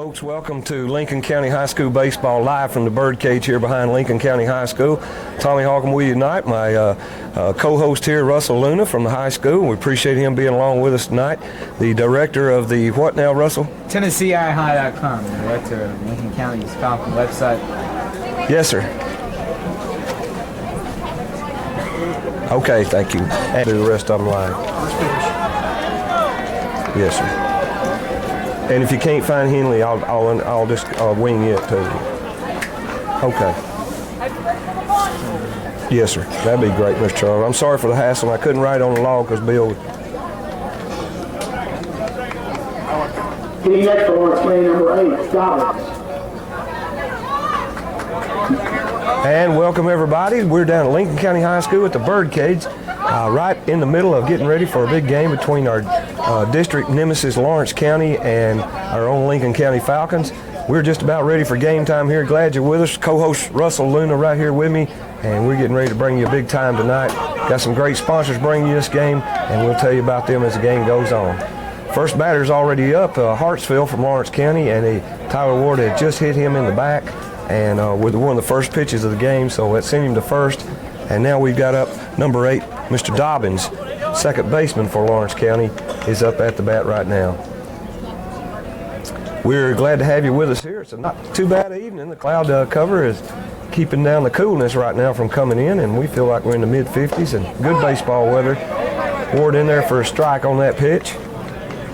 folks. Welcome to Lincoln County High School Baseball live from the birdcage here behind Lincoln County High School. Tommy Halcomb with you tonight. My co-host here, Russell Luna from the high school. We appreciate him being along with us tonight. The director of the what now, Russell? TennesseeIHigh.com, director of Lincoln County's Falcon website. Yes, sir. Okay, thank you. And do the rest of them live. Yes, sir. And if you can't find Henley, I'll just wing it to you. Okay. Yes, sir. That'd be great, Mr. Charles. I'm sorry for the hassle. I couldn't write on the log because Bill. Hitting next for Lawrence County, number 8, Dobbins. And welcome everybody. We're down at Lincoln County High School at the birdcage, right in the middle of getting ready for a big game between our district nemesis Lawrence County and our own Lincoln County Falcons. We're just about ready for game time here. Glad you're with us. Co-host Russell Luna right here with me, and we're getting ready to bring you a big time tonight. Got some great sponsors bringing you this game, and we'll tell you about them as the game goes on. First batter's already up, Hartsfield from Lawrence County, and Tyler Ward had just hit him in the back and with one of the first pitches of the game, so that sent him to first. And now we've got up number 8, Mr. Dobbins, second baseman for Lawrence County, is up at the bat right now. We're glad to have you with us here. It's a not too bad evening. The cloud cover is keeping down the coolness right now from coming in, and we feel like we're in the mid-50s and good baseball weather. Ward in there for a strike on that pitch.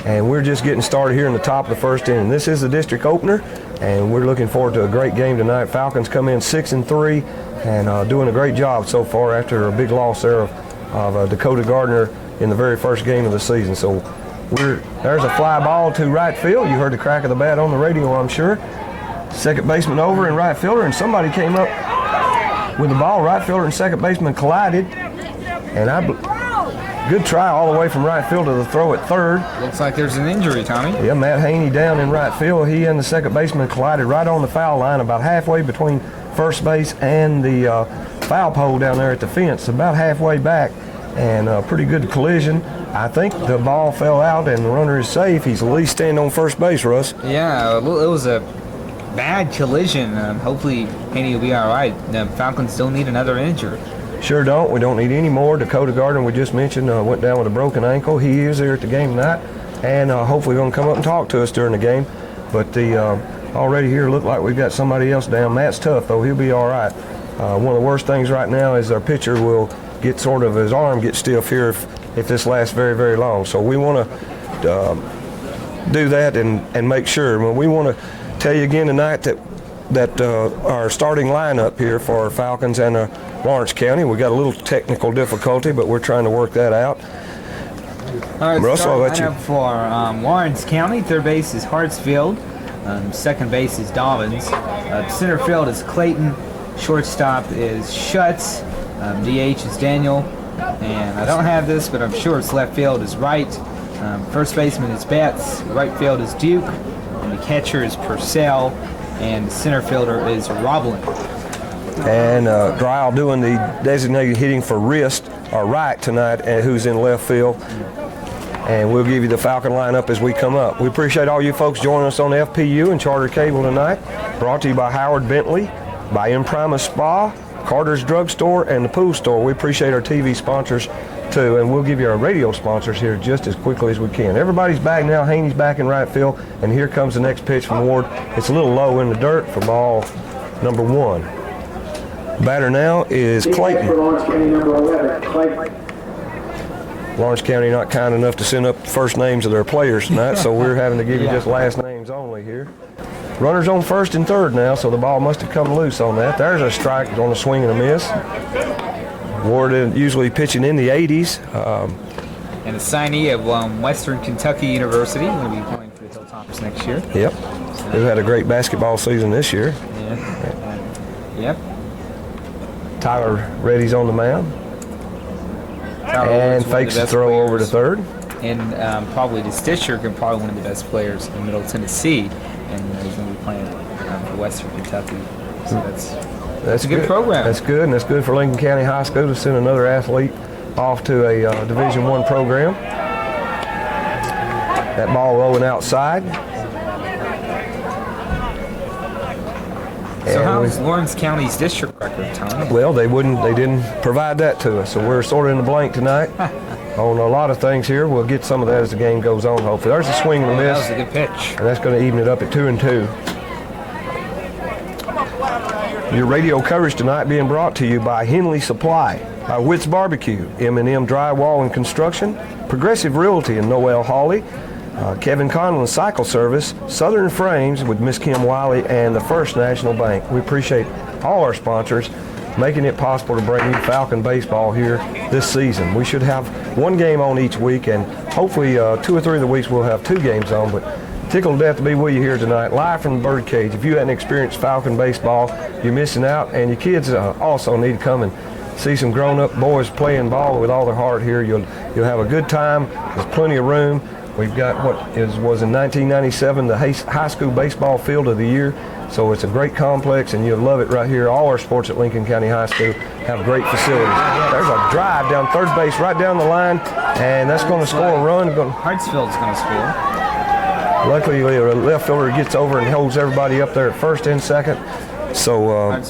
And we're just getting started here in the top of the first inning. This is the district opener, and we're looking forward to a great game tonight. Falcons come in 6-3 and doing a great job so far after a big loss there of Dakota Gardner in the very first game of the season. So there's a fly ball to right field. You heard the crack of the bat on the radio, I'm sure. Second baseman over in right fielder, and somebody came up with the ball. Right fielder and second baseman collided, and good try all the way from right field to the throw at third. Looks like there's an injury, Tommy. Yeah, Matt Haney down in right field. He and the second baseman collided right on the foul line, about halfway between first base and the foul pole down there at the fence, about halfway back, and a pretty good collision. I think the ball fell out and the runner is safe. He's at least standing on first base, Russ. Yeah, it was a bad collision. Hopefully Haney will be all right. The Falcons don't need another injury. Sure don't. We don't need any more. Dakota Gardner, we just mentioned, went down with a broken ankle. He is here at the game tonight, and hopefully going to come up and talk to us during the game. But already here look like we've got somebody else down. Matt's tough, though. He'll be all right. One of the worst things right now is our pitcher will get sort of, his arm gets stiff here if this lasts very, very long. So we want to do that and make sure. We want to tell you again tonight that our starting lineup here for our Falcons and Lawrence County, we got a little technical difficulty, but we're trying to work that out. All right, Russell, I'll let you. For Lawrence County, third base is Hartsfield, second base is Dobbins, center field is Clayton, shortstop is Schutz, DH is Daniel, and I don't have this, but I'm sure it's left field is Wright, first baseman is Betts, right field is Duke, and the catcher is Purcell, and the center fielder is Roblin. And Dryle doing the designated hitting for wrist or right tonight, and who's in left field. And we'll give you the Falcon lineup as we come up. We appreciate all you folks joining us on FPU and Charter Cable tonight. Brought to you by Howard Bentley, by Imprima Spa, Carter's Drugstore, and the Pool Store. We appreciate our TV sponsors too, and we'll give you our radio sponsors here just as quickly as we can. Everybody's back now. Haney's back in right field, and here comes the next pitch from Ward. It's a little low in the dirt for ball number 1. Batter now is Clayton. Lawrence County, number 11, Clayton. Lawrence County not kind enough to send up first names of their players tonight, so we're having to give you just last names only here. Runners on first and third now, so the ball must have come loose on that. There's a strike on a swing and a miss. Ward usually pitching in the 80s. And a signee of Western Kentucky University. Going to be playing for the Hilltoppers next year. Yep. They've had a great basketball season this year. Yeah. Yep. Tyler Reddy's on the mound. And fakes the throw over to third. And probably the Stitcher can probably one of the best players in Middle Tennessee. And he's going to be playing for Western Kentucky. So that's a good program. That's good, and that's good for Lincoln County High School to send another athlete off to a Division I program. That ball rolling outside. So how's Lawrence County's district record, Tommy? Well, they didn't provide that to us, so we're sort of in the blank tonight on a lot of things here. We'll get some of that as the game goes on, hopefully. There's a swing and a miss. That was a good pitch. And that's going to even it up at 2-2. Your radio coverage tonight being brought to you by Henley Supply, by Witt's Barbecue, M&M Drywall and Construction, Progressive Realty and Noel Hawley, Kevin Conlon Cycle Service, Southern Frames with Miss Kim Wiley, and the First National Bank. We appreciate all our sponsors making it possible to bring you Falcon baseball here this season. We should have one game on each week, and hopefully 2 or 3 of the weeks we'll have 2 games on, but tickled to death to be with you here tonight, live from the Birdcage. If you hadn't experienced Falcon baseball, you're missing out, and your kids also need to come and see some grown-up boys playing ball with all their heart here. You'll have a good time. There's plenty of room. We've got was in 1997 the high school baseball field of the year, so it's a great complex, and you'll love it right here. All our sports at Lincoln County High School have great facilities. There's a drive down third base right down the line, and that's going to score a run. Hartsfield's going to score. Luckily, the left fielder gets over and holds everybody up there at first and second. So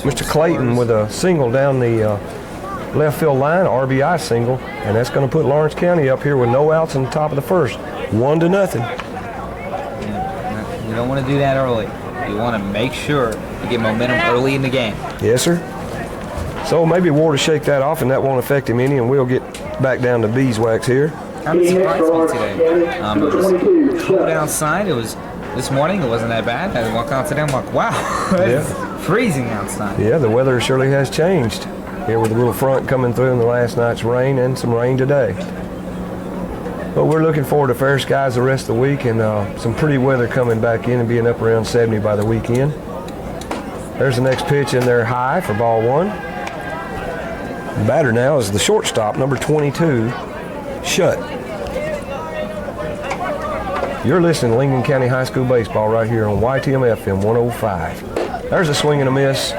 Mr. Clayton with a single down the left field line, RBI single, and that's going to put Lawrence County up here with no outs on the top of the first, 1-0. You don't want to do that early. You want to make sure you get momentum early in the game. Yes, sir. So maybe Ward will shake that off, and that won't affect him any, and we'll get back down to beeswax here. Kind of surprised me today. It was cold outside. It was this morning. It wasn't that bad. I walk out today. I'm like, wow, it's freezing outside. Yeah, the weather surely has changed here with a little front coming through in the last night's rain and some rain today. But we're looking forward to fair skies the rest of the week, and some pretty weather coming back in and being up around 70 by the weekend. There's the next pitch in there high for ball 1. The batter now is the shortstop, number 22, Shutt. You're listening to Lincoln County High School Baseball right here on YTM FM 105. There's a swing and a miss.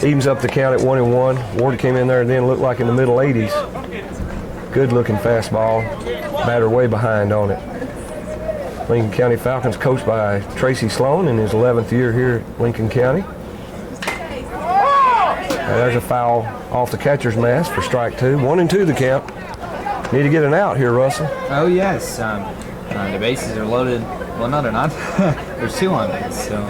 Evens up the count at 1-1. Ward came in there and then looked like in the middle 80s. Good looking fastball. Batter way behind on it. Lincoln County Falcons coached by Tracy Sloan in his 11th year here at Lincoln County. And there's a foul off the catcher's mask for strike 2. 1-2 the count. Need to get an out here, Russell. Oh, yes. The bases are loaded. Well, no, they're not. There's 2 on base, so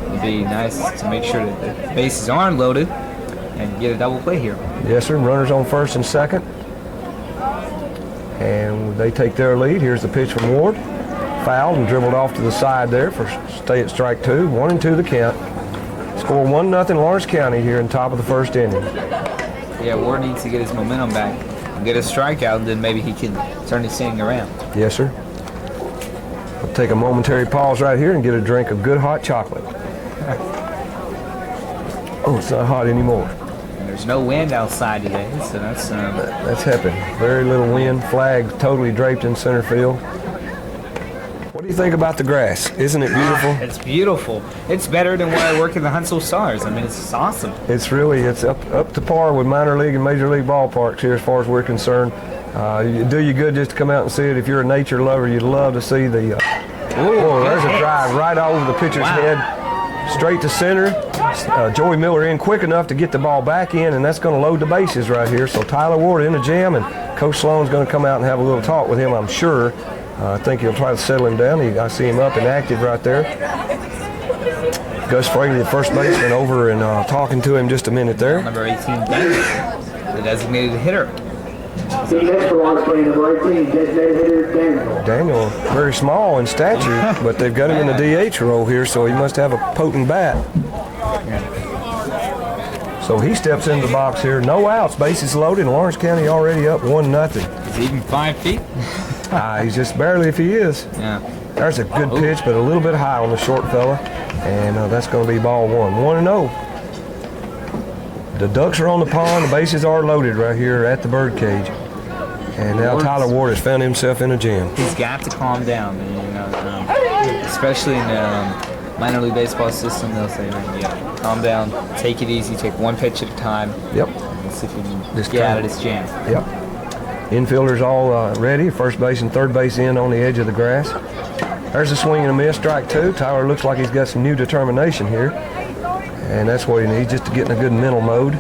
it'd be nice to make sure that the bases aren't loaded and get a double play here. Yes, sir. Runners on first and second. And they take their lead. Here's the pitch from Ward. Fouled and dribbled off to the side there for stay at strike 2. 1-2 the count. Score 1-0 Lawrence County here in top of the first inning. Yeah, Ward needs to get his momentum back. Get a strikeout, and then maybe he can turn this inning around. Yes, sir. I'll take a momentary pause right here and get a drink of good hot chocolate. Oh, it's not hot anymore. And there's no wind outside today, so that's happened. Very little wind. Flag totally draped in center field. What do you think about the grass? Isn't it beautiful? It's beautiful. It's better than where I work in the Huntsville Stars. I mean, it's awesome. It's up to par with minor league and major league ballparks here as far as we're concerned. It do you good just to come out and see it. If you're a nature lover, you'd love to see the there's a drive right over the pitcher's head, straight to center. Joey Miller in quick enough to get the ball back in, and that's going to load the bases right here. So Tyler Ward in a jam, and Coach Sloan's going to come out and have a little talk with him, I'm sure. I think he'll try to settle him down. I see him up and active right there. Gus Fraley, the first baseman, over and talking to him just a minute there. Number 18, the designated hitter. Daniel, very small in stature, but they've got him in the DH role here, so he must have a potent bat. So he steps into the box here. No outs, bases loaded. Lawrence County already up 1-0. Is he even 5 feet? He's just barely if he is. Yeah. There's a good pitch, but a little bit high on the short fella. And that's going to be ball 1. 1-0. The ducks are on the pond. The bases are loaded right here at the Birdcage. And now Tyler Ward has found himself in a jam. He's got to calm down. Especially in the minor league baseball system, they'll say, calm down, take it easy, take one pitch at a time. Yep. And see if you can get out of this jam. Yep. Infielders all ready. First base and third base in on the edge of the grass. There's a swing and a miss, strike 2. Tyler looks like he's got some new determination here. and that's what he needs, just to get in a good mental mode.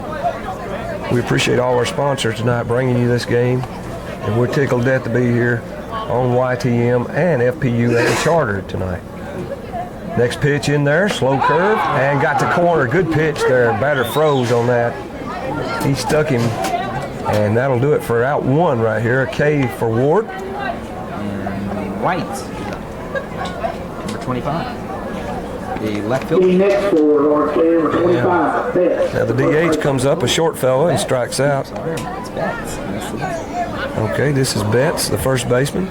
We appreciate all our sponsors tonight bringing you this game, and we're tickled to death to be here on YTM and FPU and Charter tonight. Next pitch in there, slow curve, and got to corner. Good pitch there. Batter froze on that. He stuck him, and that'll do it for out one right here. A K for Ward. And White, number 25. The left fielder. The next for Lawrence County number 25. Betts. Now the DH comes up, a short fella, and strikes out. It's Betts. Okay, this is Betts, the first baseman.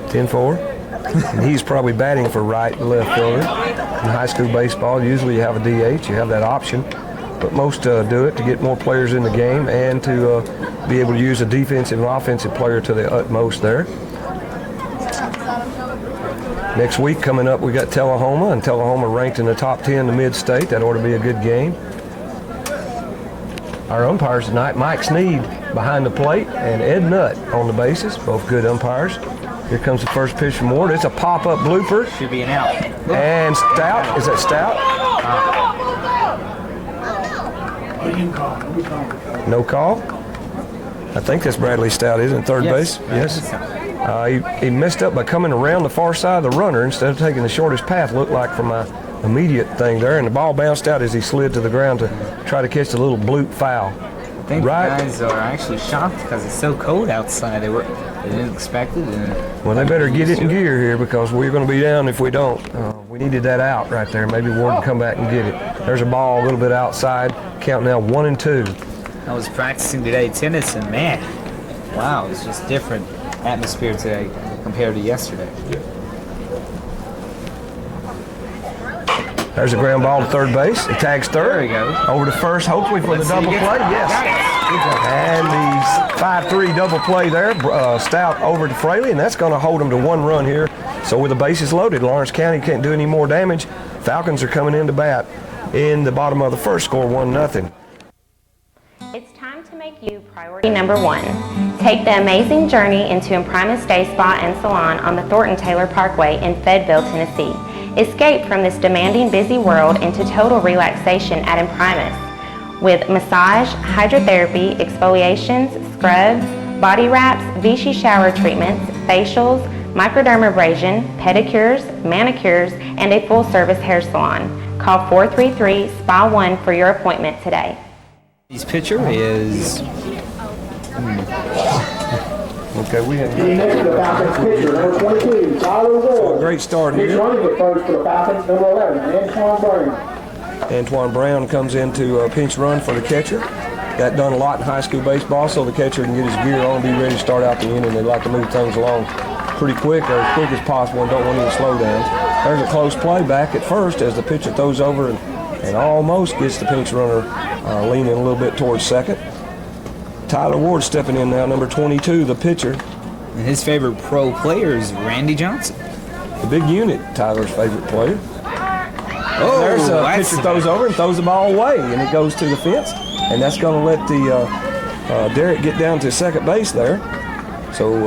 10-4. And he's probably batting for right and left fielder. In high school baseball, usually you have a DH, you have that option. But most do it to get more players in the game and to be able to use a defensive and offensive player to the utmost there. Next week coming up, we got Tullahoma, and Tullahoma ranked in the top 10 in the mid-state. That ought to be a good game. Our umpires tonight, Mike Sneed behind the plate and Ed Nutt on the bases, both good umpires. Here comes the first pitch from Ward. It's a pop-up blooper. Should be an out. And Stout, is that Stout? No call? I think that's Bradley Stout, isn't it? Third base? Yes. He messed up by coming around the far side of the runner instead of taking the shortest path, looked like from my immediate thing there, and the ball bounced out as he slid to the ground to try to catch the little bloop foul. I think the guys are actually shocked because it's so cold outside. They didn't expect it. Well, they better get it in gear here because we're going to be down if we don't. We needed that out right there. Maybe Ward can come back and get it. There's a ball a little bit outside. Count now 1-2. I was practicing today tennis, and man, wow, it's just different atmosphere today compared to yesterday. There's a ground ball to third base. It tags third. There he goes. Over to first, hopefully for the double play. Yes. And the 5-3 double play there. Stout over to Fraley, and that's going to hold them to one run here. So with the bases loaded, Lawrence County can't do any more damage. Falcons are coming in to bat in the bottom of the first, score 1-0. It's time to make you priority number one. Take the amazing journey into Imprimis Day Spa and Salon on the Thornton Taylor Parkway in Fayetteville, Tennessee. Escape from this demanding, busy world into total relaxation at Imprimis. With massage, hydrotherapy, exfoliations, scrubs, body wraps, Vichy shower treatments, facials, microdermabrasion, pedicures, manicures, and a full-service hair salon. Call 433-SPA1 for your appointment today. His pitcher is... Okay, we have The next for the Falcons pitcher, number 22, Tyler Ward. a great start He's here. running it first for the Falcons, number 11, Antoine Brown. Antoine Brown comes into a pinch run for the catcher. That done a lot in high school baseball, so the catcher can get his gear on, be ready to start out the inning. They like to move things along pretty quick, or as quick as possible, and don't want any slowdowns. There's a close play back at first as the pitcher throws over and almost gets the pinch runner leaning a little bit towards second. Tyler Ward stepping in now, number 22, the pitcher. And his favorite pro player is Randy Johnson. The big unit, Tyler's favorite player. Oh, There's a that's pitcher throws over and throws the ball away, and it goes to the fence, and that's going to let the Derek get down to second base there. So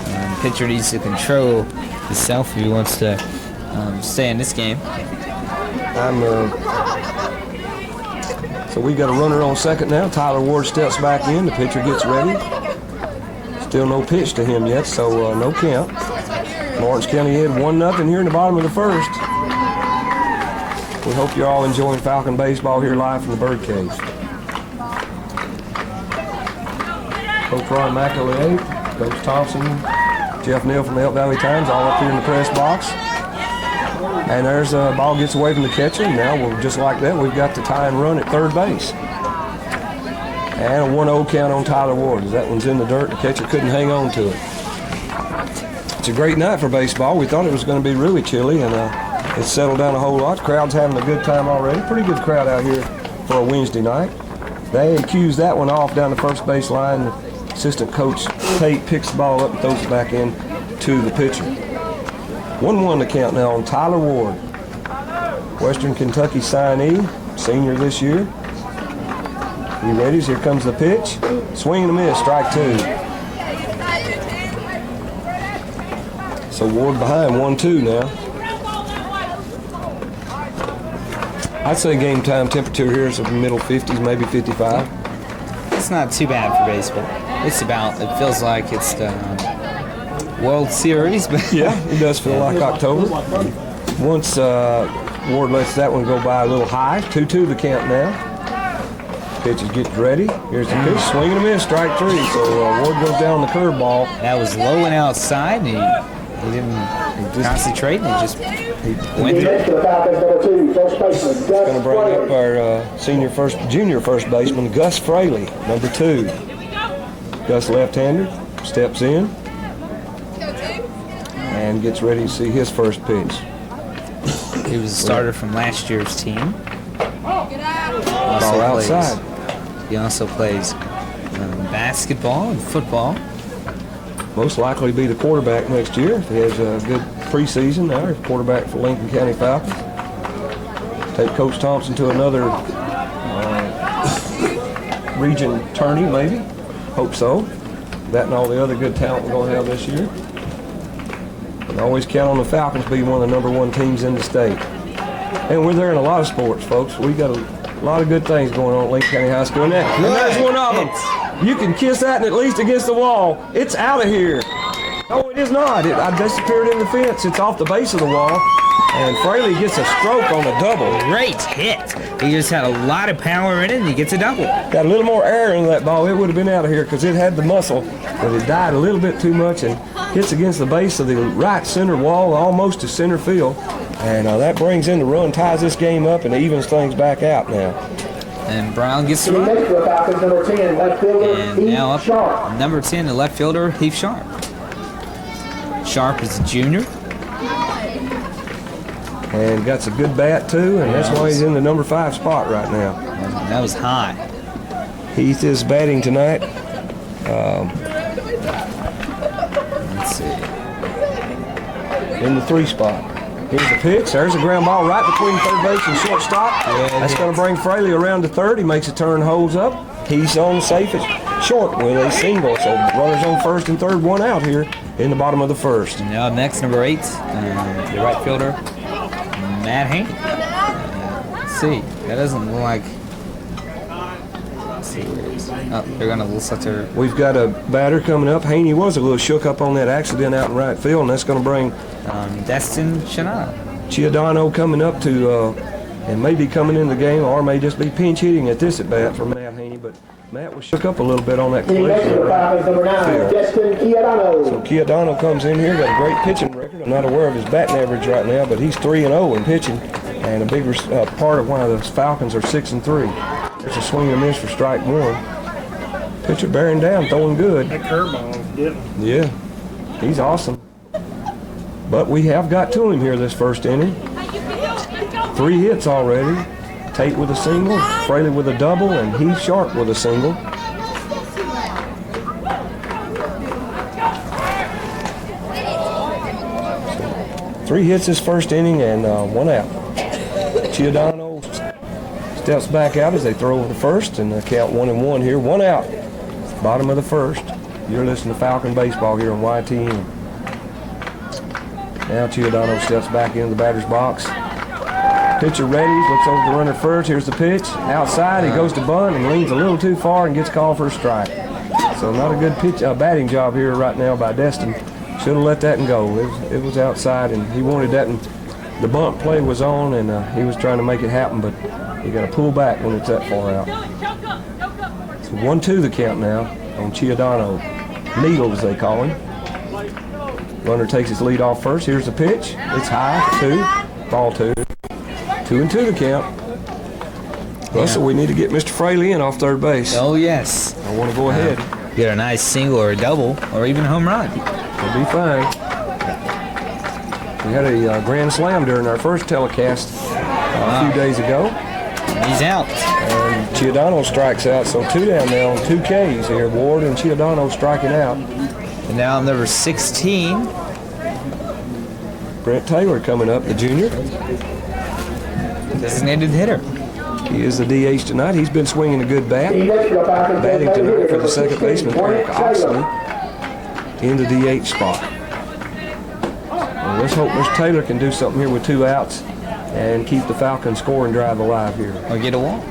the pitcher needs to control himself if he wants to stay in this game. So we got a runner on second now. Tyler Ward steps back in. The pitcher gets ready. Still no pitch to him yet, so no count. Lawrence County had 1-0 here in the bottom of the first. We hope you're all enjoying Falcon baseball here live from the Birdcage. Coach Ron McElroy, Coach Thompson, Jeff Neal from the Elk Valley Times, all up here in the press box. And there's a ball gets away from the catcher. Now, just like that, we've got the tie and run at third base. And a 1-0 count on Tyler Ward. That one's in the dirt. The catcher couldn't hang on to it. It's a great night for baseball. We thought it was going to be really chilly, and it's settled down a whole lot. The crowd's having a good time already. Pretty good crowd out here for a Wednesday night. They accused that one off down the first base line. Assistant coach Tate picks the ball up and throws it back in to the pitcher. 1-1 to count now on Tyler Ward. Western Kentucky signee, senior this year. You ready? Here comes the pitch. Swing and a miss, strike two. So Ward behind 1-2 now. I'd say game time temperature here is in the middle 50s, maybe 55. It's not too bad for baseball. It feels like it's the World Series, but Yeah, it does feel like October. Once Ward lets that one go by a little high, 2-2 the count now. Pitch is getting ready. Here's the pitch, swing and a miss, strike 3. So Ward goes down the curveball. that was low and outside, and he didn't concentrate, and he went The through. next to the Falcons, number 2, first baseman, Gus Going to bring up Fraley. our junior first baseman, Gus Fraley, number 2. Gus left-hander, steps in, and gets ready to see his first pitch. He was a starter from last year's team. Ball outside. He also plays basketball and football. Most likely be the quarterback next year if he has a good preseason. Now he's quarterback for Lincoln County Falcons. Take Coach Thompson to another region tourney, maybe. Hope so. That and all the other good talent we're going to have this year. And always count on the Falcons being one of the #1 teams in the state. And we're there in a lot of sports, folks. We got a lot of good things going on at Lincoln County High School. And there's one of them. You can kiss that and at least against the wall. It's out of here. No, it is not. I disappeared in the fence. It's off the base of the wall. And Fraley gets a stroke on a double. Great hit. He just had a lot of power in it, and he gets a double. Got a little more air in that ball. It would have been out of here because it had the muscle. But it died a little bit too much and hits against the base of the right center wall, almost to center field. And that brings in the run, ties this game up, and evens things back out now. And Brown gets the The run. next to the Falcons, number 10, left fielder, And now Heath Sharp. up number 10, the left fielder, Heath Sharp. Sharp is a junior. And got some good bat, too, and that's why he's in the number 5 spot right now. That was high. Heath is batting tonight. Let's see. In the 3 spot. Here's the pitch. There's a ground ball right between third base and shortstop. That's going to bring Fraley around to third. He makes a turn, holds up. He's on safe at short with a single. So runners on first and third, 1 out here in the bottom of the first. And now next, number 8, the right fielder, Matt Haney. Let's see. That doesn't look like. Let's see where he is. Oh, they're going to look like they're. We've got a batter coming up. Haney was a little shook up on that accident out in right field, and that's going to bring Destin Chanel. Chiodano coming up to, and maybe coming in the game, or may just be pinch hitting at this at bat for Matt Haney. But Matt was shook up a little bit on that The next to the collision. Falcons, number 9, Destin Chiodano. So Chiodano comes in here, got a great pitching record. I'm not aware of his batting average right now, but he's 3-0 in pitching, and a big part of why the Falcons are 6-3. There's a swing and a miss for strike 1. Pitcher bearing down, throwing good. That curveball was good. Yeah, he's awesome. But we have got to him here this first inning. 3 hits already. Tate with a single, Fraley with a double, and Heath Sharp with a single. So, 3 hits this first inning and 1 out. Chiodano steps back out as they throw over the first, and they count 1-1 here. 1 out. Bottom of the first. You're listening to Falcon Baseball here on YTN. Now Chiodano steps back into the batter's box. Pitcher ready, looks over the runner first. Here's the pitch. Outside, he goes to bunt and leans a little too far and gets called for a strike. So not a good batting job here right now by Destin. Should have let that one go. It was outside, and he wanted that, and the bunt play was on, and he was trying to make it happen, but you got to pull back when it's that far out. So 1-2 the count now on Chiodano. Needles, they call him. Runner takes his lead off first. Here's the pitch. It's high for 2. Ball 2. 2-2 the count. Russell, we need to get Mr. Fraley in off third base. Oh, yes. I want to go ahead. Get a nice single or a double or even a home run. It'll be fine. We had a grand slam during our first telecast a few days ago. He's out. And Chiodano strikes out, so 2 down now on 2 Ks here. Ward and Chiodano striking out. And now number 16. Brent Taylor coming up, the junior. Designated hitter. He is the DH tonight. He's been swinging a good bat. The next to the Falcons, Batting tonight for the number second 16, baseman, Brent Eric Oxley, Taylor. in the DH spot. Well, let's hope Mr. Taylor can do something here with 2 outs. and keep the Falcons scoring drive alive here. Or get a walk.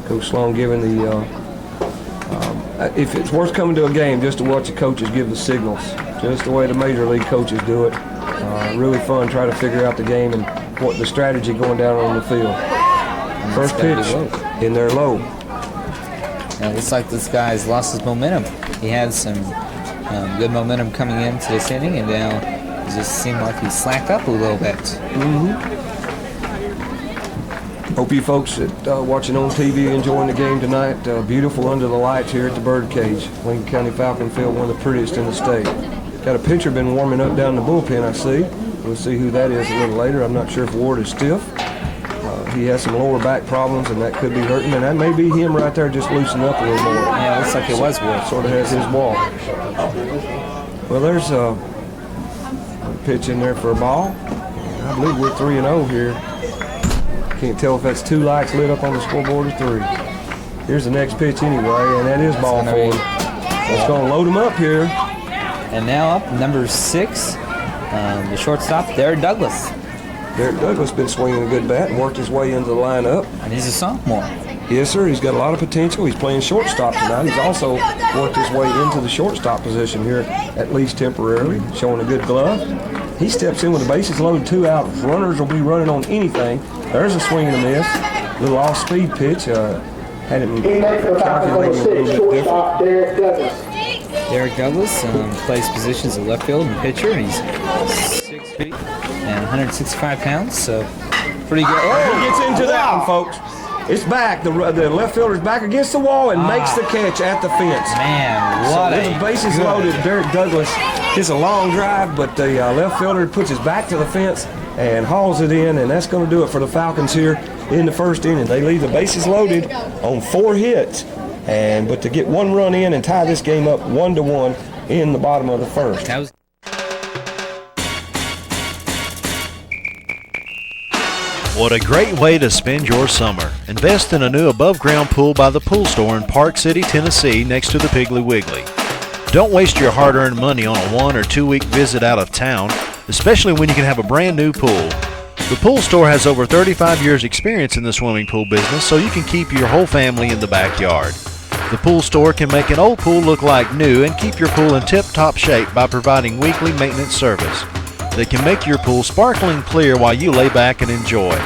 Coach Sloan giving the, if it's worth coming to a game, just to watch the coaches give the signals, just the way the major league coaches do it. Really fun trying to figure out the game and what the strategy going down on the field. First pitch in there low. It looks like this guy's lost his momentum. He had some good momentum coming into this inning, and now it just seemed like he slacked up a little bit. Hope you folks that watching on TV enjoying the game tonight. Beautiful under the lights here at the Birdcage. Lincoln County Falcon Field, one of the prettiest in the state. Got a pitcher been warming up down the bullpen, I see. We'll see who that is a little later. I'm not sure if Ward is stiff. He has some lower back problems, and that could be hurting. And that may be him right there just loosening up a little more. Yeah, it looks like it was Ward. Sort of has his walk. Well, there's a pitch in there for a ball. I believe we're 3-0 here. Can't tell if that's 2 lights lit up on the scoreboard or 3. Here's the next pitch anyway, and that is ball 4. It's going to load him up here. And now up number 6, the shortstop, Derek Douglas. Derek Douglas been swinging a good bat and worked his way into the lineup. And he's a sophomore. Yes, sir. He's got a lot of potential. He's playing shortstop tonight. He's also worked his way into the shortstop position here, at least temporarily, showing a good glove. He steps in with the bases loaded, 2 out. Runners will be running on anything. There's a swing and a miss. Little off-speed pitch. Had him calculating a little bit different. Derek Douglas plays positions at left field and pitcher, and he's 6 feet and 165 pounds, so pretty good. Oh, he gets into that one, folks. It's back. The left fielder's back against the wall and makes the catch at the fence. Man, what so the bases loaded. Derek Douglas hits a long drive, but the left fielder puts his back to the fence and hauls it in, and that's going to do it for the Falcons here in the first inning. They leave the bases loaded on 4 hits, but to get 1 run in and tie this game up 1-1 in the bottom of the first. What a great way to spend your summer. Invest in a new above-ground pool by the Pool Store in Park City, Tennessee, next to the Piggly Wiggly. Don't waste your hard-earned money on a 1 or 2 week visit out of town, especially when you can have a brand new pool. The Pool Store has over 35 years experience in the swimming pool business, so you can keep your whole family in the backyard. The Pool Store can make an old pool look like new and keep your pool in tip-top shape by providing weekly maintenance service. They can make your pool sparkling clear while you lay back and enjoy.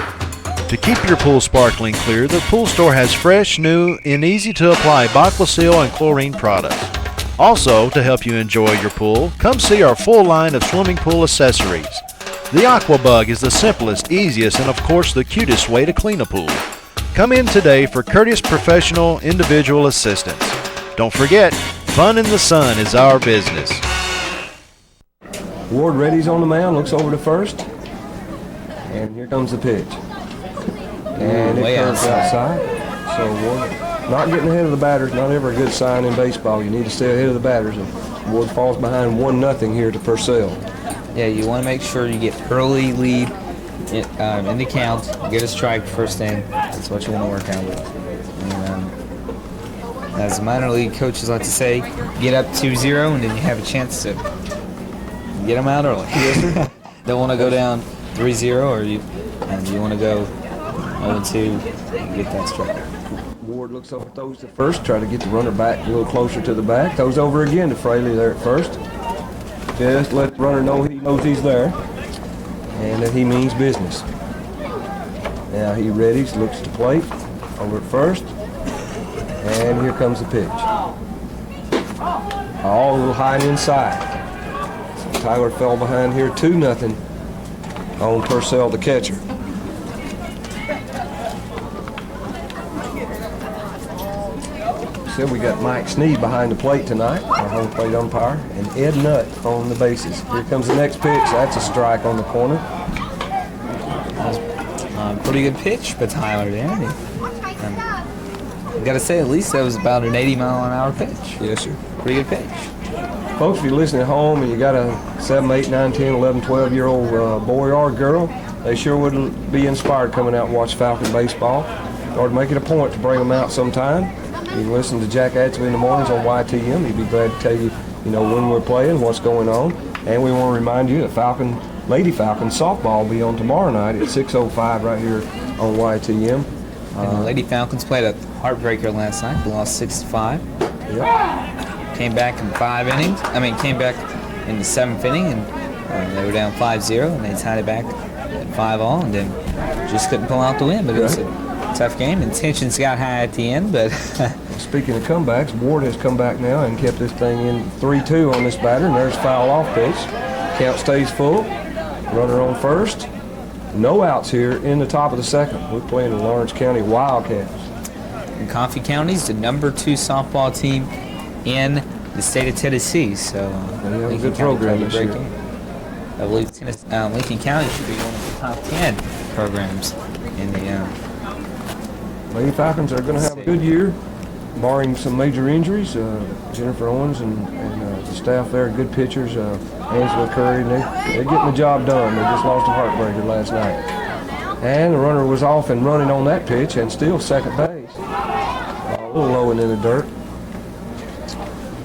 To keep your pool sparkling clear, the Pool Store has fresh, new, and easy-to-apply Aquasil and chlorine products. Also, to help you enjoy your pool, come see our full line of swimming pool accessories. The Aquabug is the simplest, easiest, and of course the cutest way to clean a pool. Come in today for courteous professional individual assistance. Don't forget, fun in the sun is our business. Ward ready's on the mound, looks over to first, and here comes the pitch. And it curves outside. So Ward not getting ahead of the batters, not ever a good sign in baseball. You need to stay ahead of the batters. And Ward falls behind 1-0 here to Purcell. Yeah, you want to make sure you get early lead in the count, get a strike first inning. That's what you want to work out with. And, as the minor league coaches like to say, get up 2-0 and then you have a chance to get them out early. Don't want to go down 3-0 or you want to go 0-2 and get that strike. Ward looks over, throws to first, try to get the runner back a little closer to the back. Throws over again to Fraley there at first. Just let the runner know he knows he's there and that he means business. Now he readies, looks to plate, over at first, and here comes the pitch. All a little high and inside. So Tyler fell behind here 2-0 on Purcell, the catcher. We got Mike Sneed behind the plate tonight, our home plate umpire, and Ed Nutt on the bases. Here comes the next pitch. That's a strike on the corner. Pretty good pitch by Tyler there. I got to say, at least that was about an 80-mile-an-hour pitch. Yes, sir. Pretty good pitch. Folks, if you're listening at home and you got a 7, 8, 9, 10, 11, 12-year-old boy or girl, they sure would be inspired coming out and watch Falcon baseball. Or to make it a point to bring them out sometime. You can listen to Jack Atchby in the mornings on YTM. He'd be glad to tell you, when we're playing, what's going on. And we want to remind you that Falcon Lady Falcons softball will be on tomorrow night at 6:05 right here on YTM. And the Lady Falcons played a heartbreaker last night. They lost 6-5. Yep. Came back in 5 innings. Came back in the 7th inning, and they were down 5-0, and they tied it back at 5-all, and then just couldn't pull out the win. But it was a tough game, and tensions got high at the end. But speaking of comebacks, Ward has come back now and kept this thing in 3-2 on this batter, and there's foul off pitch. Count stays full. Runner on first. No outs here in the top of the second. We're playing the Lawrence County Wildcats. And Coffee County's the number 2 softball team in the state of Tennessee. So They have a Lincoln good County program played a this great year. game. I believe Lincoln County should be one of the top 10 programs in the Lady Falcons are going to have a good year, barring some major injuries. Jennifer Owens and the staff there, good pitchers. Angela Curry, they're getting the job done. They just lost a heartbreaker last night. And the runner was off and running on that pitch and still second base. A little low and in the dirt.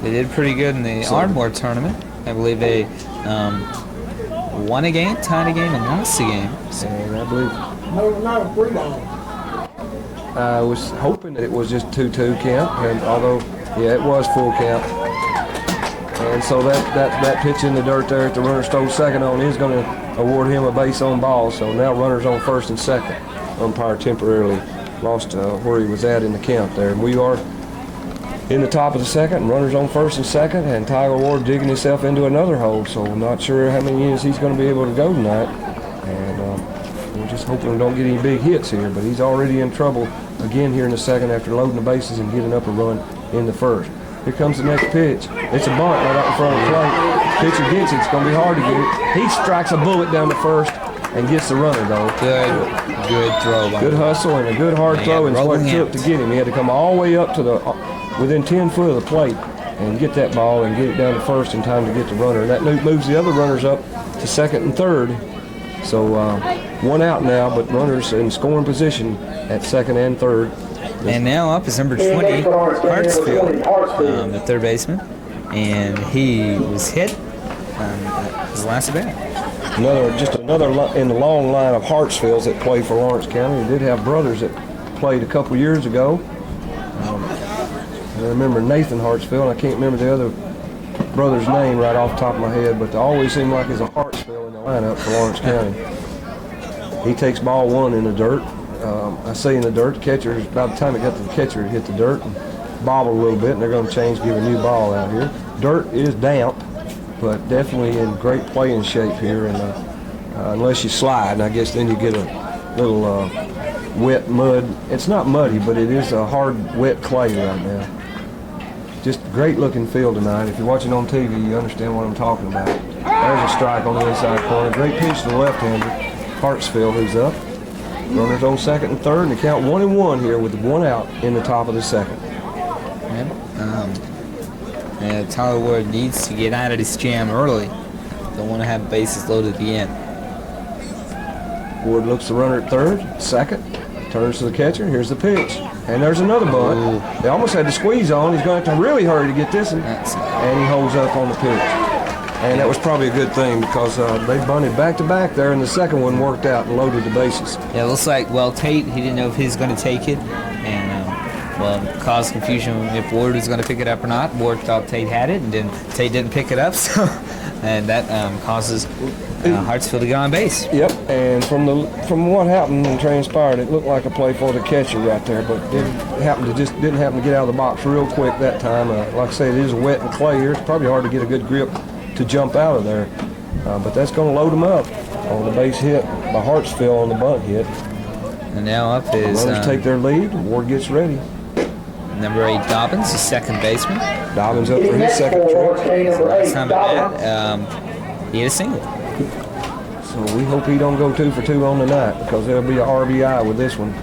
They did pretty good in the Ardmore tournament. I believe they won a game, tied a game, and lost a game. So And I believe No, free ball. I was hoping that it was just 2-2 count, and although, it was full count. And so that pitch in the dirt there at the runner stole second on is going to award him a base on ball. So now runners on first and second. Umpire temporarily lost where he was at in the count there. And we are in the top of the second, and runners on first and second, and Tiger Ward digging himself into another hole. So I'm not sure how many innings he's going to be able to go tonight. And we're just hoping we don't get any big hits here. But he's already in trouble again here in the second after loading the bases and giving up a run in the first. Here comes the next pitch. It's a bunt right out in front of the plate. Pitcher gets it. It's going to be hard to get it. He strikes a bullet down the first and gets the runner, though. good throw. Good hustle and a good hard throw, and it's what it took to get him. He had to come all the way up to within 10 foot of the plate and get that ball and get it down to first in time to get the runner. And that moves the other runners up to second and third. So one out now, but runners in scoring position at second and third. And now up is number 20, Hartsfield, the third baseman. And he was hit his last at bat. Another in the long line of Hartsfields that play for Lawrence County. They did have brothers that played a couple years ago. I remember Nathan Hartsfield. I can't remember the other brother's name right off the top of my head, but they always seem like there's a Hartsfield in the lineup for Lawrence County. He takes ball one in the dirt. I say in the dirt, the catcher, by the time it got to the catcher, it hit the dirt and bobbled a little bit, and they're going to change, give a new ball out here. Dirt is damp, but definitely in great playing shape here, and unless you slide, and I guess then you get a little wet mud. It's not muddy, but it is a hard, wet clay right now. Just great looking field tonight. If you're watching on TV, you understand what I'm talking about. There's a strike on the inside corner. Great pitch to the left-hander, Hartsfield, who's up. Runners on second and third, and they count 1-1 here with one out in the top of the second. Tyler Ward needs to get out of this jam early. Don't want to have bases loaded at the end. Ward looks the runner at third, second, turns to the catcher. Here's the pitch, and there's another bunt. Ooh. They almost had the squeeze on. He's going to have to really hurry to get this one, and he holds up on the pitch. And that was probably a good thing because they bunted back-to-back there, and the second one worked out and loaded the bases. Yeah, it looks like, Tate, he didn't know if he was going to take it, and, caused confusion if Ward was going to pick it up or not. Ward thought Tate had it, and then Tate didn't pick it up, so, and that causes Hartsfield to get on base. Yep, and from what happened and transpired, it looked like a play for the catcher right there, but didn't happen to get out of the box real quick that time. Like I say, it is wet and clay here. It's probably hard to get a good grip to jump out of there, but that's going to load them up on the base hit by Hartsfield on the bunt hit. And now up is Runners take their lead. Ward gets ready. number 8 Dobbins, the second baseman. Dobbins up for his second trip. Last time at bat, he had a single. So we hope he don't go 2 for 2 on the night because there'll be a RBI with this one.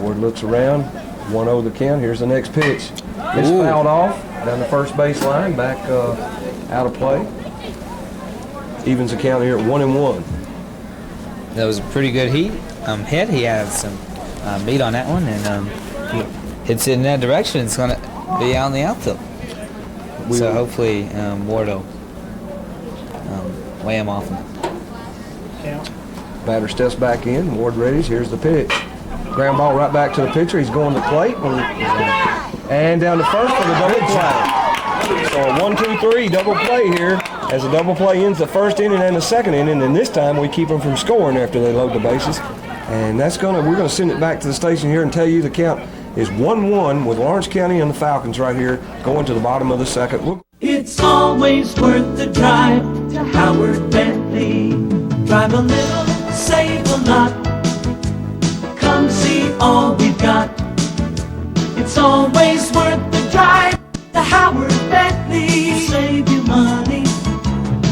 Ward looks around, 1-0 the count. Here's the next pitch. It's fouled off down the first base line, back out of play. Evens the count here at 1-1. That was a pretty good hit. He had some meat on that one, and he hits it in that direction. It's going to be out in the outfield. So hopefully Ward will lay him off. Batter steps back in. Ward readies. Here's the pitch. Ground ball right back to the pitcher. He's going to the plate. And down to first for the double play. So a 1-2-3 double play here as the double play ends the first inning and the second inning. And this time we keep them from scoring after they load the bases. And we're gonna send it back to the station here and tell you the count is 1-1 with Lawrence County and the Falcons right here going to the bottom of the second. It's always worth the drive to Howard Bentley. Drive a little, save a lot. Come see all we've got. It's always worth the drive to Howard Bentley. Save you money.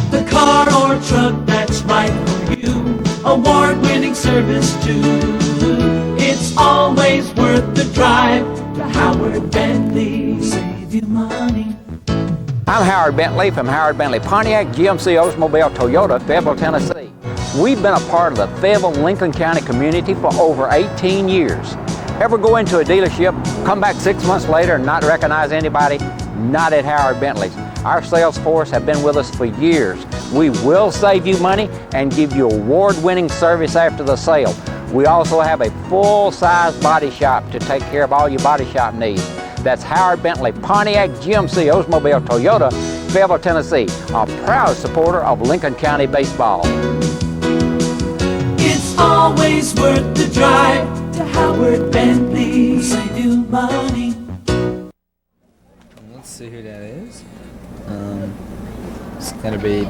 The car or truck that's right for you. Award-winning service too. It's always worth the drive to Howard Bentley. Save you money. I'm Howard Bentley from Howard Bentley Pontiac GMC Oldsmobile Toyota, Fayetteville, Tennessee. We've been a part of the Fayetteville Lincoln County community for over 18 years. Ever go into a dealership, come back 6 months later and not recognize anybody? Not at Howard Bentley's. Our sales force have been with us for years. We will save you money and give you award-winning service after the sale. We also have a full-size body shop to take care of all your body shop needs. That's Howard Bentley Pontiac GMC Oldsmobile Toyota, Fayetteville, Tennessee, a proud supporter of Lincoln County baseball. It's always worth the drive to Howard Bentley. Save you money. Let's see who that is. It's going to be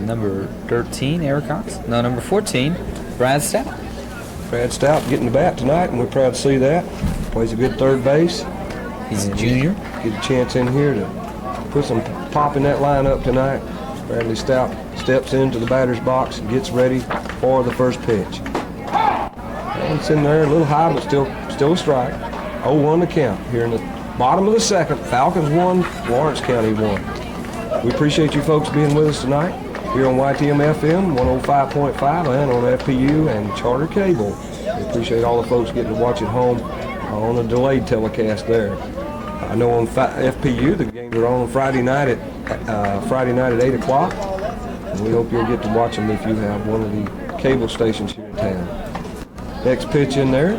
number 13, Eric Cox. No, number 14, Brad Stout. Brad Stout getting the bat tonight, and we're proud to see that. Plays a good third base. He's a junior. Get a chance in here to put some pop in that lineup tonight. Bradley Stout steps into the batter's box and gets ready for the first pitch. And it's in there a little high, but still a strike. 0-1 the count here in the bottom of the second. Falcons 1, Lawrence County 1. We appreciate you folks being with us tonight here on YTM FM 105.5 and on FPU and Charter Cable. We appreciate all the folks getting to watch at home on a delayed telecast there. I know on FPU the games are on Friday night at 8 o'clock. And we hope you'll get to watch them if you have one of the cable stations here in town. Next pitch in there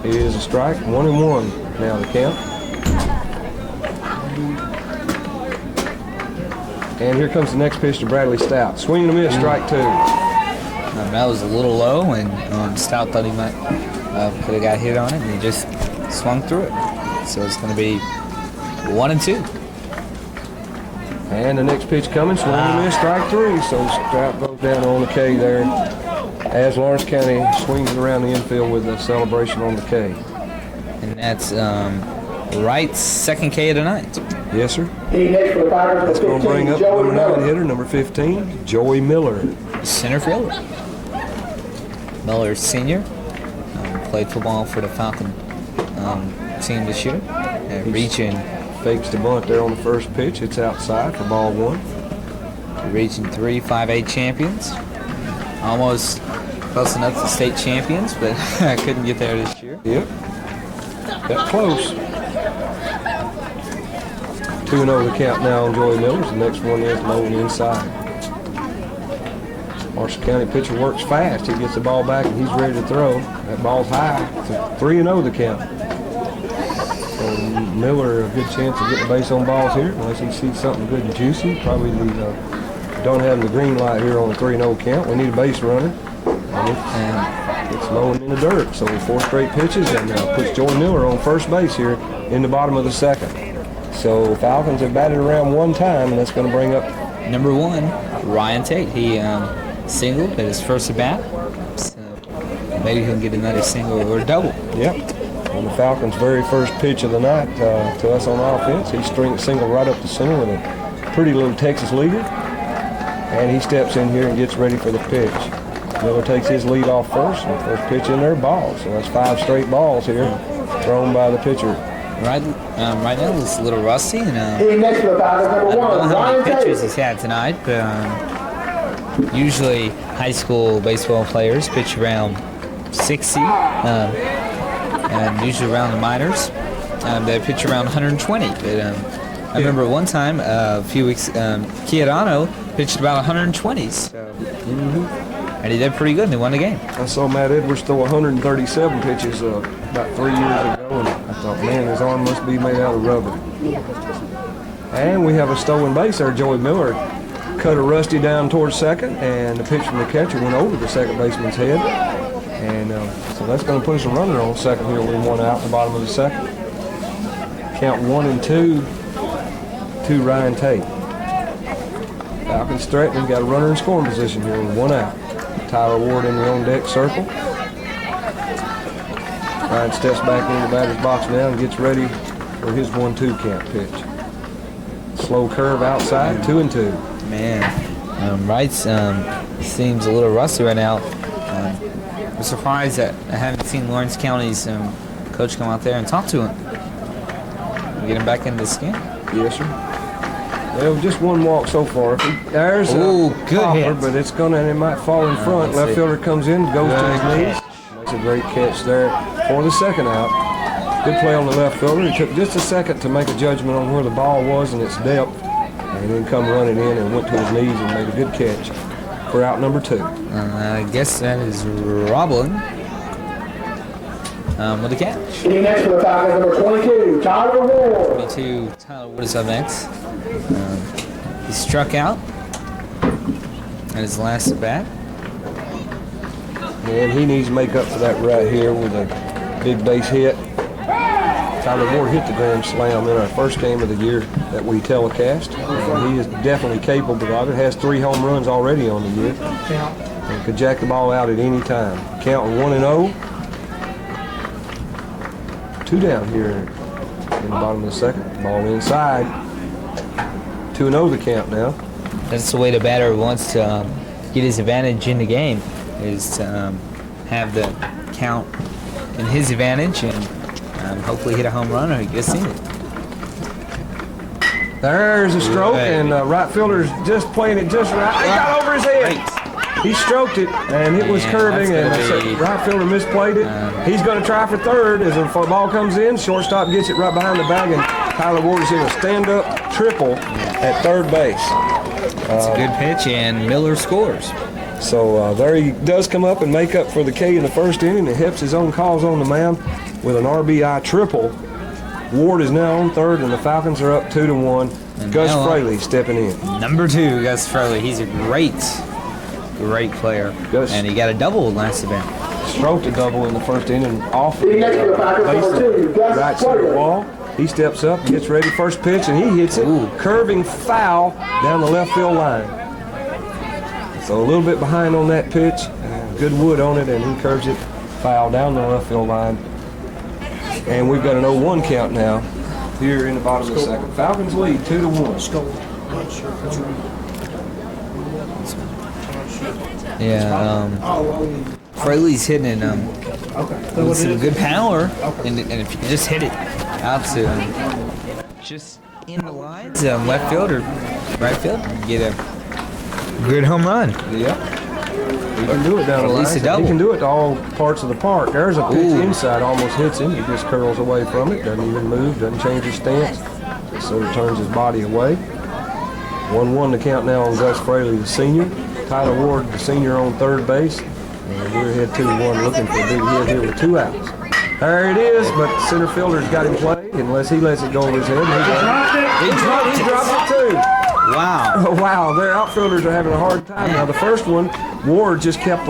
is a strike, 1-1 now the count. And here comes the next pitch to Bradley Stout. Swing and a miss, strike 2. That was a little low, and Stout thought he might could have got hit on it, and he just swung through it. So it's going to be 1-2. And the next pitch coming, swing and a miss, strike 3. So Stout goes down on the K there as Lawrence County swings it around the infield with a celebration on the K. And that's Wright's second K of the night. Yes, sir. Next for the Falcons, That's going to bring up number 9 hitter, number 15, Joey Miller. Center fielder. Miller Sr. Played football for the Falcon team this year. Region Fakes the bunt there on the first pitch. It's outside for ball 1. Region 3 5A champions. Almost close enough to state champions, but I couldn't get there this year. Yep. That close. 2-0 the count now on Joey Miller. The next one is low and inside. Marshall County pitcher works fast. He gets the ball back and he's ready to throw. That ball's high. It's a 3-0 the count. So Miller a good chance to get the base on balls here unless he sees something good and juicy. Probably don't have the green light here on the 3-0 count. We need a base runner. And it's low and in the dirt. So 4 straight pitches and puts Joey Miller on first base here in the bottom of the second. So Falcons have batted around one time, and that's going to bring up number 1, Ryan Tate. He singled at his first at bat. So maybe he'll get another single or a double. Yep. On the Falcons' very first pitch of the night to us on offense, he singled right up the center with a pretty little Texas leader. And he steps in here and gets ready for the pitch. Miller takes his lead off first, and first pitch in there, ball. So that's 5 straight balls here thrown by the pitcher. Right now he's a little rusty, and next for the Falcons, number 1, I don't know how many Ryan pitches Tate. he's had tonight, but usually high school baseball players pitch around 60, and usually around the minors they pitch around 120. But remember one time, a few weeks, Chiarano pitched about 120s. So, and he did pretty good, and they won the game. I saw Matt Edwards throw 137 pitches about 3 years ago, and I thought, man, his arm must be made out of rubber. And we have a stolen base there. Joey Miller cut a Rusty down towards second, and the pitch from the catcher went over the second baseman's head. And so that's going to put us a runner on second here with 1 out in the bottom of the second. Count 1-2 to Ryan Tate. Falcons threatening, got a runner in scoring position here with 1 out. Tyler Ward in the on-deck circle. Ryan steps back into the batter's box now and gets ready for his 1-2 count pitch. Slow curve outside, 2-2. Man, Wright's seems a little rusty right now. I'm surprised that I haven't seen Lawrence County's coach come out there and talk to him. Get him back into this game. Yes, sir. Well, just 1 walk so far. There's a good hopper, hit. but it's gonna, and it might fall in front. Left fielder comes in, goes to his knees. Makes a great catch there for the second out. Good play on the left fielder. He took just a second to make a judgment on where the ball was and its depth, and then come running in and went to his knees and made a good catch for out number 2. I guess that is Roblin with the catch. Getting next for the Falcons, number 22, Tyler Ward. 22, Tyler Wood is up next. He struck out at his last at bat. And he needs to make up for that right here with a big base hit. Tyler Ward hit the grand slam in our first game of the year that we telecast. And he is definitely capable of it. Has 3 home runs already on the year. And could jack the ball out at any time. Count 1-0. 2 down here in the bottom of the second. Ball inside. 2-0 the count now. That's the way the batter wants to get his advantage in the game, is to have the count in his advantage and hopefully hit a home run or he gets in it. There's a stroke, and right fielder's just playing it just right. He got over his head. He stroked it, and it was curving, and the right fielder misplayed it. He's going to try for third as the ball comes in. Shortstop gets it right behind the bag, and Tyler Ward is in a stand-up triple at third base. It's a good pitch, and Miller scores. So there he does come up and make up for the K in the first inning and helps his own cause on the mound with an RBI triple. Ward is now on third, and the Falcons are up 2-1. And Gus now, Fraley stepping in. Number 2, Gus Fraley. He's a great player. Gus. And he got a double last event. Stroked a double in the first inning off the Next to the Falcons, number 2, Gus right center Fraley. wall. He steps up, gets ready, first pitch, and he hits it. Curving foul down the left field line. So a little bit behind on that pitch. Good wood on it, and he curves it foul down the left field line. And we've got an 0-1 count now here in the bottom of the second. Falcons lead 2-1. Yeah, Fraley's hitting with some good power, and if you just hit it out to just in the lines, left field or right field, you get a good home run. Yeah. He can do it down the At least line. a double. He can do it to all parts of the park. There's a pitch inside, almost hits him. He just curls away from it, doesn't even move, doesn't change his stance. Just sort of turns his body away. 1-1 to count now on Gus Fraley, the senior. Tyler Ward, the senior, on third base. And we're ahead 2-1, looking for a big hit here with 2 outs. There it is, but center fielder's got him played. Unless he lets it go over his head. He dropped it too. Wow. Oh, wow, their outfielders are having a hard time. Now, the first one, Ward just kept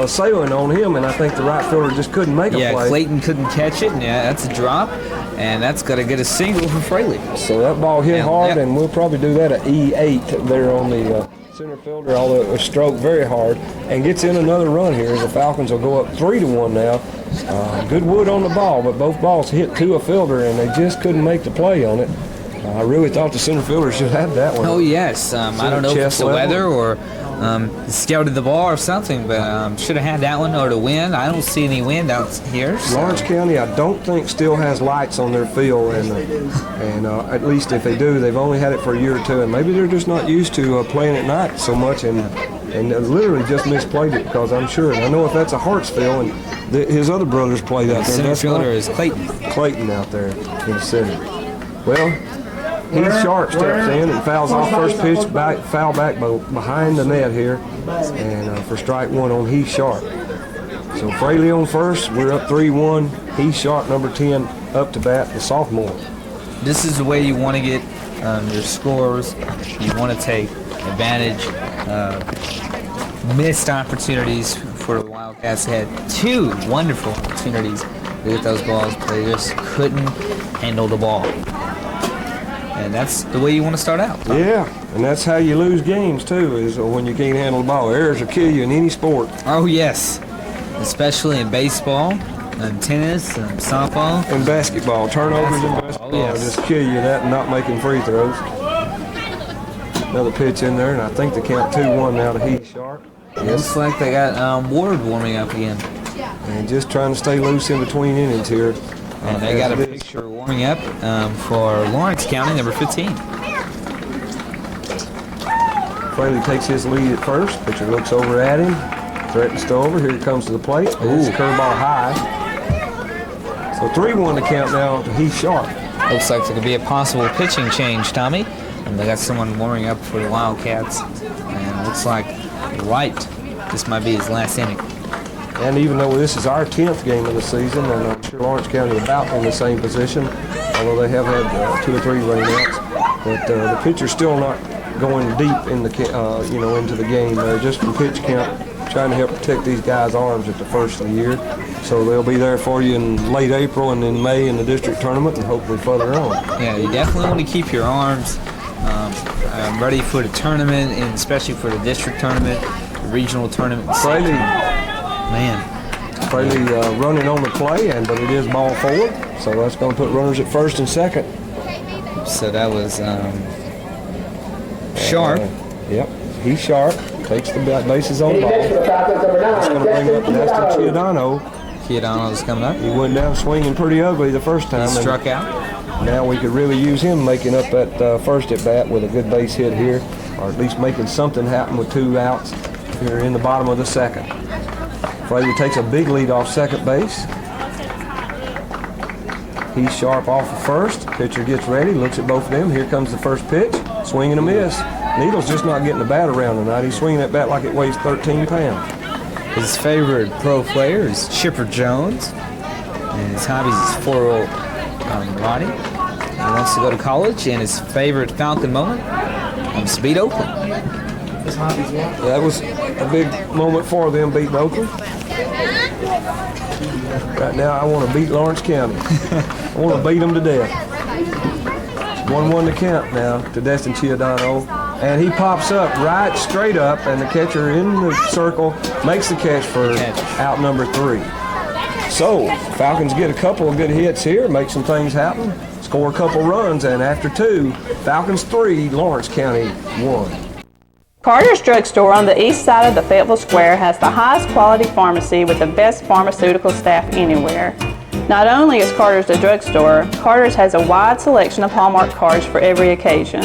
sailing on him, and I think the right fielder just couldn't make a play. Yeah, Clayton couldn't catch it, and that's a drop, and that's got to get a single for Fraley. So that ball hit hard, yeah. and we'll probably do that at E8 there on the center fielder, although it was stroked very hard, and gets in another run here. The Falcons will go up 3-1 now. Good wood on the ball, but both balls hit to a fielder, and they just couldn't make the play on it. I really thought the center fielder should have that one. Oh, yes. I don't know if it's the weather or scouted the ball or something, but should have had that one or the wind. I don't see any wind out here. So. Lawrence County, I don't think, still has lights on their field, and at least if they do, they've only had it for a year or two, and maybe they're just not used to playing at night so much, and literally just misplayed it, because I'm sure, and I know if that's a Hartsville, and his other brothers played out there. Center fielder is Clayton. Clayton out there in the center. Well, Heath Sharp steps in and fouls off first pitch, foul back behind the net here, and for strike one on Heath Sharp. So Fraley on first, we're up 3-1. Heath Sharp, number 10, up to bat, the sophomore. This is the way you want to get your scores. You want to take advantage of missed opportunities for the Wildcats. Had two wonderful opportunities to get those balls, but they just couldn't handle the ball. And that's the way you want to start out. Yeah, and that's how you lose games too, is when you can't handle the ball. Errors will kill you in any sport. Oh, yes. Especially in baseball, and tennis, and softball. And basketball. Turnovers in basketball just kill you, that and not making free throws. Another pitch in there, and I think they count 2-1 now to Heath Sharp. Looks like they got Ward warming up again. And just trying to stay loose in between innings here. And they got a picture warming up for Lawrence County, number 15. Fraley takes his lead at first. Pitcher looks over at him. Threatens to over. Here he comes to the plate. It's a curveball high. So 3-1 to count now to Heath Sharp. Looks like there could be a possible pitching change, Tommy. And they got someone warming up for the Wildcats. And it looks like Wright, this might be his last inning. And even though this is our 10th game of the season, and I'm sure Lawrence County is about in the same position, although they have had 2 or 3 rainouts, but the pitcher's still not going deep in the into the game. They're just from pitch count, trying to help protect these guys' arms at the first of the year. So they'll be there for you in late April and in May in the district tournament, and hopefully further on. Yeah, you definitely want to keep your arms ready for the tournament, and especially for the district tournament, the regional tournament. Fraley running on the play, but it is ball forward, so that's going to put runners at first and second. So that was Sharp. Yep, Heath Sharp takes the bases on ball. That's going to bring up Destin Chiodano. Chiodano's coming up. He went down swinging pretty ugly the first time. He struck out. Now we could really use him making up that first at bat with a good base hit here, or at least making something happen with 2 outs here in the bottom of the second. Fraley takes a big lead off second base. Heath Sharp off of first. Pitcher gets ready, looks at both of them. Here comes the first pitch. Swing and a miss. Needle's just not getting the bat around tonight. He's swinging that bat like it weighs 13 pounds. His favorite pro player is Chipper Jones. And his hobbies is 4-year-old riding. He wants to go to college, and his favorite Falcon moment is to beat Oakland. That was a big moment for them, beating Oakland. Right now, I want to beat Lawrence County. I want to beat them to death. 1-1 to count now to Destin Chiodano. And he pops up right straight up, and the catcher in the circle makes the catch for out number 3. So, Falcons get a couple of good hits here, make some things happen, score a couple runs, and after 2, Falcons 3, Lawrence County 1. Carter's Drugstore on the east side of the Fayetteville Square has the highest quality pharmacy with the best pharmaceutical staff anywhere. Not only is Carter's a drugstore, Carter's has a wide selection of Hallmark cards for every occasion.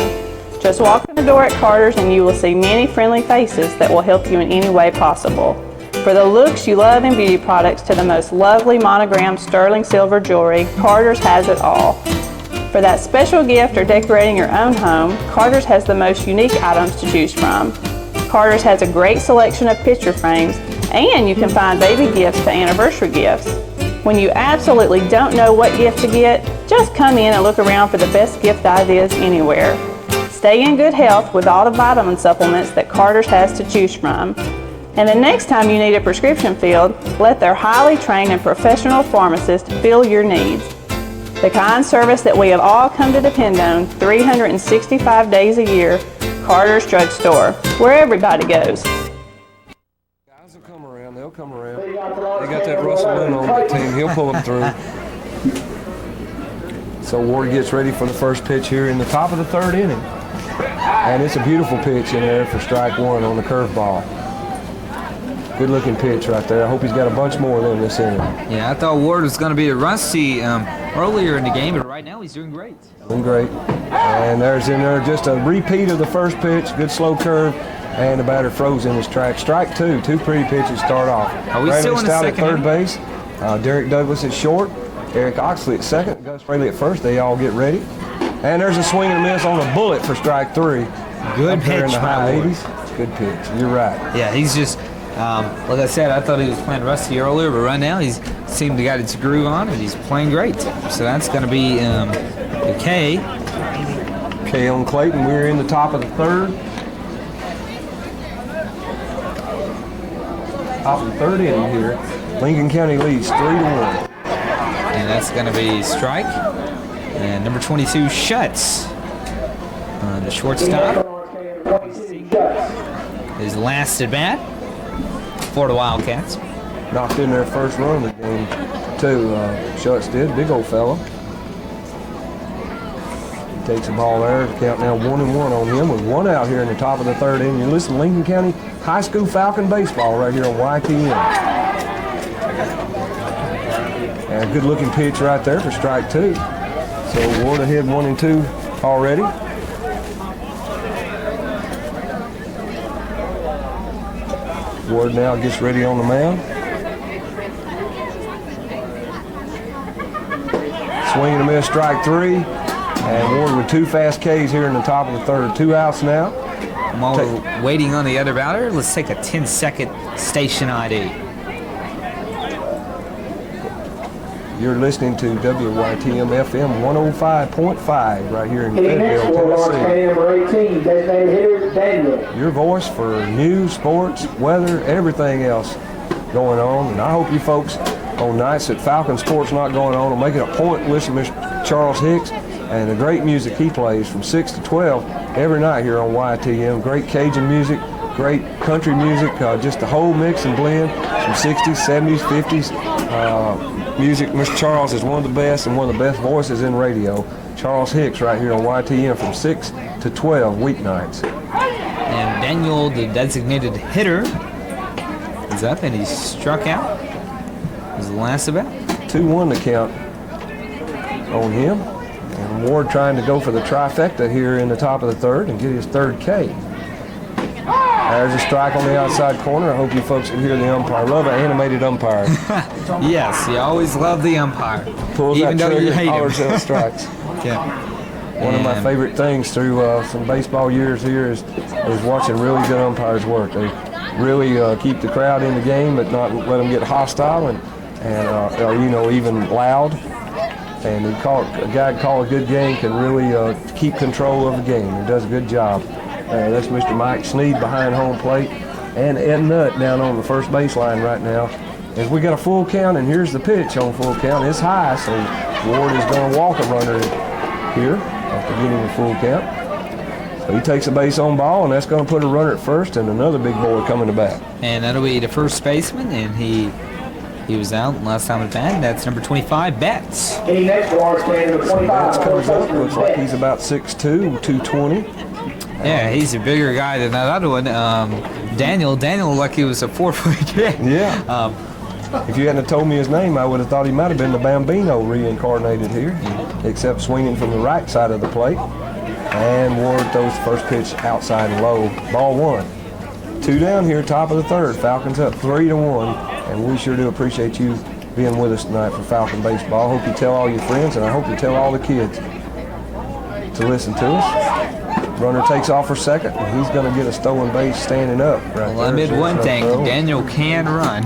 Just walk in the door at Carter's and you will see many friendly faces that will help you in any way possible. For the looks you love in beauty products to the most lovely monogrammed sterling silver jewelry, Carter's has it all. For that special gift or decorating your own home, Carter's has the most unique items to choose from. Carter's has a great selection of picture frames, and you can find baby gifts to anniversary gifts. When you absolutely don't know what gift to get, just come in and look around for the best gift ideas anywhere. Stay in good health with all the vitamin supplements that Carter's has to choose from. And the next time you need a prescription filled, let their highly trained and professional pharmacist fill your needs. The kind service that we have all come to depend on 365 days a year, Carter's Drugstore, where everybody goes. Guys will come around, they'll come around. They got that Russell Lynn on the team, he'll pull them through. So Ward gets ready for the first pitch here in the top of the 3rd inning. And it's a beautiful pitch in there for strike 1 on the curveball. Good looking pitch right there. I hope he's got a bunch more of them this inning. Yeah, I thought Ward was going to be rusty earlier in the game, but right now he's doing great. Doing great. And there's in there just a repeat of the first pitch. Good slow curve. And the batter froze in his track. Strike 2. 2 pretty pitches start off. Are we still in the Stout second at 3rd inning? base. Derek Douglas at short. Eric Oxley at second. Gus Fraley at first. They all get ready. And there's a swing and a miss on a bullet for strike 3. Good Up there in pitch the by high Ward. 80s. Good pitch. You're right. Yeah, he's just, like I said, I thought he was playing rusty earlier, but right now he's seemed to got his groove on, and he's playing great. So that's going to be the K. K on Clayton. We're in the top of the 3rd. Top of the 3rd inning here. Lincoln County leads 3-1. And that's going to be strike. And number 22, Schutz. The shortstop. His last at bat for the Wildcats. Knocked in their first run of the game, too. Schutz did. Big old fella. He takes the ball there. Count now 1-1 on him with 1 out here in the top of the 3rd inning. You listen to Lincoln County High School Falcon baseball right here on YTM. And a good looking pitch right there for strike 2. So Ward ahead 1-2 already. Ward now gets ready on the mound. Swing and a miss, strike 3. And Ward with 2 fast Ks here in the top of the 3rd. 2 outs now. While we're waiting on the other batter, let's take a 10-second station ID. You're listening to WYTM FM 105.5 right here in Hitting next Fayetteville, for Lawrence County Tennessee. number 18, designated hitter Daniel. Your voice for news, sports, weather, everything else going on. And I hope you folks on nights that Falcon Sports not going on will make it a point to listen to Mr. Charles Hicks and the great music he plays from 6 to 12 every night here on YTM. Great Cajun music, great country music, just the whole mix and blend from 60s, 70s, 50s. Music. Mr. Charles is one of the best and one of the best voices in radio. Charles Hicks right here on YTM from 6 to 12 weeknights. And Daniel, the designated hitter, is up and he's struck out. His last at bat. 2-1 to count on him. And Ward trying to go for the trifecta here in the top of the 3rd and get his 3rd K. There's a strike on the outside corner. I hope you folks can hear the umpire. Love an animated umpire. Yes, you always love the umpire. Pulls even that though trigger, you hate hollers him. out strikes. Yeah. One of my favorite things through some baseball years here is watching really good umpires work. They really keep the crowd in the game, but not let them get hostile and even loud. And a guy call a good game can really keep control of the game. He does a good job. That's Mr. Mike Sneed behind home plate, and Ed Nutt down on the first baseline right now. As we got a full count, and here's the pitch on full count. It's high, so Ward is going to walk a runner here after getting a full count. So he takes a base on ball, and that's going to put a runner at first, and another big boy coming to bat. And that'll be the first baseman, and he was out last time at bat. That's number 25, Betts. Hitting next for Lawrence County number 25. Betts comes up, looks like he's about 6'2", 220. Yeah, he's a bigger guy than that other one. Daniel looked like he was a 4-foot kid. Yeah. If you hadn't told me his name, I would have thought he might have been the Bambino reincarnated here, except swinging from the right side of the plate. And Ward throws the first pitch outside and low. Ball 1. 2 down here, top of the 3rd. Falcons up 3-1, and we sure do appreciate you being with us tonight for Falcon Baseball. I hope you tell all your friends, and I hope you tell all the kids to listen to us. Runner takes off for second, and he's going to get a stolen base standing up right Well, I there. admit one thing, Daniel can run.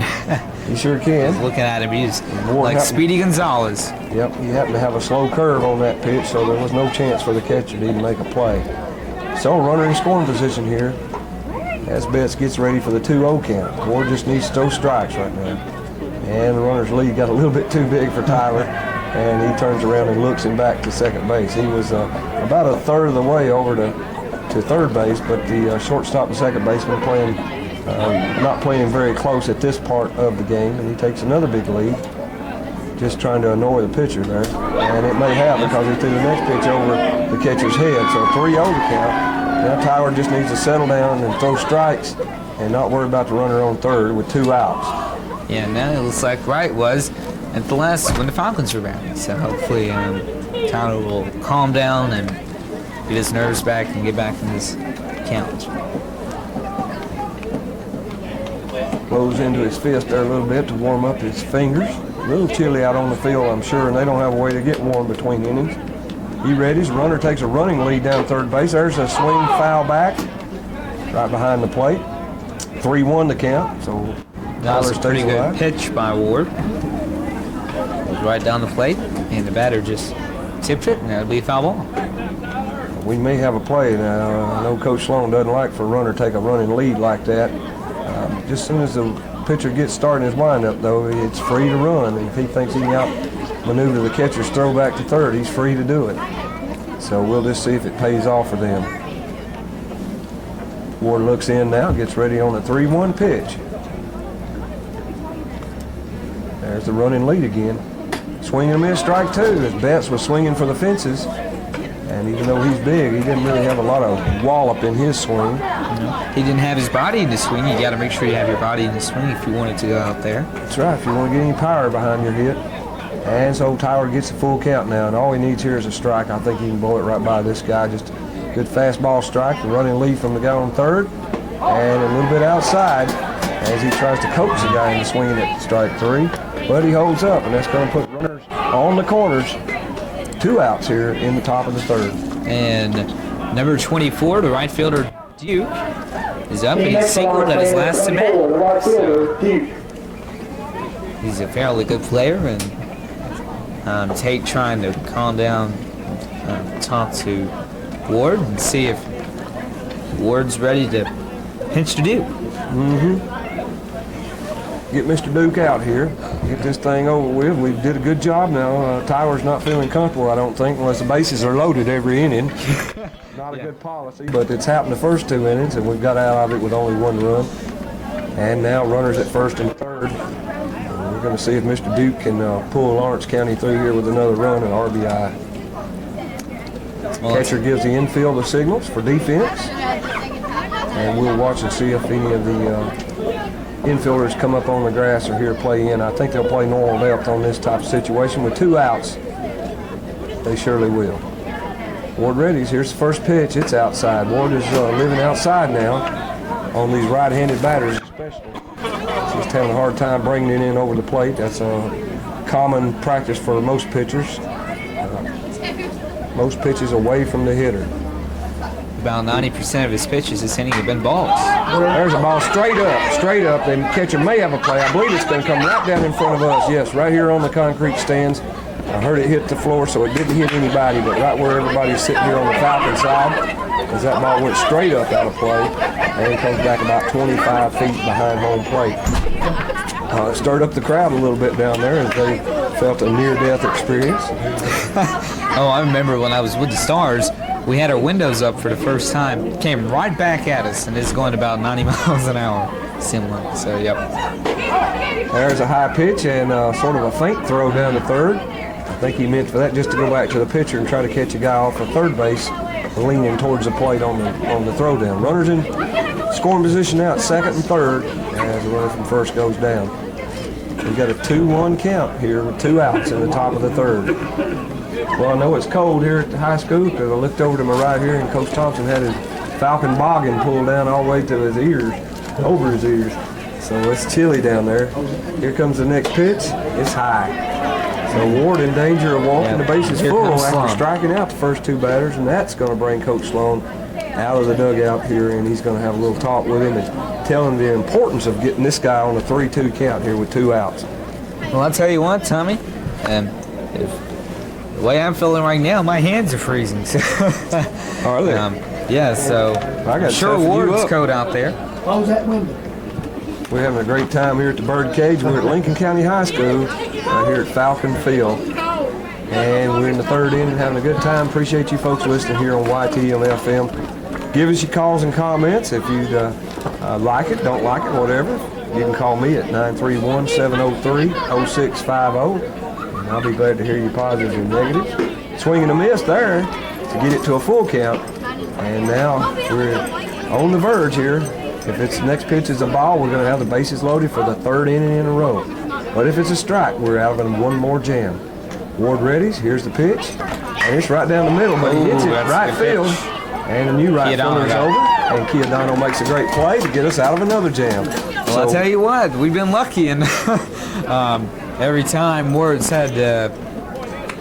He sure can. Looking at him, he's Ward like happened- Speedy Gonzalez. Yep, he happened to have a slow curve on that pitch, so there was no chance for the catcher to even make a play. So runner in scoring position here as Betts gets ready for the 2-0 count. Ward just needs to throw strikes right now. And the runner's lead got a little bit too big for Tyler, and he turns around and looks him back to second base. He was about a third of the way over to third base, but the shortstop and second baseman not playing him very close at this part of the game, and he takes another big lead, just trying to annoy the pitcher there. And it may have, because he threw the next pitch over the catcher's head. So 3-0 to count. Now Tyler just needs to settle down and throw strikes and not worry about the runner on third with 2 outs. Yeah, now it looks like Wright was at the last when the Falcons were batting. So hopefully Tyler will calm down and get his nerves back and get back in this count. Blows into his fist there a little bit to warm up his fingers. A little chilly out on the field, I'm sure, and they don't have a way to get warm between innings. He readies. Runner takes a running lead down third base. There's a swing foul back right behind the plate. 3-1 the count. So That was a pretty good alive. pitch by Ward. It was right down the plate, and the batter just tipped it, and that'll be a foul ball. We may have a play now. I know Coach Sloan doesn't like for a runner to take a running lead like that. Just as soon as the pitcher gets started in his windup, though, it's free to run. If he thinks he can outmaneuver the catcher's throw back to third, he's free to do it. So we'll just see if it pays off for them. Ward looks in now, gets ready on the 3-1 pitch. There's the running lead again. Swing and a miss, strike two, as Betts was swinging for the fences. And even though he's big, he didn't really have a lot of wallop in his swing. He didn't have his body in the swing. You got to make sure you have your body in the swing if you want it to go out there. That's right, if you want to get any power behind your hit. And so Tyler gets a full count now, and all he needs here is a strike. I think he can blow it right by this guy. Just a good fastball strike, the running lead from the guy on third, and a little bit outside as he tries to coax the guy into swinging at strike three. But he holds up, and that's going to put runners on the corners. 2 outs here in the top of the third. And number 24, the right fielder, Duke, is up, and he's singled at his last at bat. So he's a fairly good player, and Tate trying to calm down, talk to Ward and see if Ward's ready to pinch to Duke. Get Mr. Duke out here. Get this thing over with. We did a good job now. Tyler's not feeling comfortable, I don't think, unless the bases are loaded every inning. Not a good policy, but it's happened the first 2 innings, and we've got out of it with only 1 run. And now runners at first and third. We're going to see if Mr. Duke can pull Lawrence County through here with another run and RBI. Catcher gives the infield the signals for defense. And we'll watch and see if any of the infielders come up on the grass or here play in. I think they'll play normal depth on this type of situation. With 2 outs, they surely will. Ward readies. Here's the first pitch. It's outside. Ward is living outside now on these right-handed batters especially. Just having a hard time bringing it in over the plate. That's a common practice for most pitchers. Most pitches away from the hitter. About 90% of his pitches this inning have been balls. There's a ball straight up. The catcher may have a play. I believe it's going to come right down in front of us. Yes, right here on the concrete stands. I heard it hit the floor, so it didn't hit anybody, but right where everybody's sitting here on the Falcon side, as that ball went straight up out of play, and it comes back about 25 feet behind home plate. It stirred up the crowd a little bit down there as they felt a near-death experience. Oh, I remember when I was with the Stars, we had our windows up for the first time. It came right back at us, and it's going about 90 miles an hour, similar. So, yep. There's a high pitch and sort of a feint throw down to third. I think he meant for that just to go back to the pitcher and try to catch a guy off of third base, leaning towards the plate on the throw down. Runners in scoring position now at second and third as the runner from first goes down. We've got a 2-1 count here with 2 outs in the top of the third. Well, I know it's cold here at the high school because I looked over to my right here and Coach Thompson had his Falcon boggin pulled down all the way to his ears, over his ears. So it's chilly down there. Here comes the next pitch. It's high. So Ward in danger of walking the bases full after striking out the first 2 batters, and that's going to bring Coach Sloan out of the dugout here, and he's going to have a little talk with him and tell him the importance of getting this guy on a 3-2 count here with 2 outs. Well, I'll tell you what, Tommy, the way I'm feeling right now, my hands are freezing. Are they? Yeah, so I'm sure Ward's coat out there. Close that window. We're having a great time here at the Bird Cage. We're at Lincoln County High School, right here at Falcon Field. And we're in the third inning having a good time. Appreciate you folks listening here on YTM FM. Give us your calls and comments if you like it, don't like it, whatever. You can call me at 931-703-0650. And I'll be glad to hear your positives and negatives. Swing and a miss there to get it to a full count. And now we're on the verge here. If it's next pitch is a ball, we're going to have the bases loaded for the 3rd inning in a row. But if it's a strike, we're out of one more jam. Ward readies. Here's the pitch. And it's right down the middle, but he hits it right field. And a new right fielder is over. And Chiodano makes a great play to get us out of another jam. Well, I'll tell you what, we've been lucky. And every time Ward's had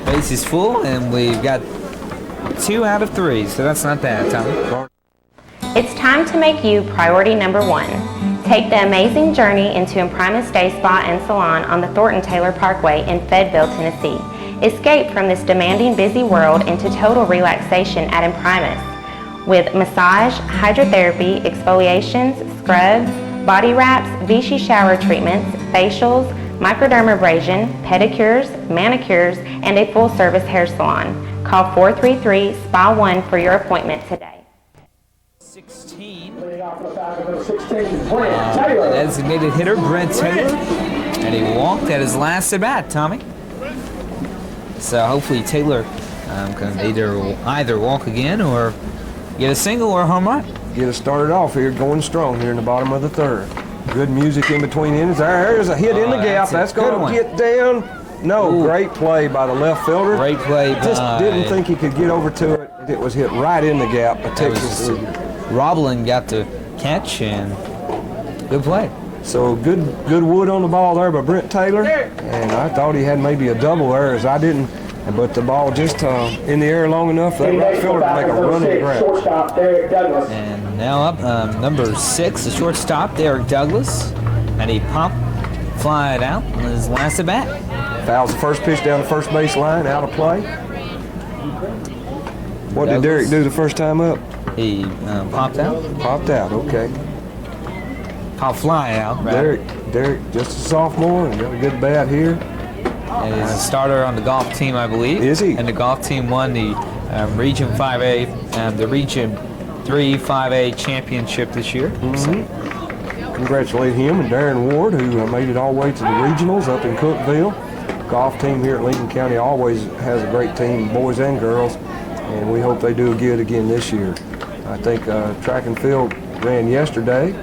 bases full, and we've got 2 out of 3, so that's not bad, Tommy. It's time to make you priority number 1. Take the amazing journey into Imprimis Day Spa and Salon on the Thornton Taylor Parkway in Fayetteville, Tennessee. Escape from this demanding, busy world into total relaxation at Imprimis. With massage, hydrotherapy, exfoliations, scrubs, body wraps, Vichy shower treatments, facials, microdermabrasion, pedicures, manicures, and a full-service hair salon. Call 433-SPA1 for your appointment today. 16. Leading off for the Falcons, number 16, Brent Taylor. Designated hitter Brent Taylor, and he walked at his last at bat, Tommy. So hopefully Taylor can either walk again or get a single or a home run. Get us started off here, going strong here in the bottom of the third. Good music in between innings. There's a hit in the gap. That's going to get down. No, great play by the left fielder. Great play by... Just didn't think he could get over to it. It was hit right in the gap. A Texas leader. Roblin got the catch, and good play. So good wood on the ball there by Brent Taylor. And I thought he had maybe a double there, as I didn't. But the ball just in the air long enough for that right fielder to make a running grab. Shortstop, Derek Douglas. And now up number 6, the shortstop, Derek Douglas. And he popped, flied out on his last at bat. Fouls the first pitch down the first base line, out of play. What did Derek do the first time up? He popped out. Popped out, okay. Pop fly out. Derek, just a sophomore, and got a good bat here. And he's a starter on the golf team, I believe. Is he? And the golf team won the Region 5A, the Region 3 5A championship this year. Mm-hmm. Congratulate him and Darren Ward, who made it all the way to the regionals up in Cookeville. Golf team here at Lincoln County always has a great team, boys and girls, and we hope they do good again this year. I think track and field ran yesterday.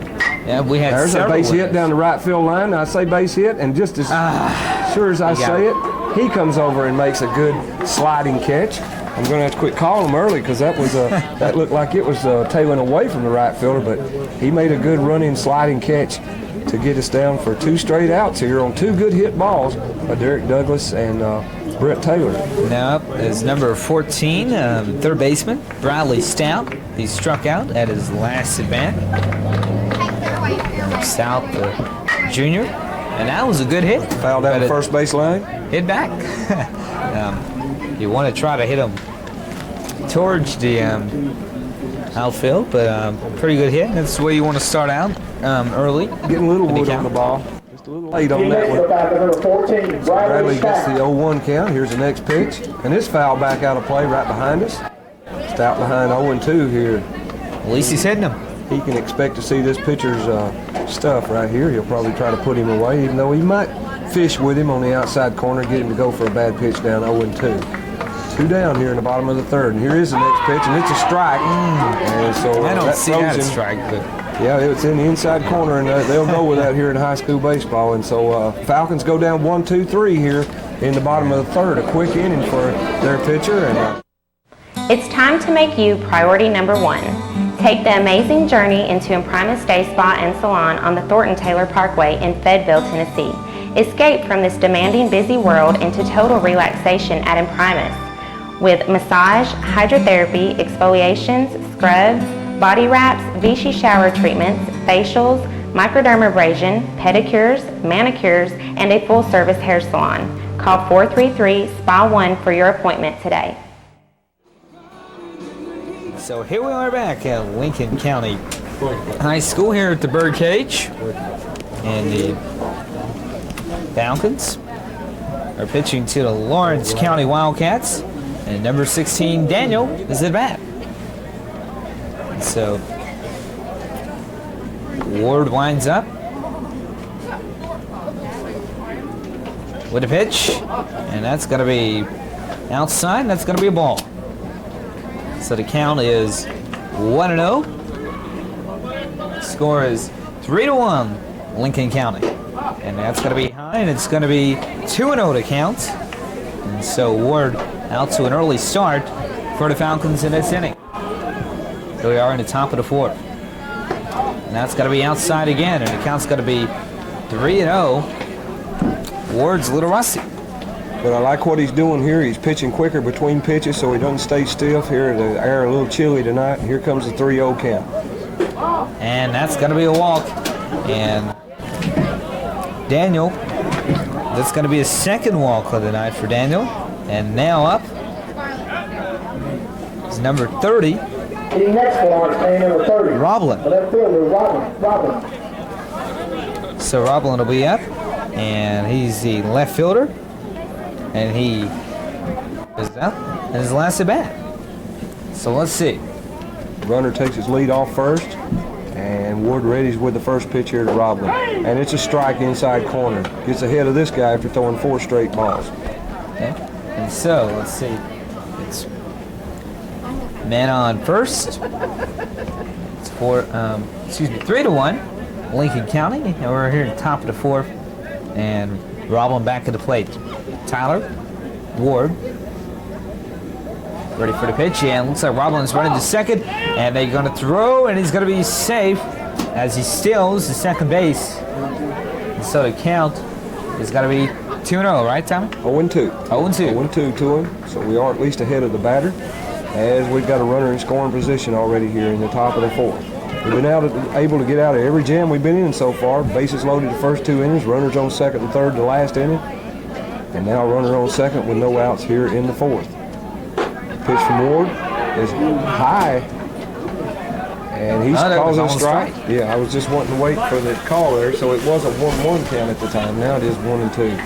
Yeah, we had There's a base hit down the right field line. I say base hit, and just as sure as I say it, he comes over and makes a good sliding catch. I'm going to have to quit calling him early because that was that looked like it was tailing away from the right fielder, but he made a good running sliding catch to get us down for 2 straight outs here on 2 good hit balls by Derek Douglas and Brent Taylor. Now up is number 14, third baseman, Bradley Stout. He struck out at his last at bat. Stout, the junior, and that was a good hit. Foul down the first base line. Hit back. You want to try to hit him towards the outfield, but pretty good hit. That's the way you want to start out early. Getting a little wood on the ball. Just a little late on that one. Bradley gets the 0-1 count. Here's the next pitch. And this foul back out of play right behind us. Stout behind 0-2 here. At least he's hitting him. He can expect to see this pitcher's stuff right here. He'll probably try to put him away, even though he might fish with him on the outside corner, get him to go for a bad pitch down 0-2. 2 down here in the bottom of the third. And here is the next pitch, and it's a strike. And so I don't see that him. strike, but yeah, it's in the inside corner, and they'll go with that here in high school baseball. And so Falcons go down 1-2-3 here in the bottom of the third. A quick inning for their pitcher. And It's time to make you priority number 1. Take the amazing journey into Imprimis Day Spa and Salon on the Thornton Taylor Parkway in Fayetteville, Tennessee. Escape from this demanding, busy world into total relaxation at Imprimis. With massage, hydrotherapy, exfoliations, scrubs, body wraps, Vichy shower treatments, facials, microdermabrasion, pedicures, manicures, and a full-service hair salon. Call 433-SPA1 for your appointment today. so here we are back at Lincoln County High School here at the Birdcage, and the Falcons are pitching to the Lawrence County Wildcats, and number 16 Daniel is at bat. So Ward winds up with a pitch, and that's going to be outside, and that's going to be a ball. So the count is 1-0. Score is 3-1, Lincoln County. And that's going to be high, and it's going to be 2-0 to count. And so Ward out to an early start for the Falcons in this inning. Here we are in the top of the fourth. And that's going to be outside again, and the count's going to be 3-0. Ward's a little rusty. But I like what he's doing here. He's pitching quicker between pitches so he doesn't stay stiff. Here, the air a little chilly tonight. Here comes the 3-0 count. And that's going to be a walk. And Daniel, that's going to be a second walk of the night for Daniel. And now up is number 30. Hitting next for Lawrence County, number 30. Roblin. The left fielder, Roblin. So Roblin will be up, and he's the left fielder, and he is up in his last at bat. So let's see. Runner takes his lead off first, and Ward readies with the first pitch here to Roblin. And it's a strike inside corner. Gets ahead of this guy after throwing 4 straight balls. Okay. And so let's see. It's man on first. It's 3-1. Lincoln County, and we're here at the top of the 4th, and Roblin back at the plate. Tyler Ward ready for the pitch, and looks like Roblin's running to second, and they're going to throw, and he's going to be safe as he steals the second base. And so the count is going to be 2-0, right, Tommy? 0-2. 0-2. 0-2 to him, so we are at least ahead of the batter, as we've got a runner in scoring position already here in the top of the 4th. We've been able to get out of every jam we've been in so far. Bases loaded the first 2 innings, runners on second and third the last inning, and now runner on second with no outs here in the 4th. Pitch from Ward is high, and he's causing a strike. Yeah, I was just wanting to wait for the call there, so it was a 1-1 count at the time. Now it is 1-2.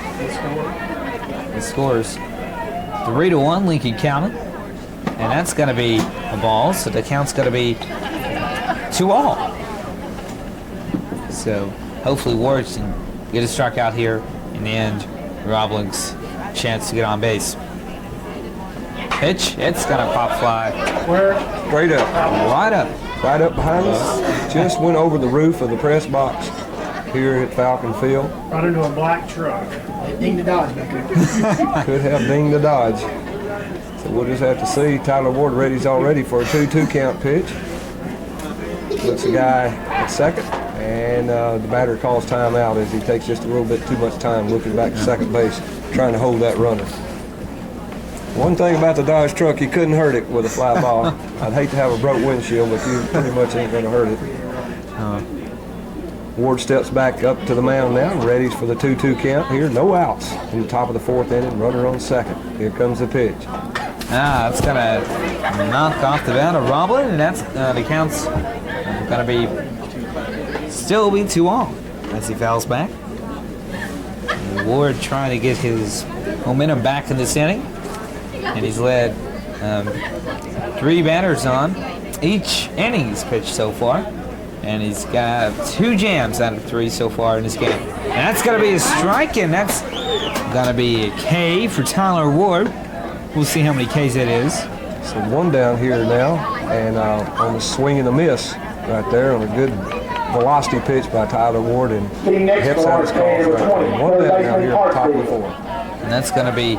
The scores 3-1 Lincoln County, and that's going to be a ball, so the count's going to be 2-all. So hopefully Ward can get a strikeout here in the end. Roblin's chance to get on base. Pitch, it's gonna pop fly. Straight up. Right up. Right up behind us. Just went over the roof of the press box here at Falcon Field. Right into a black truck. Dinged the Dodge back there. Could have dinged the Dodge. So we'll just have to see. Tyler Ward ready's already for a 2-2 count pitch. Looks a guy at second, and the batter calls timeout as he takes just a little bit too much time looking back to second base, trying to hold that runner. One thing about the Dodge truck, you couldn't hurt it with a fly ball. I'd hate to have a broke windshield, but you pretty much ain't going to hurt it. Ward steps back up to the mound now, readies for the 2-2 count here. No outs in the top of the 4th inning, runner on second. Here comes the pitch. That's going to knock off the bat of Roblin, and that's the count's going to be still be 2-all as he fouls back. Ward trying to get his momentum back in this inning, and he's led 3 batters on each inning he's pitched so far, and he's got 2 jams out of 3 so far in this game. And that's going to be a strike, and that's going to be a K for Tyler Ward. We'll see how many Ks that is. So 1 down here now, and on the swing and a miss right there on a good velocity pitch by Tyler Ward, and hits out his calls right there. 1 down now here at the top of the 4th. And that's going to be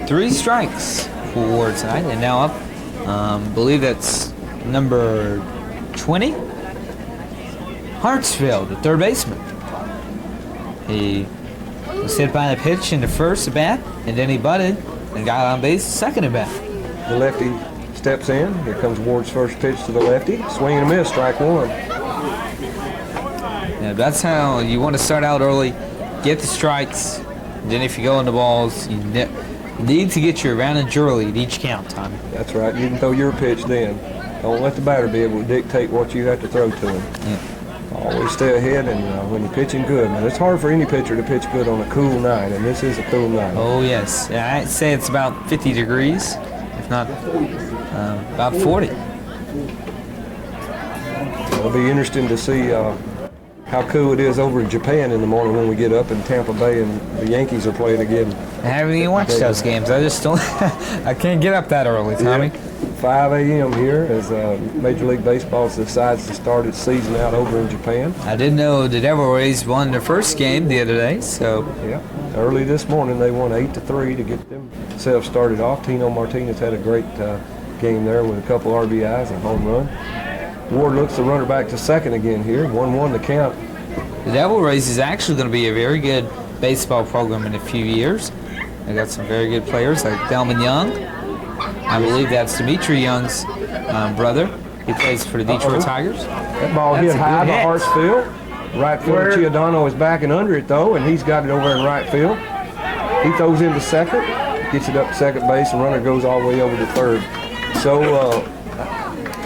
3 strikes for Ward tonight. And now up, believe that's number 20, Hartsfield, the third baseman. He was hit by the pitch in the first at bat, and then he butted and got on base second at bat. The lefty steps in. Here comes Ward's first pitch to the lefty. Swing and a miss, strike 1. Yeah, that's how you want to start out early. Get the strikes. And then if you go in the balls, you need to get your advantage early at each count, Tommy. That's right. You can throw your pitch then. Don't let the batter be able to dictate what you have to throw to him. Yeah. Always stay ahead, and when you're pitching good. Now, it's hard for any pitcher to pitch good on a cool night, and this is a cool night. Oh, yes. Yeah, I'd say it's about 50 degrees, if not about 40. It'll be interesting to see how cool it is over in Japan in the morning when we get up in Tampa Bay and the Yankees are playing again. I haven't even watched those games. I just don't. I can't get up that early, Tommy. Yeah. 5 a.m. here as Major League Baseball decides to start its season out over in Japan. I didn't know the Devil Rays won their first game the other day, so. Yeah, early this morning they won 8-3 to get themselves started off. Tino Martinez had a great game there with a couple RBIs and a home run. Ward looks the runner back to second again here. 1-1 the count. The Devil Rays is actually going to be a very good baseball program in a few years. They got some very good players like Delman Young. I believe that's Dimitri Young's brother. He plays for the Detroit Tigers. That ball That's hit a high good by hit. Hartsfield. Right fielder Chiodano is backing under it though, and he's got it over in right field. He throws into second, gets it up to second base, and runner goes all the way over to third. So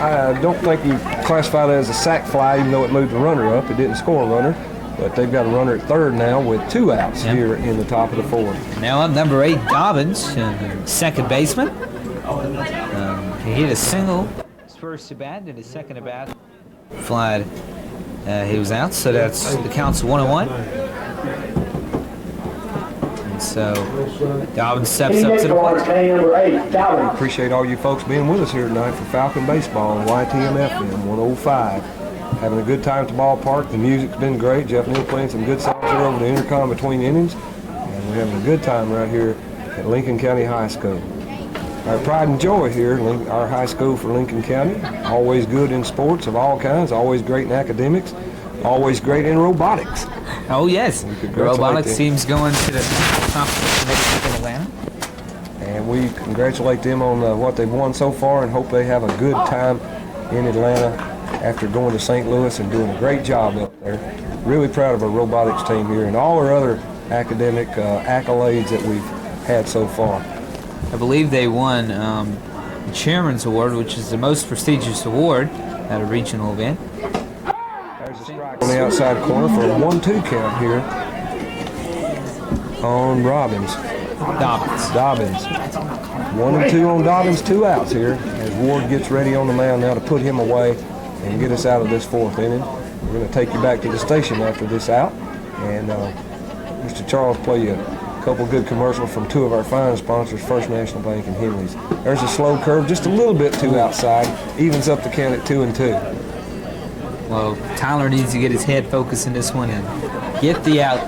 I don't think you classify that as a sac fly, even though it moved the runner up. It didn't score a runner, but they've got a runner at third now with 2 outs here in the top of the 4th. Now up number 8, Dobbins, second baseman. He hit a single his first at bat, and his second at bat flied. He was out, so that's the count's 1-1. And so Dobbins steps up to the Lawrence plate. County number 8, Dobbins. Appreciate all you folks being with us here tonight for Falcon Baseball on YTMFM 105. Having a good time at the ballpark. The music's been great. Jeff Neal playing some good songs here over the intercom between innings. And we're having a good time right here at Lincoln County High School. Our pride and joy here, our high school for Lincoln County. Always good in sports of all kinds, always great in academics, always great in robotics. Oh, yes. The congratulate robotics them. team's going to the competition in Atlanta. And we congratulate them on what they've won so far and hope they have a good time in Atlanta after going to St. Louis and doing a great job up there. Really proud of our robotics team here and all our other academic accolades that we've had so far. I believe they won the Chairman's Award, which is the most prestigious award at a regional event. There's a strike on the outside corner for a 1-2 count here on Dobbins. 1-2 on Dobbins, 2 outs here as Ward gets ready on the mound now to put him away and get us out of this 4th inning. We're going to take you back to the station after this out, and Mr. Charles play you a couple good commercials from 2 of our fine sponsors, First National Bank and Henley's. There's a slow curve, just a little bit too outside, evens up the count at 2-2. Well, Tyler needs to get his head focused in this one and get the out.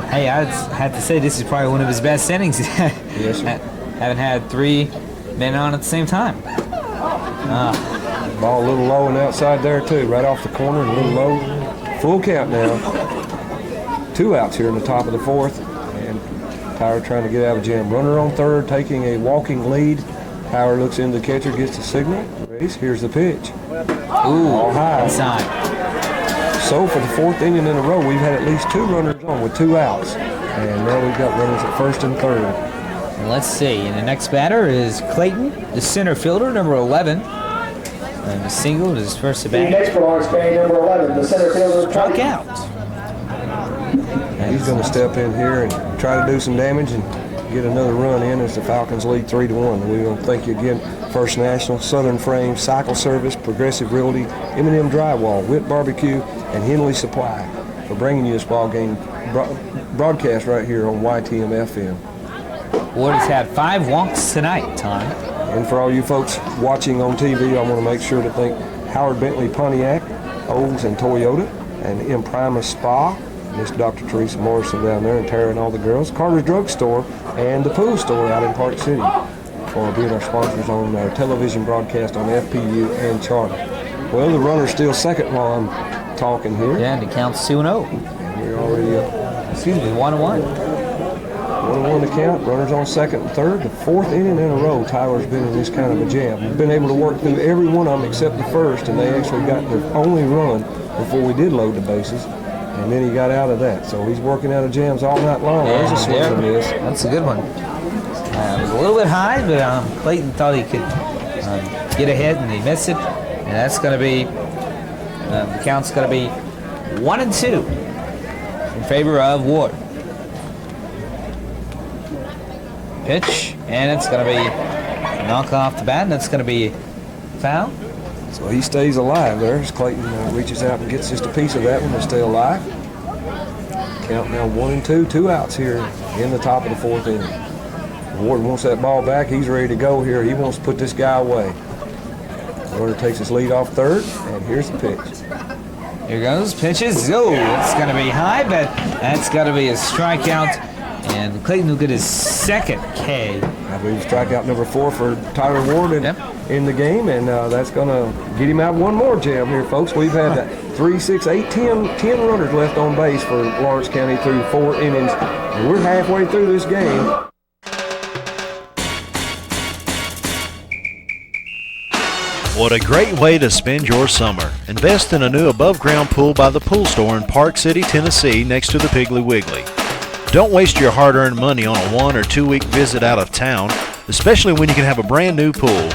Hey, I had to say this is probably one of his best innings. Yes, sir. Haven't had 3 men on at the same time. Ball a little low and outside there too, right off the corner, a little low. Full count now. 2 outs here in the top of the 4th, and Tyler trying to get out of a jam. Runner on third, taking a walking lead. Tyler looks into the catcher, gets the signal. Here's the pitch. Ooh, all high. Inside. So for the 4th inning in a row, we've had at least 2 runners on with 2 outs, and now we've got runners at first and third. And let's see, and the next batter is Clayton, the center fielder, number 11. And the single is his first at bat. Next for Lawrence County number 11, the center fielder, Struck out. He's going to step in here and try to do some damage and get another run in as the Falcons lead 3-1. We want to thank you again, First National, Southern Frame, Cycle Service, Progressive Realty, M&M Drywall, Witt Barbecue, and Henley Supply for bringing you this ball game broadcast right here on YTM-FM. Ward has had 5 walks tonight, Tom. And for all you folks watching on TV, I want to make sure to thank Howard Bentley Pontiac, Olds and Toyota, and Imprimus Spa, Miss Dr. Teresa Morrison down there, and Tara and all the girls, Carter's Drug Store, and the Pool Store out in Park City for being our sponsors on our television broadcast on FPU and Charter. Well, the runner's still second while I'm talking here. Yeah, and it counts 2-0. And we're already up. Excuse me, 1-1. 1-1 to count, runners on second and third. The 4th inning in a row, Tyler's been in this kind of a jam. We've been able to work through every one of them except the first, and they actually got their only run before we did load the bases. And then he got out of that. So he's working out of jams all night long. There's a swing and miss. That's a good one. It was a little bit high, but Clayton thought he could get ahead, and he missed it. And that's going to be, the count's going to be 1-2 in favor of Ward. Pitch, and it's going to be knock off the bat, and it's going to be foul. So he stays alive there as Clayton reaches out and gets just a piece of that one to stay alive. Count now 1-2, 2 outs here in the top of the 4th inning. Ward wants that ball back. He's ready to go here. He wants to put this guy away. Runner takes his lead off third, and here's the pitch. Here goes, pitches. Oh, it's going to be high, but that's got to be a strikeout. And Clayton will get his second K. I believe strikeout number 4 for Tyler Ward in the game, and that's going to get him out one more jam here, folks. We've had 3, 6, 8, 10 runners left on base for Lawrence County through 4 innings, and we're halfway through this game. What a great way to spend your summer. Invest in a new above-ground pool by the Pool Store in Park City, Tennessee, next to the Piggly Wiggly. Don't waste your hard-earned money on a 1 or 2 week visit out of town, especially when you can have a brand new pool.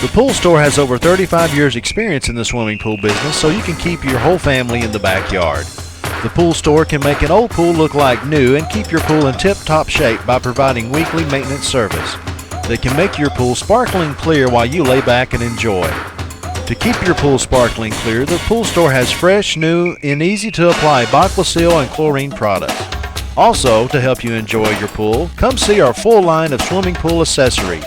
The Pool Store has over 35 years experience in the swimming pool business, so you can keep your whole family in the backyard. The Pool Store can make an old pool look like new and keep your pool in tip-top shape by providing weekly maintenance service. They can make your pool sparkling clear while you lay back and enjoy. To keep your pool sparkling clear, the Pool Store has fresh, new, and easy-to-apply Aquasil and chlorine products. Also, to help you enjoy your pool, come see our full line of swimming pool accessories.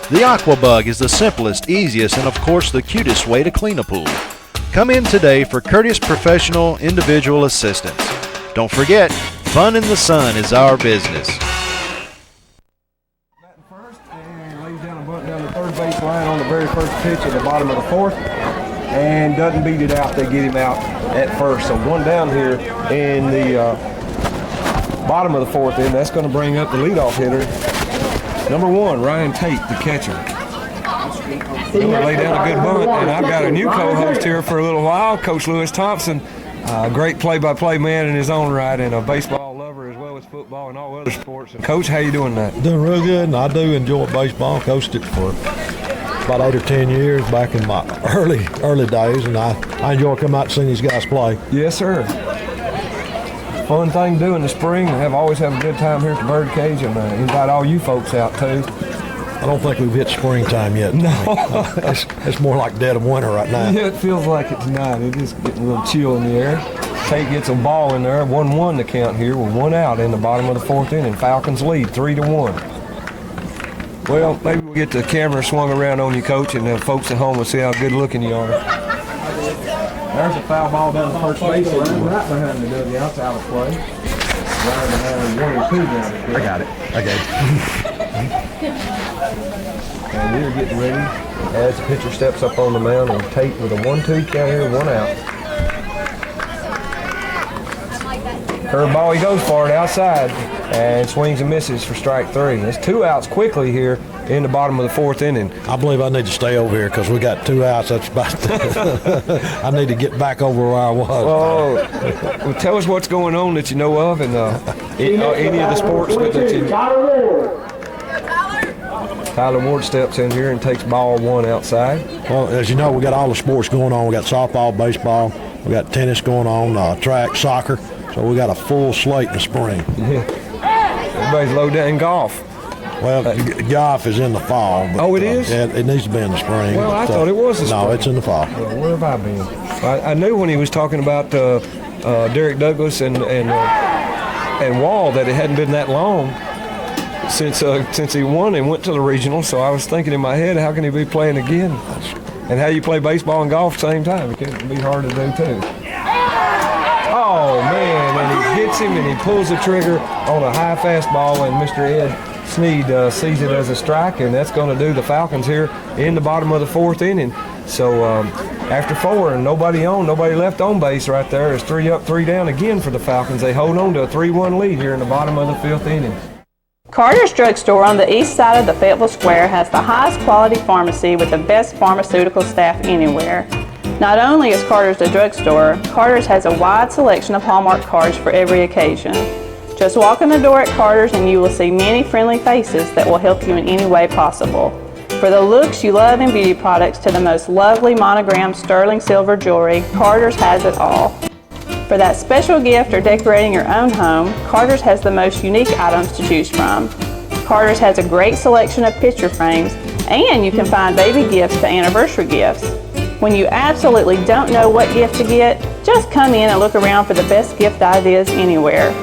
The Aquabug is the simplest, easiest, and of course the cutest way to clean a pool. Come in today for courteous professional individual assistance. Don't forget, fun in the sun is our business. First, and lays down a bunt down the third base line on the very first pitch at the bottom of the 4th, and doesn't beat it out. They get him out at first. So 1 down here in the bottom of the 4th inning. That's going to bring up the leadoff hitter, number 1, Ryan Tate, the catcher. He'll lay down a good bunt, and I've got a new co-host here for a little while, Coach Lewis Thompson, a great play-by-play man in his own right, and a baseball lover as well as football and all other sports. And Coach, how you doing tonight? Doing real good, and I do enjoy baseball. Coached it for about 8 or 10 years back in my early days, and I enjoy coming out and seeing these guys play. Yes, sir. Fun thing to do in the spring. Always have a good time here at the Birdcage, and invite all you folks out too. I don't think we've hit springtime yet. No. It's more like dead of winter right now. Yeah, it feels like it tonight. It is getting a little chill in the air. Tate gets a ball in there. 1-1 to count here with 1 out in the bottom of the 4th inning. Falcons lead 3-1. Well, maybe we'll get the camera swung around on you, Coach, and the folks at home will see how good looking you are. There's a foul ball down the first base line, right behind the dugouts, out of play. Right behind 1 and 2 down there. I got it. And we're getting ready as the pitcher steps up on the mound, and Tate with a 1-2 count here, 1 out. Curveball, he goes for it outside and swings and misses for strike 3. That's 2 outs quickly here in the bottom of the 4th inning. I believe I need to stay over here because we got 2 outs. That's about I need to get back over where I was. Well, tell us what's going on that you know of, and any of the sports that you. Tyler Ward steps in here and takes ball 1 outside. Well, as you know, we got all the sports going on. We got softball, baseball, we got tennis going on, track, soccer. So we got a full slate in the spring. Yeah. Everybody's low down golf. Well, golf is in the fall. But, it is? Yeah, it needs to be in the spring. Well, I thought it was the spring. No, it's in the fall. Well, where have I been? I knew when he was talking about Derek Douglas and Wall that it hadn't been that long since he won and went to the regional. So I was thinking in my head, how can he be playing again? And how you play baseball and golf at the same time? It can be hard to do too. Oh man! And he hits him and he pulls the trigger on a high fastball, and Mr. Ed Sneed sees it as a strike, and that's going to do the Falcons here in the bottom of the 4th inning. So after 4 and nobody left on base right there, it's 3 up, 3 down again for the Falcons. They hold on to a 3-1 lead here in the bottom of the 5th inning. Carter's Drug Store on the east side of the Fayetteville Square has the highest quality pharmacy with the best pharmaceutical staff anywhere. Not only is Carter's a drugstore, Carter's has a wide selection of Hallmark cards for every occasion. Just walk in the door at Carter's and you will see many friendly faces that will help you in any way possible. For the looks you love in beauty products to the most lovely monogrammed sterling silver jewelry, Carter's has it all. For that special gift or decorating your own home, Carter's has the most unique items to choose from. Carter's has a great selection of picture frames, and you can find baby gifts to anniversary gifts. When you absolutely don't know what gift to get, just come in and look around for the best gift ideas anywhere.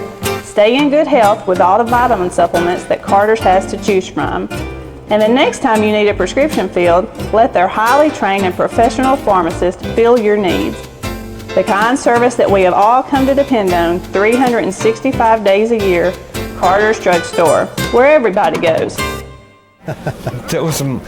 Stay in good health with all the vitamin supplements that Carter's has to choose from. And the next time you need a prescription filled, let their highly trained and professional pharmacist fill your needs. The kind service that we have all come to depend on 365 days a year, Carter's Drugstore, where everybody goes. Tell us some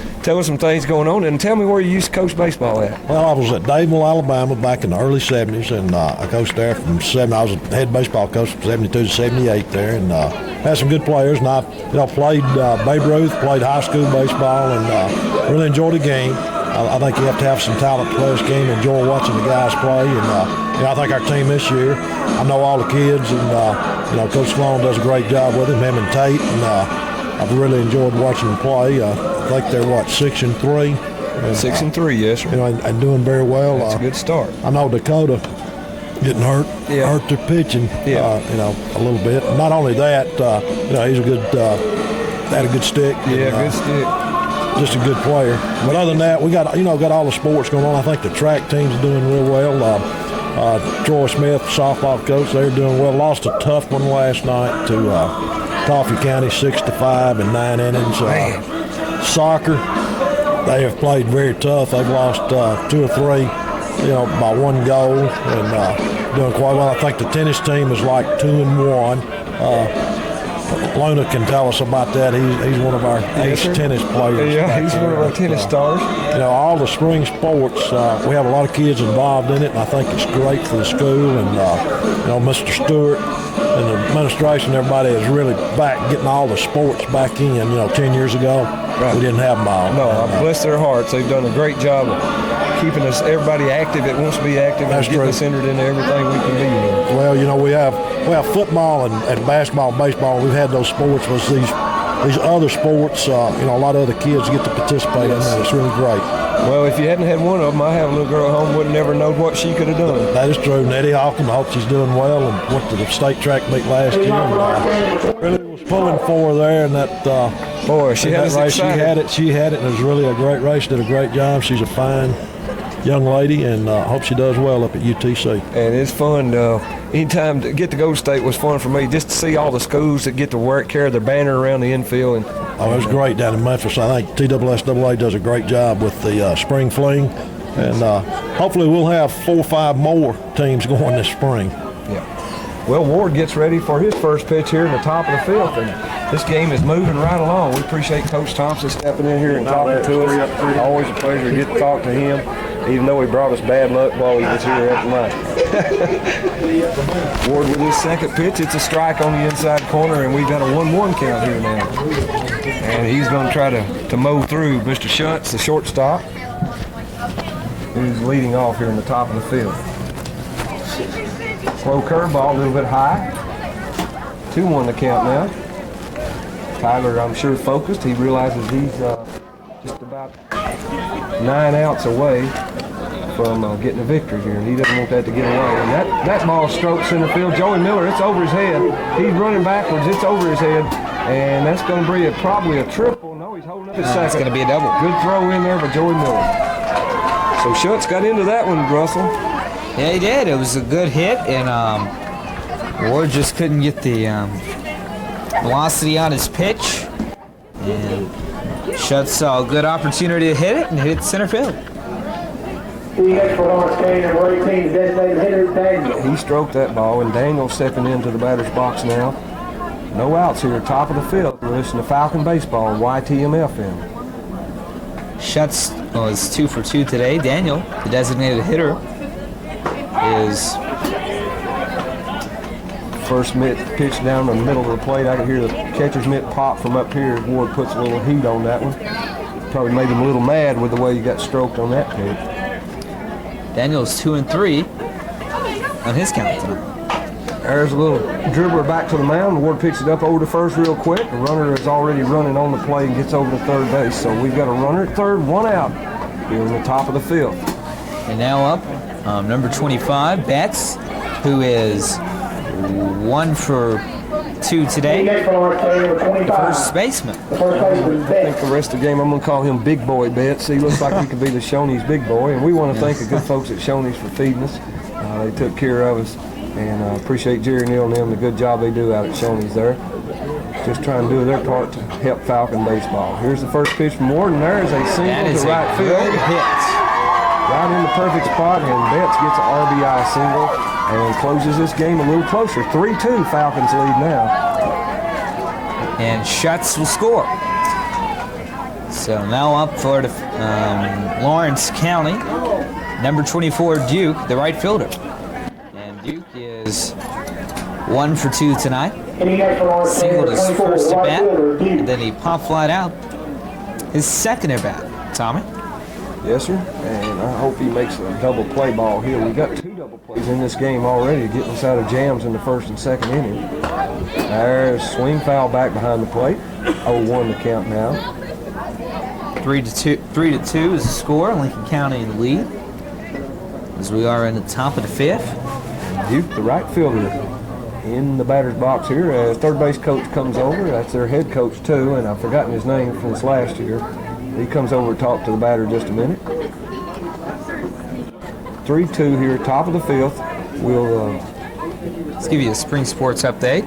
things going on, and tell me where you used to coach baseball at. Well, I was at Dadeville, Alabama back in the early 70s, and I coached there from 70. I was a head baseball coach from 72 to 78 there, and had some good players. And I played Babe Ruth, played high school baseball, and really enjoyed the game. I think you have to have some talent to play this game, enjoy watching the guys play, and I think our team this year, I know all the kids, and Coach Sloan does a great job with him and Tate, and I've really enjoyed watching them play. I think they're 6-3. 6-3, yes, sir. And doing very well. That's a good start. I know Dakota getting hurt their pitching, a little bit. Not only that, he's a good, had a good stick. Yeah, good stick. Just a good player. But other than that, we got all the sports going on. I think the track team's doing real well. Troy Smith, softball coach, they're doing well. Lost a tough one last night to Coffee County, 6-5 in 9 innings. Soccer, they have played very tough. They've lost 2 or 3, by 1 goal, and doing quite well. I think the tennis team is 2-1. Lona can tell us about that. He's one of our ace tennis players. Yeah, he's one of our tennis stars. All the spring sports, we have a lot of kids involved in it, and I think it's great for the school. And Mr. Stewart and the administration, everybody is really back getting all the sports back in. 10 years ago, we didn't have them all. No, bless their hearts. They've done a great job of keeping everybody active that wants to be active, and getting us entered into everything we can be in. Well, we have football and basketball and baseball. We've had those sports with these other sports. A lot of other kids get to participate in that. It's really great. Well, if you hadn't had one of them, I have a little girl at home would have never known what she could have done. That is true. Nettie Halcomb, I hope she's doing well, and went to the state track meet last year. And, really was pulling for her there, and that boy, she had that race. She had it, and it was really a great race. Did a great job. She's a fine young lady, and I hope she does well up at UTC. And it's fun. Anytime to get to go to state was fun for me, just to see all the schools that get to carry their banner around the infield. And it was great down in Memphis. I think TSSAA does a great job with the spring fling, and hopefully we'll have 4 or 5 more teams going this spring. Yeah. Well, Ward gets ready for his first pitch here in the top of the 5th, and this game is moving right along. We appreciate Coach Thompson stepping in here and talking to us. Always a pleasure to get to talk to him, even though he brought us bad luck while he was here at night. Ward with his second pitch. It's a strike on the inside corner, and we've got a 1-1 count here now. And he's going to try to mow through Mr. Schutz, the shortstop, who's leading off here in the top of the field. Slow curveball, a little bit high. 2-1 the count now. Tyler, I'm sure, focused. He realizes he's just about 9 outs away from getting a victory here, and he doesn't want that to get away. And that ball strokes center field. Joey Miller, it's over his head. He's running backwards. It's over his head, and that's going to be probably a triple. No, he's holding up his second. It's going to be a double. Good throw in there by Joey Miller. So Schutz got into that one, Russell. Yeah, he did. It was a good hit, and Ward just couldn't get the velocity on his pitch. And Schutz saw a good opportunity to hit it and hit it to center field. For Lawrence County, number 18, designated hitter Daniel. He stroked that ball, and Daniel stepping into the batter's box now. No outs here, top of the field. We're listening to Falcon Baseball on YTMFM. Schutz was 2 for 2 today. Daniel, the designated hitter, is first pitch down the middle of the plate. I could hear the catcher's mitt pop from up here. Ward puts a little heat on that one. Probably made him a little mad with the way he got stroked on that pitch. Daniel's 2 and 3 on his count tonight. There's a little dribbler back to the mound. Ward picks it up over to first real quick. The runner is already running on the plate and gets over to third base. So we've got a runner at third, 1 out here in the top of the field. And now up, number 25, Betts, who is 1 for 2 today. The first baseman. I think the rest of the game I'm going to call him Big Boy Betts. He looks like he could be the Shoney's big boy. And we want to thank the good folks at Shoney's for feeding us. They took care of us. And appreciate Jerry Neal and them, the good job they do out at Shoney's there. Just trying to do their part to help Falcon baseball. Here's the first pitch from Ward, and there is a single to right field. Good hit. Right in the perfect spot, and Betts gets an RBI single and closes this game a little closer. 3-2 Falcons lead now. and Schutz will score. So now up for the Lawrence County, number 24, Duke, the right fielder. And Duke is 1 for 2 tonight. Singled his first at bat, and then he popped flat out his second at bat. Tommy? Yes, sir. And I hope he makes a double play ball here. We got 2 double plays in this game already, getting us out of jams in the first and second inning. There's swing foul back behind the plate. 0-1 the count now. 3-2 is the score. Lincoln County in the lead as we are in the top of the 5th. Duke, the right fielder, in the batter's box here as third base coach comes over. That's their head coach too, and I've forgotten his name from this last year. He comes over to talk to the batter just a minute. 3-2 here, top of the 5th. We'll let's give you a spring sports update.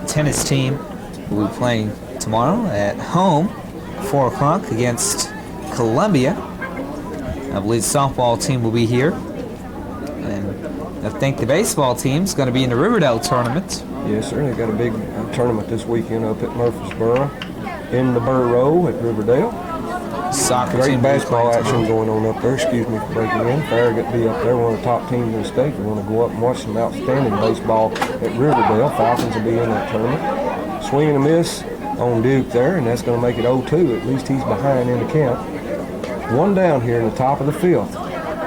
Tennis team will be playing tomorrow at home, 4 o'clock against Columbia. I believe the softball team will be here. And I think the baseball team's going to be in the Riverdale tournament. Yes, sir. They've got a big tournament this weekend up at Murfreesboro in the Burr Row at Riverdale. Soccer Great team basketball action going on up there. Excuse me for breaking in. Farragut be up there, one of the top teams in the state. We want to go up and watch some outstanding baseball at Riverdale. Falcons will be in that tournament. Swing and a miss on Duke there, and that's going to make it 0-2. At least he's behind in the count. 1 down here in the top of the 5th.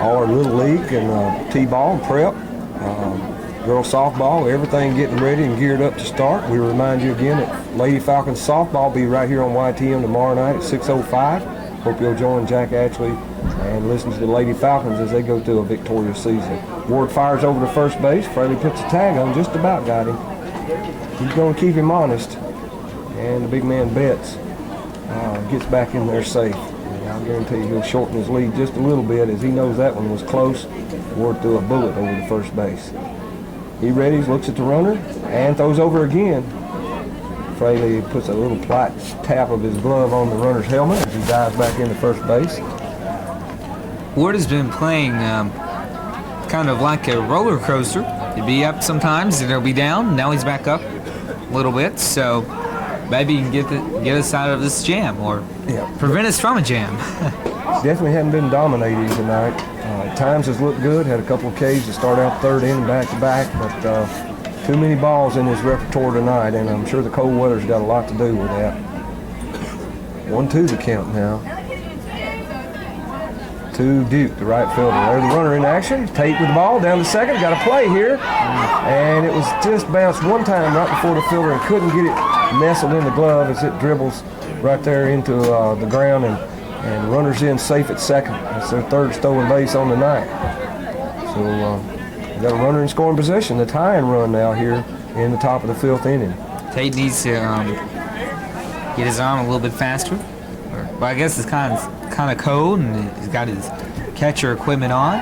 All our little league and t-ball and prep, girls softball, everything getting ready and geared up to start. We remind you again that Lady Falcons softball will be right here on YTM tomorrow night at 6:05. Hope you'll join Jack Ashley and listen to the Lady Falcons as they go through a victorious season. Ward fires over to first base. Fraley puts a tag on, just about got him. He's going to keep him honest. And the big man Betts gets back in there safe. And I'll guarantee you he'll shorten his lead just a little bit as he knows that one was close. Ward threw a bullet over to first base. He readies, looks at the runner, and throws over again. Fraley puts a little polite tap of his glove on the runner's helmet as he dives back into first base. Ward has been playing kind of like a roller coaster. He'd be up sometimes and he'll be down. Now he's back up a little bit, so maybe he can get us out of this jam or prevent us from a jam. Definitely haven't been dominating tonight. At times has looked good. Had a couple of Ks to start out third inning back to back, but too many balls in his repertoire tonight, and I'm sure the cold weather's got a lot to do with that. 1-2 the count now. To Duke, the right fielder. There's the runner in action. Tate with the ball down to second. Got a play here, and it was just bounced one time right before the fielder and couldn't get it nestled in the glove as it dribbles right there into the ground, and runner's in safe at second. That's their third stolen base on the night. So we got a runner in scoring position. The tie-in run now here in the top of the 5th inning. Tate needs to get his arm a little bit faster. But I guess it's kind of cold, and he's got his catcher equipment on.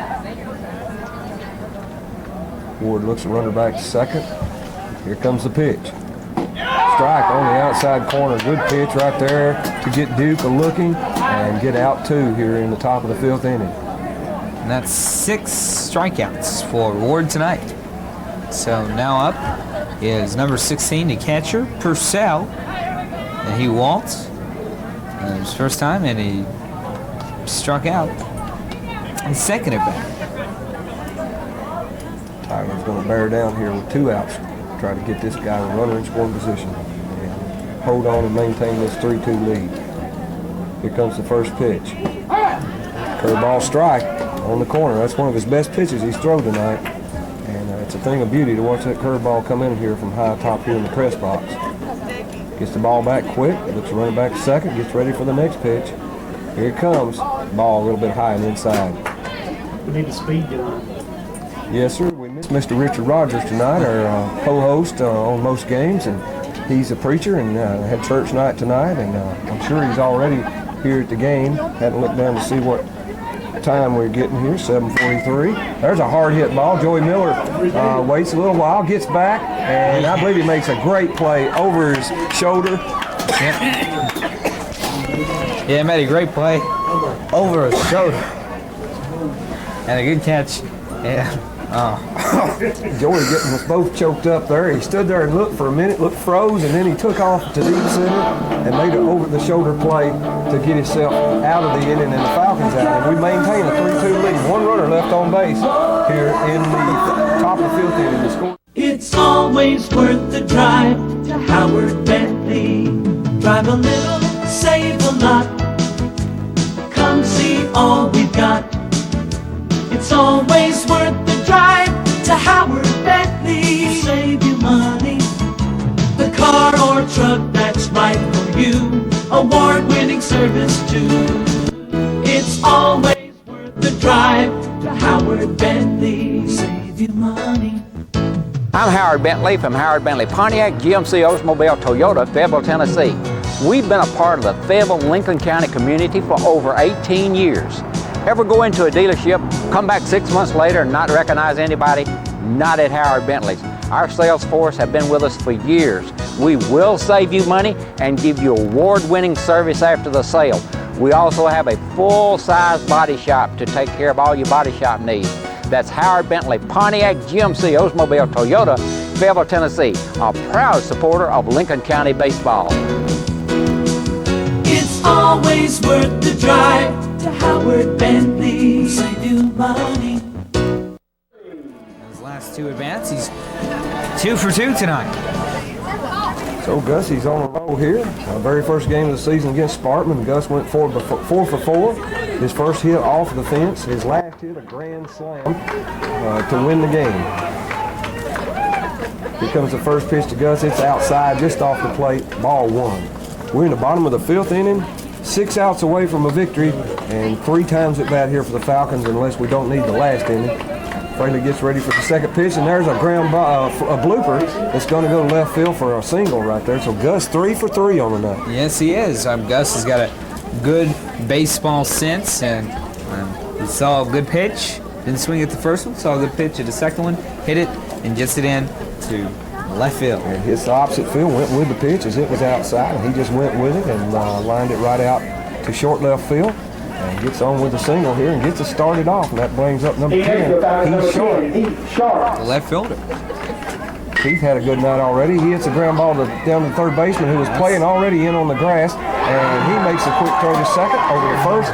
Ward looks the runner back to second. Here comes the pitch. Strike on the outside corner. Good pitch right there to get Duke a looking and get out 2 here in the top of the 5th inning. And that's 6 strikeouts for Ward tonight. So now up is number 16, the catcher, Purcell. And he waltzed. His first time, and he struck out. And second at bat. Tyler's going to bear down here with 2 outs. Try to get this guy a runner in scoring position and hold on and maintain this 3-2 lead. Here comes the first pitch. Curveball strike on the corner. That's one of his best pitches he's thrown tonight. And it's a thing of beauty to watch that curveball come in here from high top here in the press box. Gets the ball back quick, looks the runner back to second, gets ready for the next pitch. Here it comes. Ball a little bit high and inside. We need a speed gun. Yes, sir. We missed Mr. Richard Rogers tonight, our co-host on most games, and he's a preacher and had church night tonight, and I'm sure he's already here at the game. Hadn't looked down to see what time we're getting here, 7:43. There's a hard hit ball. Joey Miller waits a little while, gets back, and I believe he makes a great play over his shoulder. Yep. Yeah, he made a great play over his shoulder. And a good catch. Yeah. Joey getting us both choked up there. He stood there and looked for a minute, froze, and then he took off to deep center and made an over-the-shoulder play to get himself out of the inning, and the Falcons out. And we maintain a 3-2 lead. One runner left on base here in the top of the fifth inning to score. It's always worth the drive to Howard Bentley. Drive a little, save a lot. Come see all we've got. It's always worth the drive to Howard Bentley. Save you money. The car or truck that's right for you. Award-winning service too. It's always worth the drive to Howard Bentley. Save you money. I'm Howard Bentley from Howard Bentley Pontiac, GMC Oldsmobile Toyota, Fayetteville, Tennessee. We've been a part of the Fayetteville, Lincoln County community for over 18 years. Ever go into a dealership, come back 6 months later and not recognize anybody? Not at Howard Bentley's. Our sales force have been with us for years. We will save you money and give you award-winning service after the sale. We also have a full-size body shop to take care of all your body shop needs. That's Howard Bentley Pontiac GMC Oldsmobile Toyota, Fayetteville, Tennessee, a proud supporter of Lincoln County baseball. It's always worth the drive to Howard Bentley. Save you money. Those last two advance, he's 2 for 2 tonight. So Gus, he's on a roll here. Very first game of the season against Spartan. Gus went 4 for 4. His first hit off the fence. His last hit a grand slam to win the game. Here comes the first pitch to Gus. It's outside, just off the plate. Ball 1. We're in the bottom of the 5th inning. 6 outs away from a victory, and 3 times at bat here for the Falcons, unless we don't need the last inning. Fraley gets ready for the second pitch, and there's a a blooper that's going to go to left field for a single right there. So Gus 3 for 3 on the night. Yes, he is. Gus has got a good baseball sense, and he saw a good pitch. Didn't swing at the first one, saw a good pitch at the second one, hit it, and gets it in to left field. And his opposite field went with the pitch as it was outside, and he just went with it and lined it right out to short left field. And gets on with the single here and gets it started off, and that brings up number 10. He's Sharp. The left fielder. Heath had a good night already. He hits a ground ball down to the third baseman who was playing already in on the grass, and he makes a quick throw to second over to first,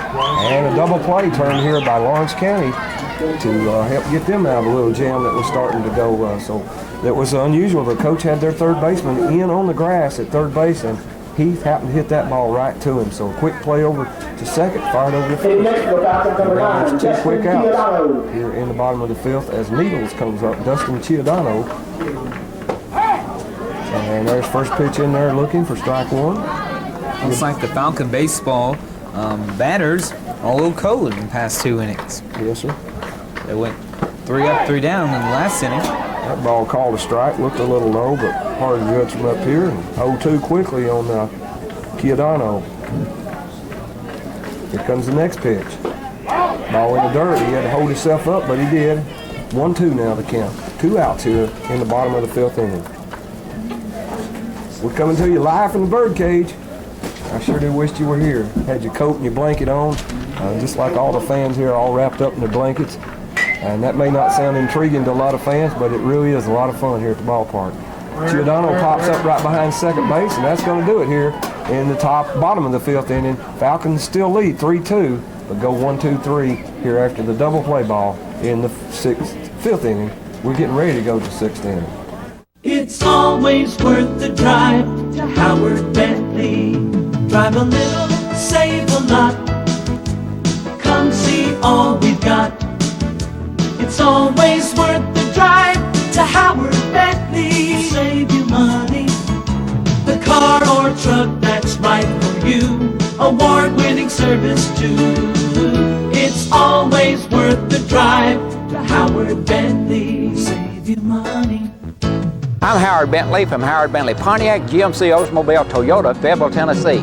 and a double play turned here by Lawrence County to help get them out of a little jam that was starting to go. So that was unusual. The coach had their third baseman in on the grass at third base, and Heath happened to hit that ball right to him. So a quick play over to second, fired over to first. There's 2 quick outs here in the bottom of the 5th as Needles comes up. Dustin Chiodano. And there's first pitch in there looking for strike 1. Looks like the Falcon baseball batters are a little cold in the past 2 innings. Yes, sir. They went 3 up, 3 down in the last inning. That ball called a strike, looked a little low, but hard to judge from up here. And 0-2 quickly on Chiodano. Here comes the next pitch. Ball in the dirt. He had to hold himself up, but he did. 1-2 now the count. 2 outs here in the bottom of the 5th inning. We're coming to you live from the birdcage. I sure do wish you were here. Had your coat and your blanket on, just like all the fans here, all wrapped up in their blankets. And that may not sound intriguing to a lot of fans, but it really is a lot of fun here at the ballpark. Giordano pops up right behind second base, and that's going to do it here in the bottom of the 5th inning. Falcons still lead 3-2, but go 1-2-3 here after the double play ball in the 5th inning. We're getting ready to go to 6th inning. It's always worth the drive to Howard Bentley. Drive a little, save a lot. Come see all we've got. It's always worth the drive to Howard Bentley. Save you money. The car or truck that's right for you. Award-winning service too. It's always worth the drive to Howard Bentley. Save you money. I'm Howard Bentley from Howard Bentley Pontiac, GMC Oldsmobile Toyota, Fayetteville, Tennessee.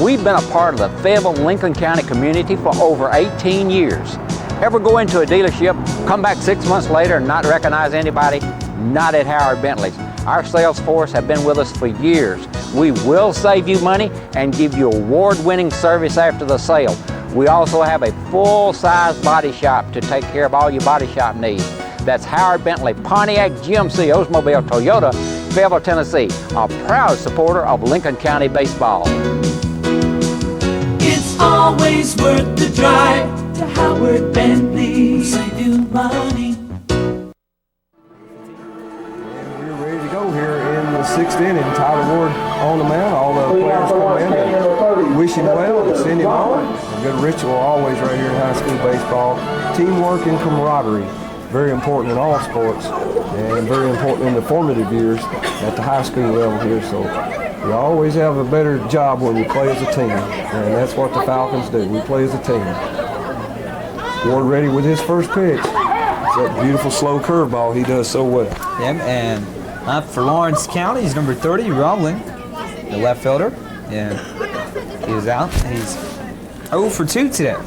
We've been a part of the Fayetteville, Lincoln County community for over 18 years. Ever go into a dealership, come back 6 months later and not recognize anybody? Not at Howard Bentley's. Our sales force have been with us for years. We will save you money and give you award-winning service after the sale. We also have a full-size body shop to take care of all your body shop needs. That's Howard Bentley Pontiac GMC Oldsmobile Toyota, Fayetteville, Tennessee, a proud supporter of Lincoln County baseball. It's always worth the drive to Howard Bentley. Save you money. Here in the 6th inning, Tyler Ward on the mound. All the players come in and wish him well and send him on. A good ritual always right here in high school baseball. Teamwork and camaraderie, very important in all sports and very important in the formative years at the high school level here. So you always have a better job when you play as a team, and that's what the Falcons do. We play as a team. Ward ready with his first pitch. It's that beautiful slow curveball he does so well. Yep, and up for Lawrence County, he's number 30, Rowling, the left fielder. And he is out. He's 0 for 2 today. He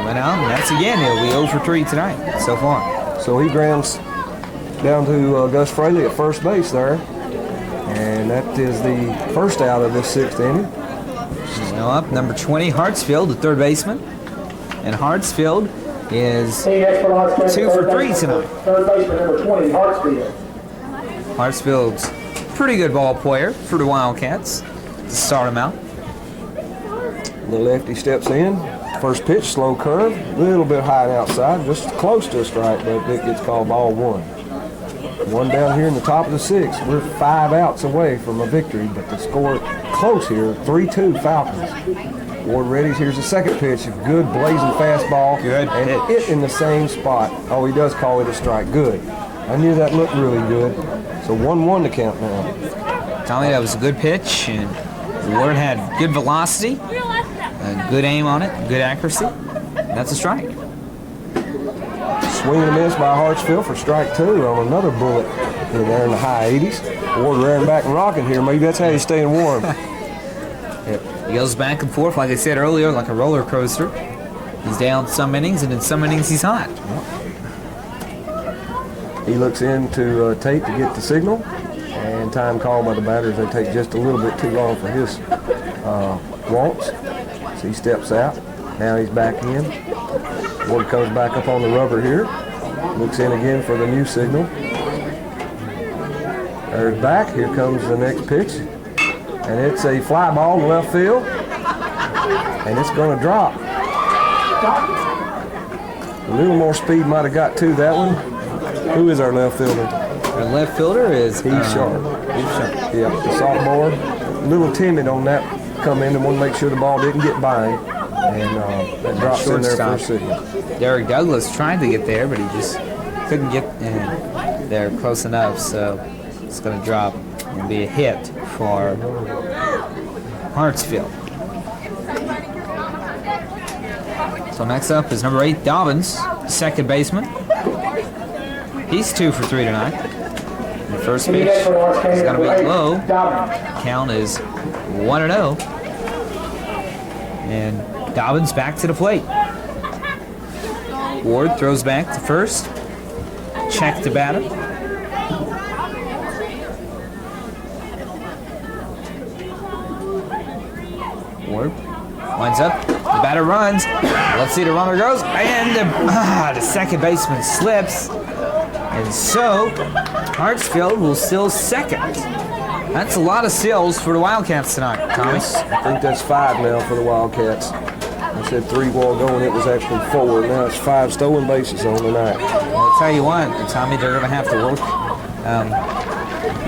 went out, and that's again, he'll be 0 for 3 tonight so far. So he grounds down to Gus Fraley at first base there. And that is the first out of this 6th inning. Now up, number 20, Hartsfield, the third baseman. And Hartsfield is 2 for 3 tonight. Third baseman number 20, Hartsfield. Hartsfield's pretty good ball player for the Wildcats to start him out. The lefty steps in. First pitch, slow curve, a little bit high and outside, just close to a strike, but it gets called ball 1. One down here in the top of the 6th. We're 5 outs away from a victory, but the score close here, 3-2 Falcons. Ward ready. Here's the second pitch. A good blazing fastball. Good and pitch. it in the same spot. Oh, he does call it a strike. Good. I knew that looked really good. So 1-1 to count now. Tommy, that was a good pitch, and Ward had good velocity, good aim on it, good accuracy. That's a strike. Swing and a miss by Hartsfield for strike 2 on another bullet in there in the high 80s. Ward rearing back and rocking here. Maybe that's how he's staying warm. He goes back and forth, like I said earlier, like a roller coaster. He's down some innings, and in some innings he's hot. He looks into tape to get the signal, and time called by the batters. They take just a little bit too long for his wants. So he steps out. Now he's back in. Ward comes back up on the rubber here. Looks in again for the new signal. There's back. Here comes the next pitch. And it's a fly ball to left field. And it's going to drop. A little more speed might have got to that one. Who is our left fielder? Our left fielder is Heath Sharp. Yeah, the sophomore. A little timid on that come in and want to make sure the ball didn't get by him. And that drops in there for a signal. Derek Douglas tried to get there, but he just couldn't get in there close enough. So it's going to drop and be a hit for Hartsfield. So next up is number 8, Dobbins, second baseman. He's 2 for 3 tonight. The first pitch is going to be low. Count is 1-0. And Dobbins back to the plate. Ward throws back to first. Check the batter. Ward winds up. The batter runs. Let's see, the runner goes. And the second baseman slips. And so, Hartsfield will steal second. That's a lot of steals for the Wildcats tonight, Tommy. Yes, I think that's 5 now for the Wildcats. I said 3 while going, it was actually 4. Now it's 5 stolen bases on the night. I'll tell you what, Tommy, they're going to have to work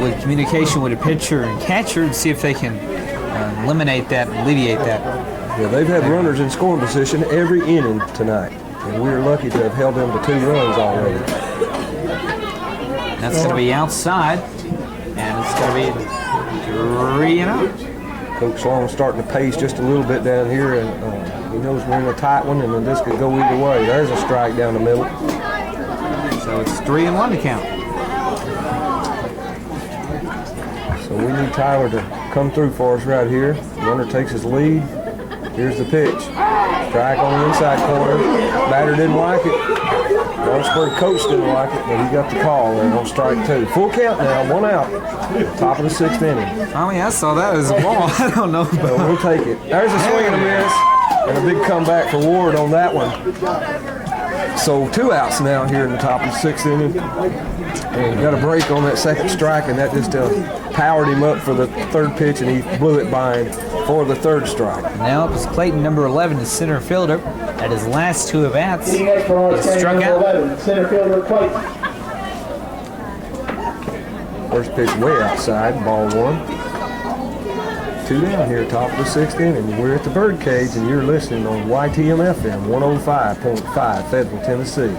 with communication with the pitcher and catcher and see if they can eliminate that, alleviate that. Yeah, they've had runners in scoring position every inning tonight, and we're lucky to have held them to 2 runs already. That's going to be outside, and it's going to be 3-0. Coach Long starting to pace just a little bit down here, and he knows we're in a tight one, and this could go either way. There's a strike down the middle. So it's 3-1 to count. So we need Tyler to come through for us right here. Runner takes his lead. Here's the pitch. Strike on the inside corner. Batter didn't like it. Lawrenceburg coach didn't like it, but he got the call there on strike 2. Full count now, 1 out. Top of the 6th inning. Tommy, I saw that as a ball. I don't know. But we'll take it. There's a swing and a miss. And a big comeback for Ward on that one. So 2 outs now here in the top of the 6th inning. And got a break on that second strike, and that just powered him up for the 3rd pitch, and he blew it by him for the 3rd strike. Now up is Clayton, number 11, the center fielder. At his last 2 at-bats, he struck out. 11, center fielder Clayton. First pitch way outside, ball 1. 2 down here, top of the 6th inning. We're at the Birdcage, and you're listening on YTM FM 105.5, Fayetteville, Tennessee.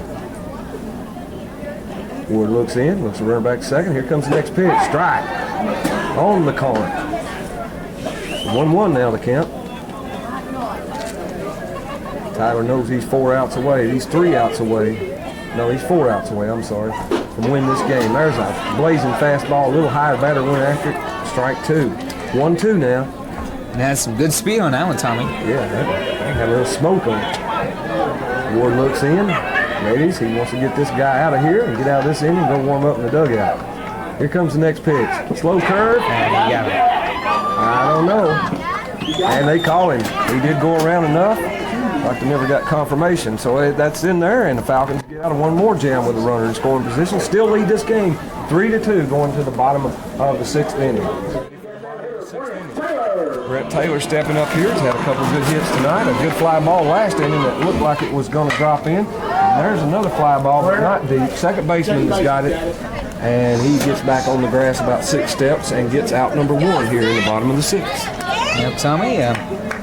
Ward looks in, looks to run back second. Here comes the next pitch. Strike on the corner. 1-1 now the count. Tyler knows he's 4 outs away. He's 3 outs away. No, he's 4 outs away, I'm sorry, from winning this game. There's a blazing fastball, a little higher, batter went after it. Strike 2. 1-2 now. And has some good speed on that one, Tommy. Yeah, that had a little smoke on it. Ward looks in. Ladies, he wants to get this guy out of here and get out of this inning and go warm up in the dugout. Here comes the next pitch. Slow curve. And he got it. I don't know. And they call him. He did go around enough. Like they never got confirmation. So that's in there, and the Falcons get out of one more jam with a runner in scoring position. Still lead this game 3-2 going to the bottom of the 6th inning. Brett Taylor stepping up here. He's had a couple of good hits tonight. A good fly ball last inning that looked like it was going to drop in. And there's another fly ball, but not deep. Second baseman has got it, and he gets back on the grass about 6 steps and gets out number 1 here in the bottom of the 6th. Yep, Tommy,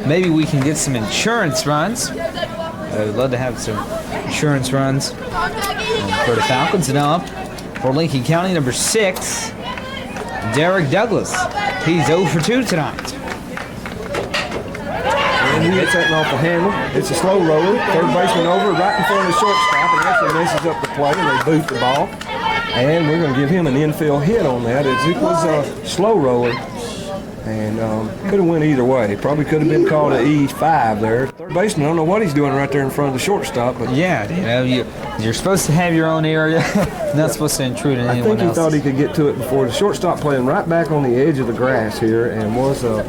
maybe we can get some insurance runs. I'd love to have some insurance runs for the Falcons. And now up for Lincoln County, number 6, Derek Douglas. He's 0 for 2 tonight. And he hits that off the handle. It's a slow roller. Third baseman over right in front of the shortstop, and actually messes up the play, and they boot the ball. And we're going to give him an infield hit on that, as it was a slow roller. And could have went either way. Probably could have been called an E5 there. Third baseman, I don't know what he's doing right there in front of the shortstop. But yeah, you know, you're supposed to have your own area. Not supposed to intrude on anyone else. I think he thought he could get to it before. The shortstop playing right back on the edge of the grass here, and was a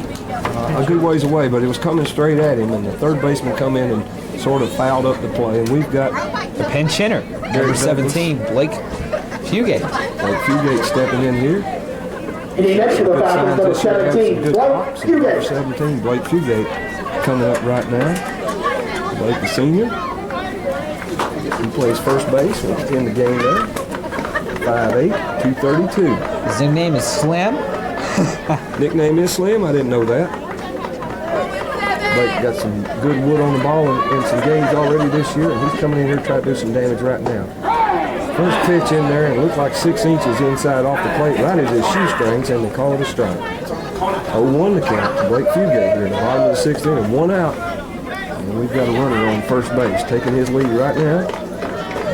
good ways away, but it was coming straight at him. And the third baseman come in and sort of fouled up the play. And we've got the pinch hitter, number 17, Blake Fugate. Blake Fugate stepping in here. Hitting next to the Falcons, number 17, Blake Fugate. 17, Blake Fugate coming up right now. Blake the senior. He plays first base in the game there. 5'8", 232. His nickname is Slim. Nickname is Slim? I didn't know that. Blake got some good wood on the ball in some games already this year, and he's coming in here trying to do some damage right now. First pitch in there, and it looked like 6 inches inside off the plate, right at his shoestrings, and they call it a strike. 0-1 the count to Blake Fugate here in the bottom of the 6th inning, 1 out. And we've got a runner on first base, taking his lead right now.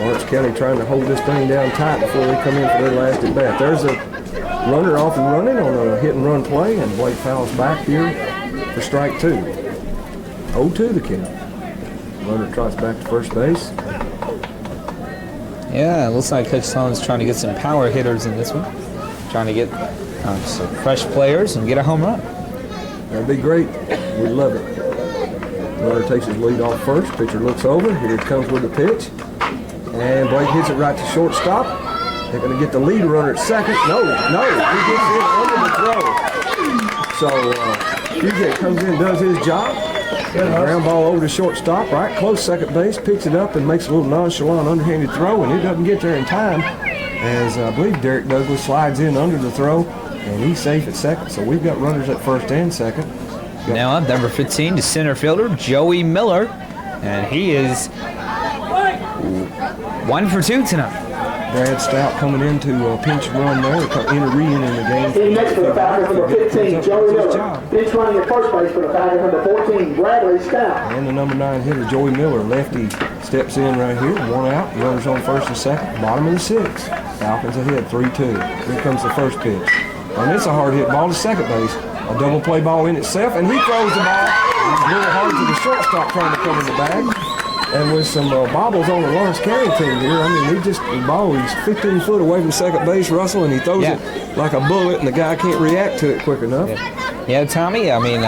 Lawrence County trying to hold this thing down tight before they come in for their last at bat. There's a runner off and running on a hit and run play, and Blake fouls back here for strike 2. 0-2 the count. Runner trots back to first base. Yeah, it looks like Coach Sloan's trying to get some power hitters in this one. Trying to get some fresh players and get a home run. That'd be great. We'd love it. Runner takes his lead off first. Pitcher looks over. Here it comes with the pitch. And Blake hits it right to shortstop. They're going to get the lead runner at second. No. He gets it under the throw. So Fugate comes in and does his job. Ground ball over to shortstop, right close second base, picks it up and makes a little nonchalant underhanded throw, and it doesn't get there in time, as I believe Derek Douglas slides in under the throw, and he's safe at second. So we've got runners at first and second. Now up number 15 to center fielder Joey Miller, and he is 1 for 2 tonight. Brad Stout coming in to pinch run there, in the game. Hitting next to the Falcons, number 15, Joey Miller. Pinch running at first base for the Falcons, number 14, Bradley Stout. And the number 9 hitter, Joey Miller, lefty, steps in right here. 1 out, runners on first and second, bottom of the 6th. Falcons ahead, 3-2. Here comes the first pitch. And it's a hard hit ball to second base. A double play ball in itself, and he throws the ball a little hard to the shortstop trying to come in the bag. And with some bobbles on the Lawrence County team here, I mean, he's 15 foot away from second base, Russell, and he throws it like a bullet, and the guy can't react to it quick enough. Yeah, Tommy, I mean,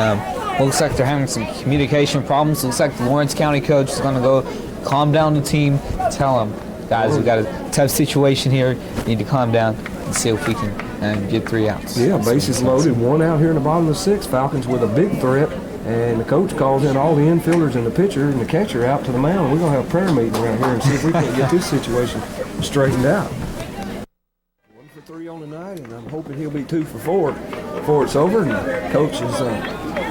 looks like they're having some communication problems. Looks like the Lawrence County coach is going to go calm down the team, tell them, guys, we got a tough situation here. You need to calm down and see if we can get 3 outs. Yeah, bases loaded, 1 out here in the bottom of the 6th. Falcons with a big threat, and the coach calls in all the infielders and the pitcher and the catcher out to the mound. We're going to have a prayer meeting around here and see if we can get this situation straightened out. 1 for 3 on the night, and I'm hoping he'll be 2 for 4 before it's over. And the coach is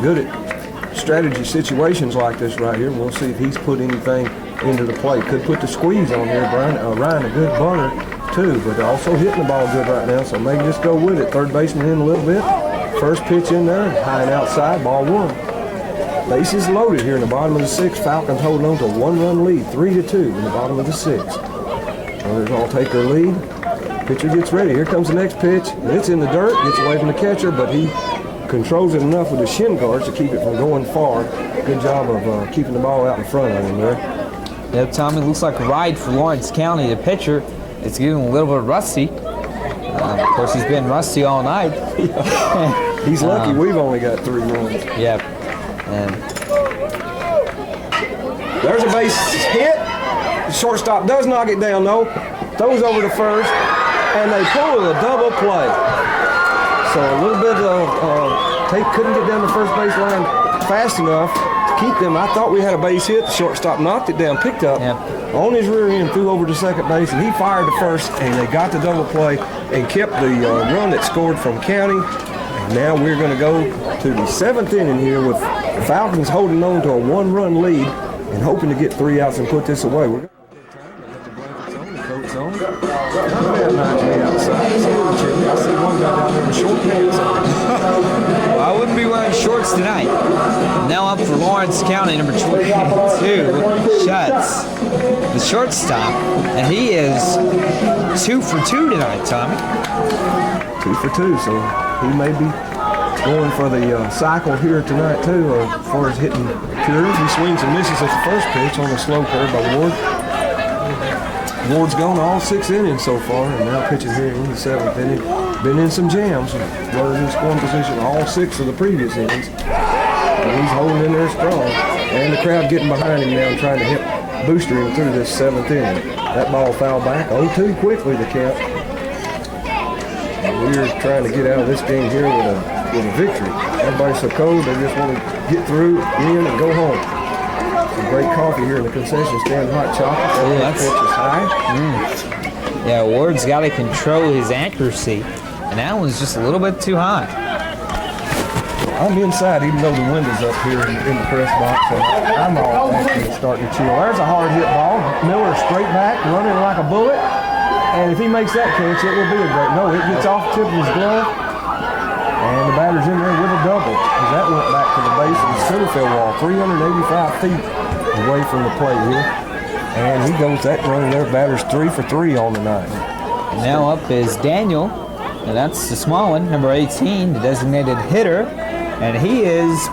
good at strategy situations like this right here. We'll see if he's put anything into the play. Could put the squeeze on there. Ryan, a good bunter too, but also hitting the ball good right now, so maybe just go with it. Third baseman in a little bit. First pitch in there, high and outside, ball 1. Bases loaded here in the bottom of the 6th. Falcons holding on to a 1-run lead, 3-2 in the bottom of the 6th. Others all take their lead. Pitcher gets ready. Here comes the next pitch. It's in the dirt, gets away from the catcher, but he controls it enough with his shin guards to keep it from going far. Good job of keeping the ball out in front of him there. Yep, Tommy, looks like a ride for Lawrence County. The pitcher is getting a little bit rusty. Of course, he's been rusty all night. He's lucky we've only got 3 runs. Yep. And there's a base hit. The shortstop does knock it down, though. Throws over to first, and they pull a double play. So a little bit of couldn't get down the first base line fast enough to keep them. I thought we had a base hit. The shortstop knocked it down, picked up on his rear end, threw over to second base, and he fired to first, and they got the double play and kept the run that scored from County. And now we're going to go to the 7th inning here with the Falcons holding on to a 1-run lead and hoping to get 3 outs and put this away. We're going to let the blankets on, the coats on. Not bad night outside. It's a little chilly. I see one guy down there with short pants on. well, I wouldn't be wearing shorts tonight. Now up for Lawrence County, number 22, Schutz, the shortstop, and he is 2 for 2 tonight, Tommy. 2 for 2, so he may be going for the cycle here tonight too, as far as hitting pure. He swings and misses at the first pitch on the slow curve by Ward. Ward's gone all 6 innings so far, and now pitching here in the 7th inning. Been in some jams, runners in scoring position all 6 of the previous innings. And he's holding in there strong. And the crowd getting behind him now and trying to booster him through this 7th inning. That ball fouled back 0-2 quickly to count. And we're trying to get out of this game here with a victory. Everybody's so cold, they just want to get through, in, and go home. Some great coffee here in the concession stand, hot chocolate. Oh, that pitch is high. Yeah, Ward's got to control his accuracy, and that one's just a little bit too high. I'm inside, even though the window's up here in the press box, so I'm all actually starting to chill. There's a hard hit ball. Miller straight back, running like a bullet, and if he makes that catch, it will be a great. No, it gets off the tip of his glove, and the batter's in there with a double, because that went back to the base of the center field wall, 385 feet away from the plate here. And he goes that run there. Batter's 3 for 3 on the night. And now up is Daniel, and that's the small one, number 18, the designated hitter. And he is,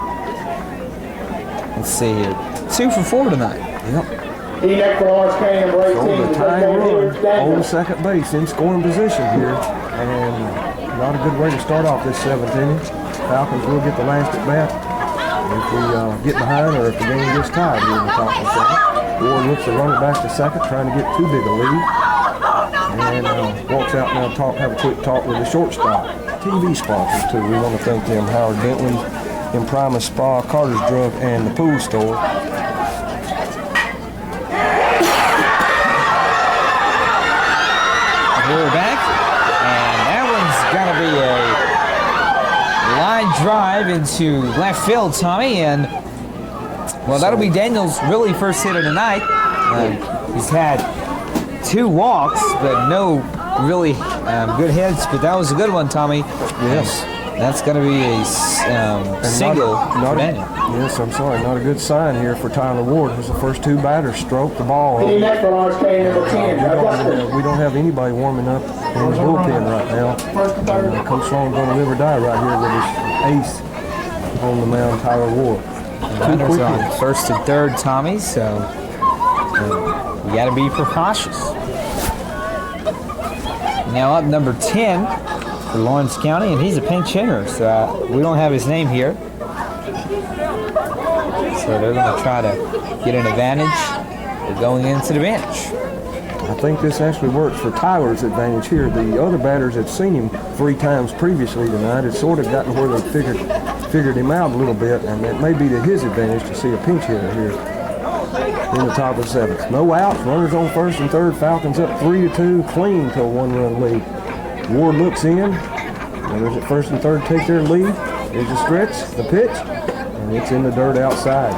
let's see here, 2 for 4 tonight. Yep. So the tying run on second base in scoring position here. And not a good way to start off this 7th inning. Falcons will get the last at bat. If we get behind or if the game gets tied here in the top of the 7th. Ward looks to run it back to second, trying to get too big a lead. And walks out now to have a quick talk with the shortstop. TV sponsors too. We want to thank them, Howard Bentley, Imprimus Spa, Carter's Drug, and the Pool Store. We're back, and that one's got to be a line drive into left field, Tommy, and well, that'll be Daniel's really first hitter tonight. He's had 2 walks, but no really good hits, but that was a good one, Tommy. Yes. That's going to be a single for Daniel. Yes, I'm sorry, not a good sign here for Tyler Ward, because the first 2 batters stroked the ball. Next for Lawrence County, number 10. We don't have anybody warming up in the bullpen right now. Coach Sloan's going to live or die right here with his ace on the mound, Tyler Ward. Runners on first and third, Tommy, so we got to be precautious. Now up number 10 for Lawrence County, and he's a pinch hitter, so we don't have his name here. So they're going to try to get an advantage going into the bench. I think this actually works for Tyler's advantage here. The other batters had seen him 3 times previously tonight. It's sort of gotten where they figured him out a little bit, and it may be to his advantage to see a pinch hitter here in the top of the 7th. No outs, runners on first and third. Falcons up 3-2, clean to a 1-run lead. Ward looks in. Runners at first and third take their lead. Here's the stretch, the pitch, and it's in the dirt outside.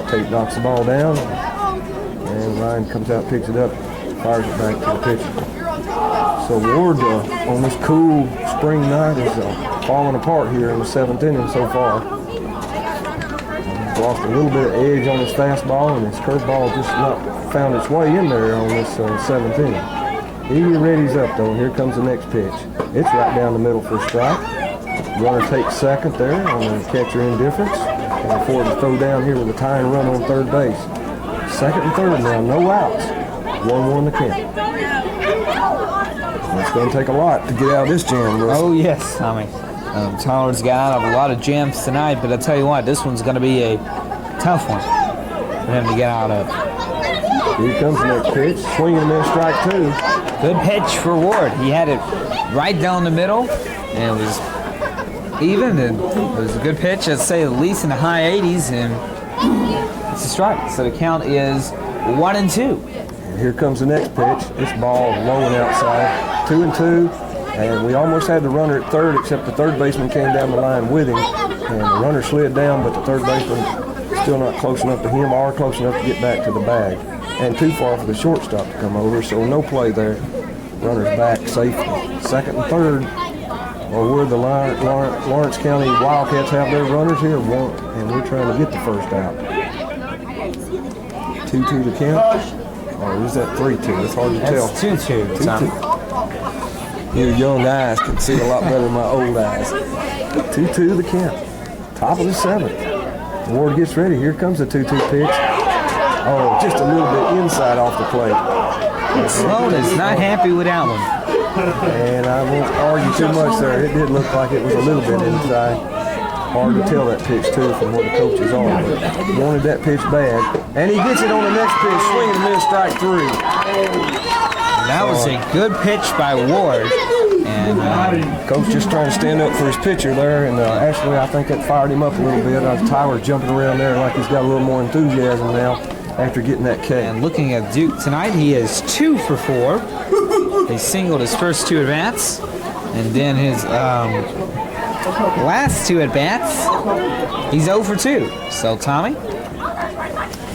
Tate knocks the ball down, and Ryan comes out, picks it up, fires it back to the pitcher. So Ward on this cool spring night is falling apart here in the 7th inning so far. He's lost a little bit of edge on his fastball, and his curveball just not found its way in there on this 7th inning. He readies up though, and here comes the next pitch. It's right down the middle for a strike. Runner takes second there on the catcher indifference. Can afford to throw down here with a tying run on third base. Second and third now, no outs. 1-1 to count. It's going to take a lot to get out of this jam, Russ. Oh, yes, Tommy. Tyler's got out of a lot of jams tonight, but I tell you what, this one's going to be a tough one for him to get out of. Here comes the next pitch. Swinging and then strike 2. Good pitch for Ward. He had it right down the middle, and it was even. And it was a good pitch, I'd say at least in the high 80s, and it's a strike. So the count is 1-2. Here comes the next pitch. This ball low and outside. 2-2, and we almost had the runner at third, except the third baseman came down the line with him, and the runner slid down, but the third baseman still not close enough to him or close enough to get back to the bag, and too far for the shortstop to come over, so no play there. Runner's back safely. Second and third, or where the Lawrence County Wildcats have their runners here, and we're trying to get the first out. 2-2 to count. Or is that 3-2? It's hard to tell. That's 2-2. 2-2. Your young eyes can see a lot better than my old eyes. 2-2 the count. Top of the 7th. Ward gets ready. Here comes the 2-2 pitch. Oh, just a little bit inside off the plate. Sloan is not happy with that one. And I won't argue too much there. It did look like it was a little bit inside. Hard to tell that pitch, too, from what the coaches are. But wanted that pitch bad. And he gets it on the next pitch, swinging and miss, strike 3. That was a good pitch by Ward. And coach just trying to stand up for his pitcher there. And actually, I think that fired him up a little bit. Tyler jumping around there like he's got a little more enthusiasm now after getting that K. And looking at Duke tonight, he is 2 for 4. He singled his first 2 at-bats. And then his last 2 at-bats, he's 0 for 2. So, Tommy,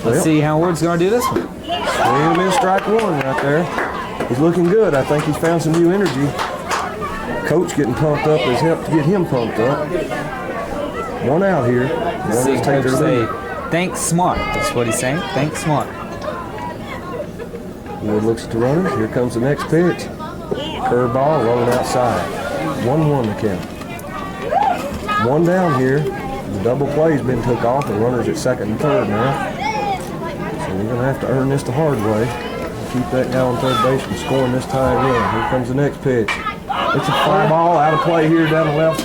let's see how Ward's going to do this one. Swing and miss, strike 1 right there. He's looking good. I think he's found some new energy. Coach getting pumped up has helped get him pumped up. 1 out here. See Coach say, think smart. That's what he's saying. Think smart. Ward looks at the runners. Here comes the next pitch. Curveball rolling outside. 1-1 to count. 1 down here. The double play's been took off. The runner's at second and third now. So we're going to have to earn this the hard way. Keep that guy on third base from scoring this tying run. Here comes the next pitch. It's a fly ball out of play here down the left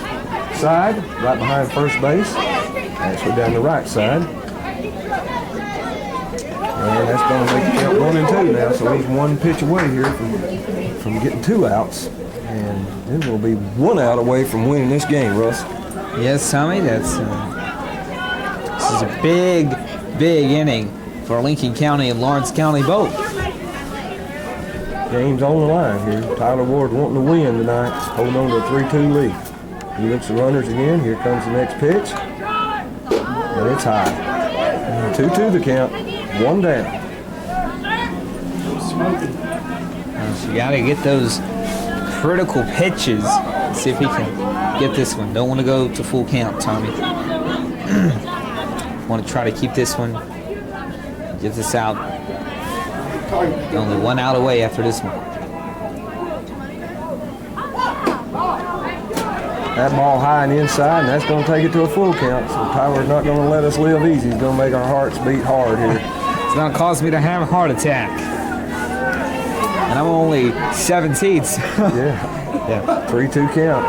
side, right behind first base. Actually down the right side. And that's going to make it count 1-2 now. So he's 1 pitch away here from getting 2 outs. And then we'll be 1 out away from winning this game, Russ. Yes, Tommy, this is a big, big inning for Lincoln County and Lawrence County both. Game's on the line here. Tyler Ward wanting to win tonight, holding on to a 3-2 lead. He looks at the runners again. Here comes the next pitch. And it's high. 2-2 the count. 1 down. So you got to get those critical pitches. See if he can get this one. Don't want to go to full count, Tommy. Want to try to keep this one. Get this out. Only 1 out away after this one. That ball high and inside, and that's going to take it to a full count. So Tyler's not going to let us live easy. He's going to make our hearts beat hard here. It's going to cause me to have a heart attack. And I'm only 17. So. Yeah. 3-2 count.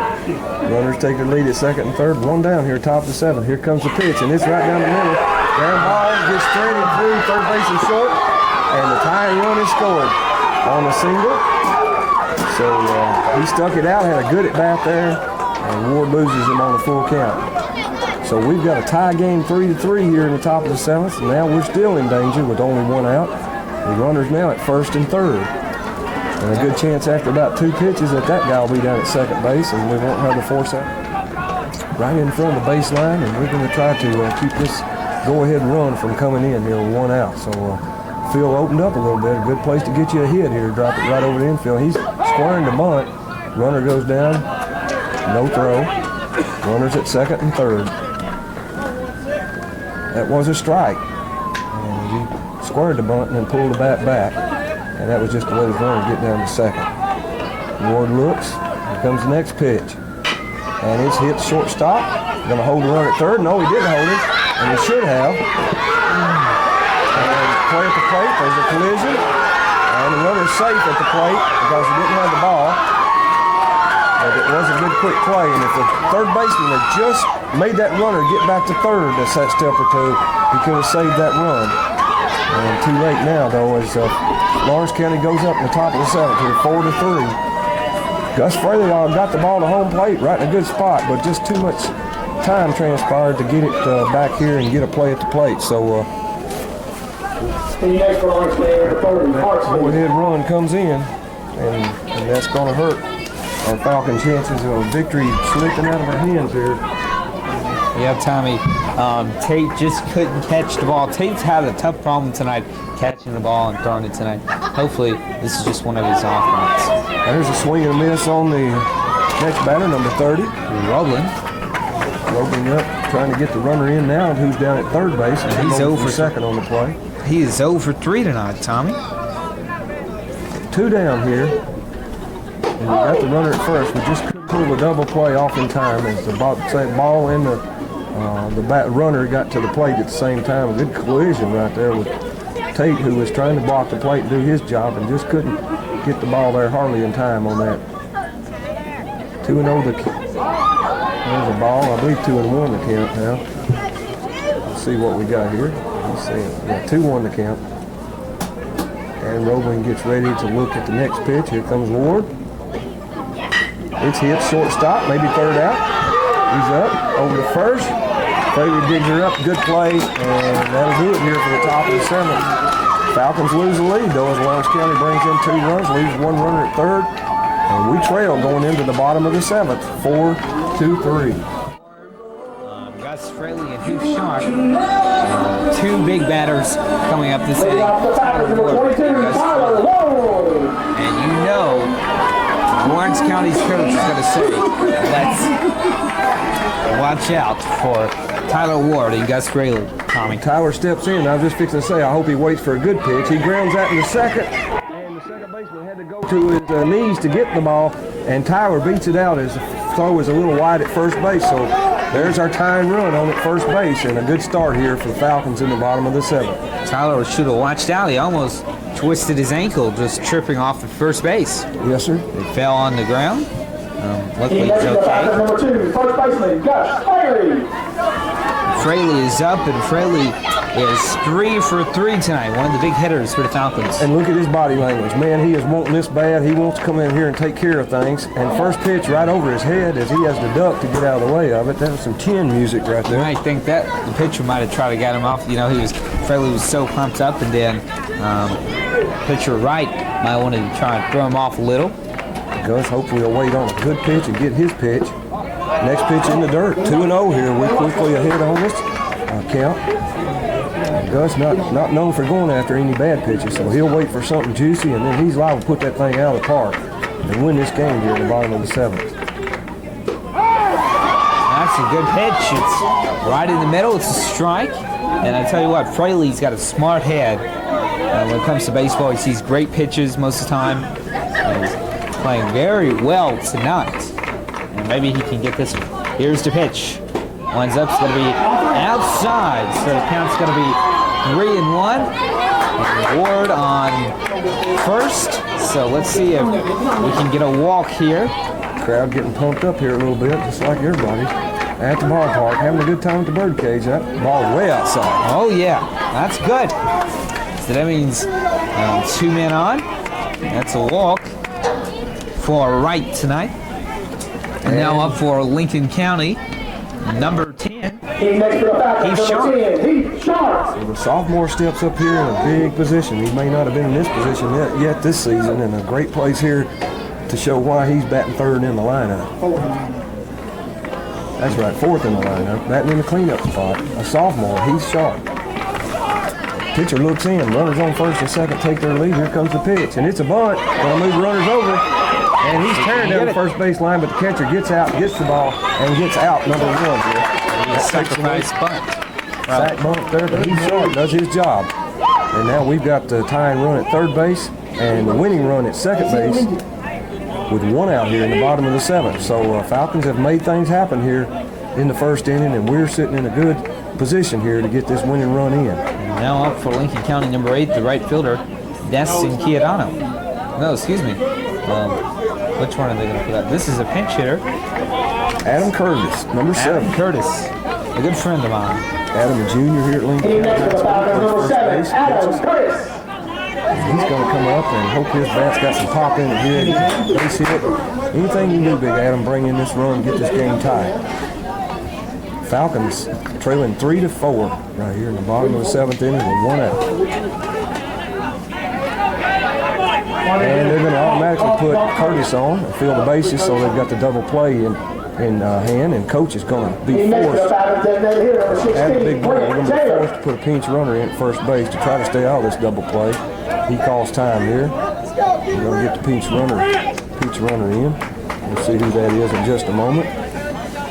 Runners take the lead at second and third. 1 down here, top of the 7th. Here comes the pitch, and it's right down the middle. Ground ball gets stranded through. Third base is short. and the tying run is scored on a single. So he stuck it out, had a good at bat there, and Ward loses him on a full count. So we've got a tie game 3-3 here in the top of the 7th, and now we're still in danger with only one out. The runner's now at first and third. And a good chance after about 2 pitches that guy will be down at second base, and we won't have the force out right in front of the baseline, and we're going to try to keep this go-ahead run from coming in here with 1 out. So field opened up a little bit. A good place to get you a hit here. Drop it right over the infield. He's squaring the bunt. Runner goes down. No throw. Runners at second and third. That was a strike. And he squared the bunt and then pulled the bat back. And that was just to let his runner get down to second. Ward looks. Here comes the next pitch. And it's hit shortstop. Going to hold the runner at third. No, he didn't hold it. And he should have. And play at the plate. There's a collision. And the runner's safe at the plate because he didn't have the ball. But it was a good quick play. And if the third baseman had just made that runner get back to third a step or two, he could have saved that run. And too late now, though, as Lawrence County goes up in the top of the 7th here, 4-3. Gus Fraley got the ball to home plate right in a good spot, but just too much time transpired to get it back here and get a play at the plate. So go-ahead run comes in, and that's going to hurt our Falcon chances of victory slipping out of our hands here. Yeah, Tommy. Tate just couldn't catch the ball. Tate's had a tough problem tonight catching the ball and throwing it tonight. Hopefully, this is just one of his off nights. There's a swing and a miss on the next batter, number 30. Roebling up, trying to get the runner in now, who's down at third base. And he's over second on the play. He is 0 for 3 tonight, Tommy. 2 down here. And we got the runner at first. We just couldn't pull the double play off in time as the ball and the runner got to the plate at the same time. A good collision right there with Tate, who was trying to block the plate and do his job and just couldn't get the ball there hardly in time on that. 2-0 the count. There's a ball. I believe 2-1 the count now. Let's see what we got here. Let's see. Yeah, 2-1 the count. And Roebling gets ready to look at the next pitch. Here comes Ward. It's hit shortstop, maybe third out. He's up over to first. Fraley digs her up, good play, and that'll do it here for the top of the 7th. Falcons lose the lead, though, as Lawrence County brings in 2 runs, leaves 1 runner at third, and we trail going into the bottom of the 7th, 4-3. Gus Fraley and Hugh Sharp, 2 big batters coming up this inning. Tyler Ward and Gus Fraley. And you know, Lawrence County's coach is going to say, let's watch out for Tyler Ward and Gus Fraley. Tommy. Tyler steps in. I was just fixing to say, I hope he waits for a good pitch. He grounds out in the second, and the second baseman had to go to his knees to get the ball, and Tyler beats it out. His throw is a little wide at first base, so there's our tying run on at first base, and a good start here for the Falcons in the bottom of the 7th. Tyler should have watched out. He almost twisted his ankle just tripping off at first base. Yes, sir. It fell on the ground. Luckily, it's okay. Number 2, first baseman, Gus Fraley. Fraley is up, and Fraley is 3 for 3 tonight. One of the big hitters for the Falcons. And look at his body language. Man, he is wanting this bad. He wants to come in here and take care of things. And first pitch right over his head as he has to duck to get out of the way of it. That was some chin music right there. I think that the pitcher might have tried to get him off. You know, Fraley was so pumped up, and then pitcher Wright might want to try and throw him off a little. Gus hopefully will wait on a good pitch and get his pitch. Next pitch in the dirt. 2-0 here. We're quickly ahead on this count. Gus not known for going after any bad pitches, so he'll wait for something juicy, and then he's liable to put that thing out of the park and win this game here at the bottom of the 7th. That's a good pitch. It's right in the middle. It's a strike. And I tell you what, Fraley's got a smart head. When it comes to baseball, he sees great pitches most of the time. And he's playing very well tonight. And maybe he can get this one. Here's the pitch. One's up. It's going to be outside. So the count's going to be 3-1. And Ward on first. So let's see if we can get a walk here. Crowd getting pumped up here a little bit, just like everybody. At the ballpark, having a good time at the birdcage. That ball way outside. Oh, yeah. That's good. So that means 2 men on. That's a walk for Wright tonight. And now up for Lincoln County, number 10. Heath Sharp. So the sophomore steps up here in a big position. He may not have been in this position yet this season, and a great place here to show why he's batting third in the lineup. That's right, fourth in the lineup, batting in the cleanup spot. A sophomore, Heath Sharp. Pitcher looks in, runners on first and second take their lead. Here comes the pitch, and it's a bunt. Gonna move runners over, and he's tearing down the first base line, but the catcher gets out, gets the ball, and gets out number 1 here. Sacrifice bunt. Sack bunt there, but Heath Sharp does his job. And now we've got the tying run at third base and the winning run at second base with 1 out here in the bottom of the 7th. So Falcons have made things happen here in the first inning, and we're sitting in a good position here to get this winning run in. And now up for Lincoln County, number 8, the right fielder, Destin Chiodano. No, excuse me. Which one are they going to put out? This is a pinch hitter. Adam Curtis, number 7. Adam Curtis, a good friend of mine. Adam, a junior here at Lincoln County. Number 7, Adam Curtis. He's going to come up and hope his bat's got some pop in it here. Base hit. Anything you can do, Big Adam, bring in this run, get this game tied. Falcons trailing 3-4 right here in the bottom of the 7th inning with 1 out. And they're going to automatically put Curtis on and fill the bases, so they've got the double play in hand, and coach is going to be forced at the big boy. We're going to be forced to put a pinch runner in at first base to try to stay out of this double play. He calls time here. We're going to get the pinch runner in. We'll see who that is in just a moment.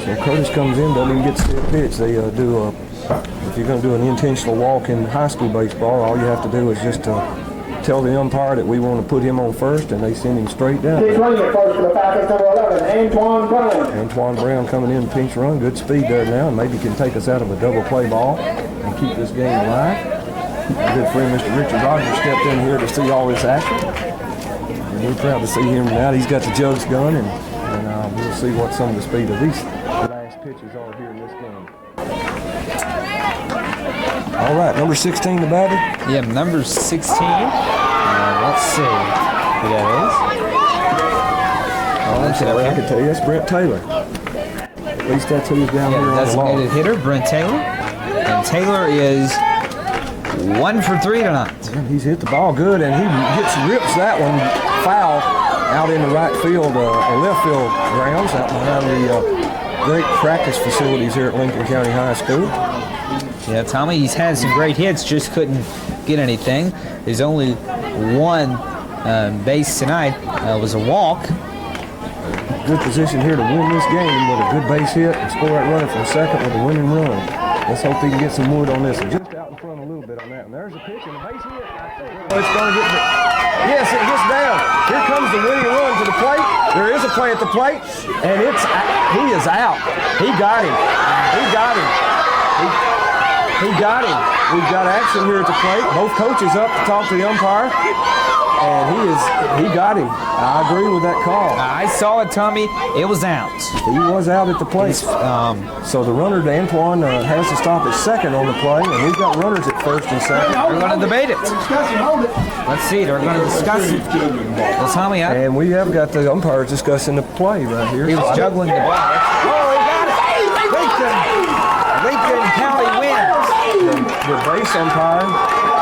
So Curtis comes in, doesn't even get to see a pitch. They do if you're going to do an intentional walk in high school baseball, all you have to do is just tell the umpire that we want to put him on first, and they send him straight down. He's running at first for the Falcons, number 11, Antoine Brown. Antoine Brown coming in, pinch run, good speed there now, and maybe can take us out of a double play ball and keep this game alive. My good friend Mr. Richard Rogers stepped in here to see all this action, and we're proud to see him now. He's got the jugs gun, and we'll see what some of the speed of these last pitches are here in this game. All right, number 16, the batter. Yeah, number 16. Let's see who that is. I can tell you, that's Brent Taylor. At least that's who's down here on the designated log. hitter, Brent Taylor. And Taylor is 1 for 3 tonight. And he's hit the ball good, and he rips that one foul out in the right field or left field grounds out behind the great practice facilities here at Lincoln County High School. Yeah, Tommy, he's had some great hits, just couldn't get anything. There's only one base tonight, was a walk. Good position here to win this game with a good base hit and score that runner from second with a winning run. Let's hope he can get some wood on this. And just out in front a little bit on that. And there's a pitch and a base hit. It's going to get yes, it gets down. Here comes the winning run to the plate. There is a play at the plate, and he is out. He got him. He got him. He got him. We've got action here at the plate. Both coaches up to talk to the umpire, and he got him. I agree with that call. I saw it, Tommy. It was out. He was out at the plate. So the runner, Antoine, has to stop at second on the play, and we've got runners at first and second. They're going to debate it. Let's see. They're going to discuss it. Well, Tommy, and we have got the umpires discussing the play right here. He was juggling the ball. Oh, he got it! Lincoln County wins. The base umpire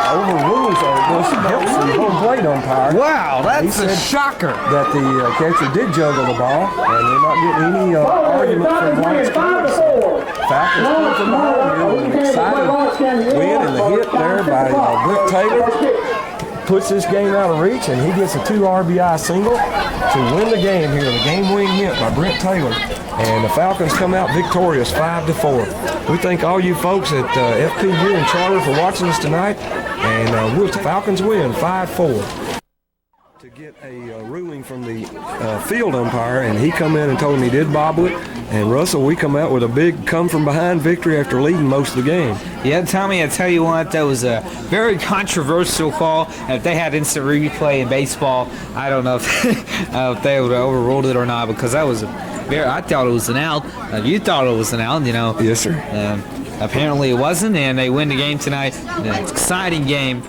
overrules helps the home plate umpire. Wow, that's a shocker. That the catcher did juggle the ball, and they're not getting any argument from Lawrence County. Falcons come from behind here with an exciting win, and the hit there by Brent Taylor puts this game out of reach, and he gets a 2 RBI single to win the game here. The game-winning hit by Brent Taylor. And the Falcons come out victorious 5-4. We thank all you folks at FPU and Charter for watching us tonight. And Falcons win 5-4. To get a ruling from the field umpire, and he come in and told him he did bobble it. And Russell, we come out with a big come-from-behind victory after leading most of the game. Yeah, Tommy, I tell you what, that was a very controversial call. If they had instant replay in baseball, I don't know if they would have overruled it or not, because that was I thought it was an out. You thought it was an out, you know. Yes, sir. Apparently it wasn't, and they win the game tonight. An exciting game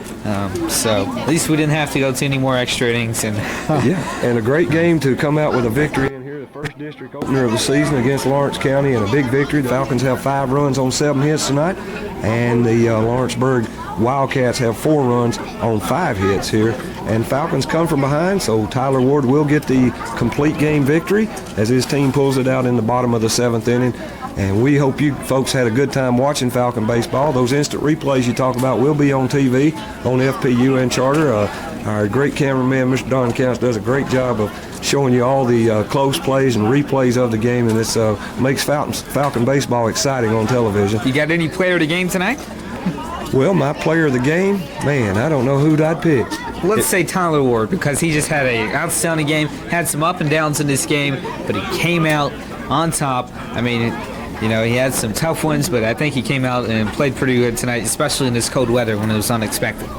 So at least we didn't have to go to any more extra innings. And Yeah, and a great game to come out with a victory in here, the first district opener of the season against Lawrence County, and a big victory. The Falcons have 5 runs on 7 hits tonight, and the Lawrenceburg Wildcats have 4 runs on 5 hits here. And Falcons come from behind, so Tyler Ward will get the complete game victory as his team pulls it out in the bottom of the 7th inning. And we hope you folks had a good time watching Falcon baseball. Those instant replays you talk about will be on TV, on FPU and Charter. Our great cameraman, Mr. Don Counts, does a great job of showing you all the close plays and replays of the game, and this makes Falcon baseball exciting on television. you got any player of the game tonight? Well, my player of the game, man, I don't know who I'd pick. Let's say Tyler Ward, because he just had an outstanding game, had some up and downs in this game, but he came out on top. I mean, you know, he had some tough ones, but I think he came out and played pretty good tonight, especially in this cold weather when it was unexpected.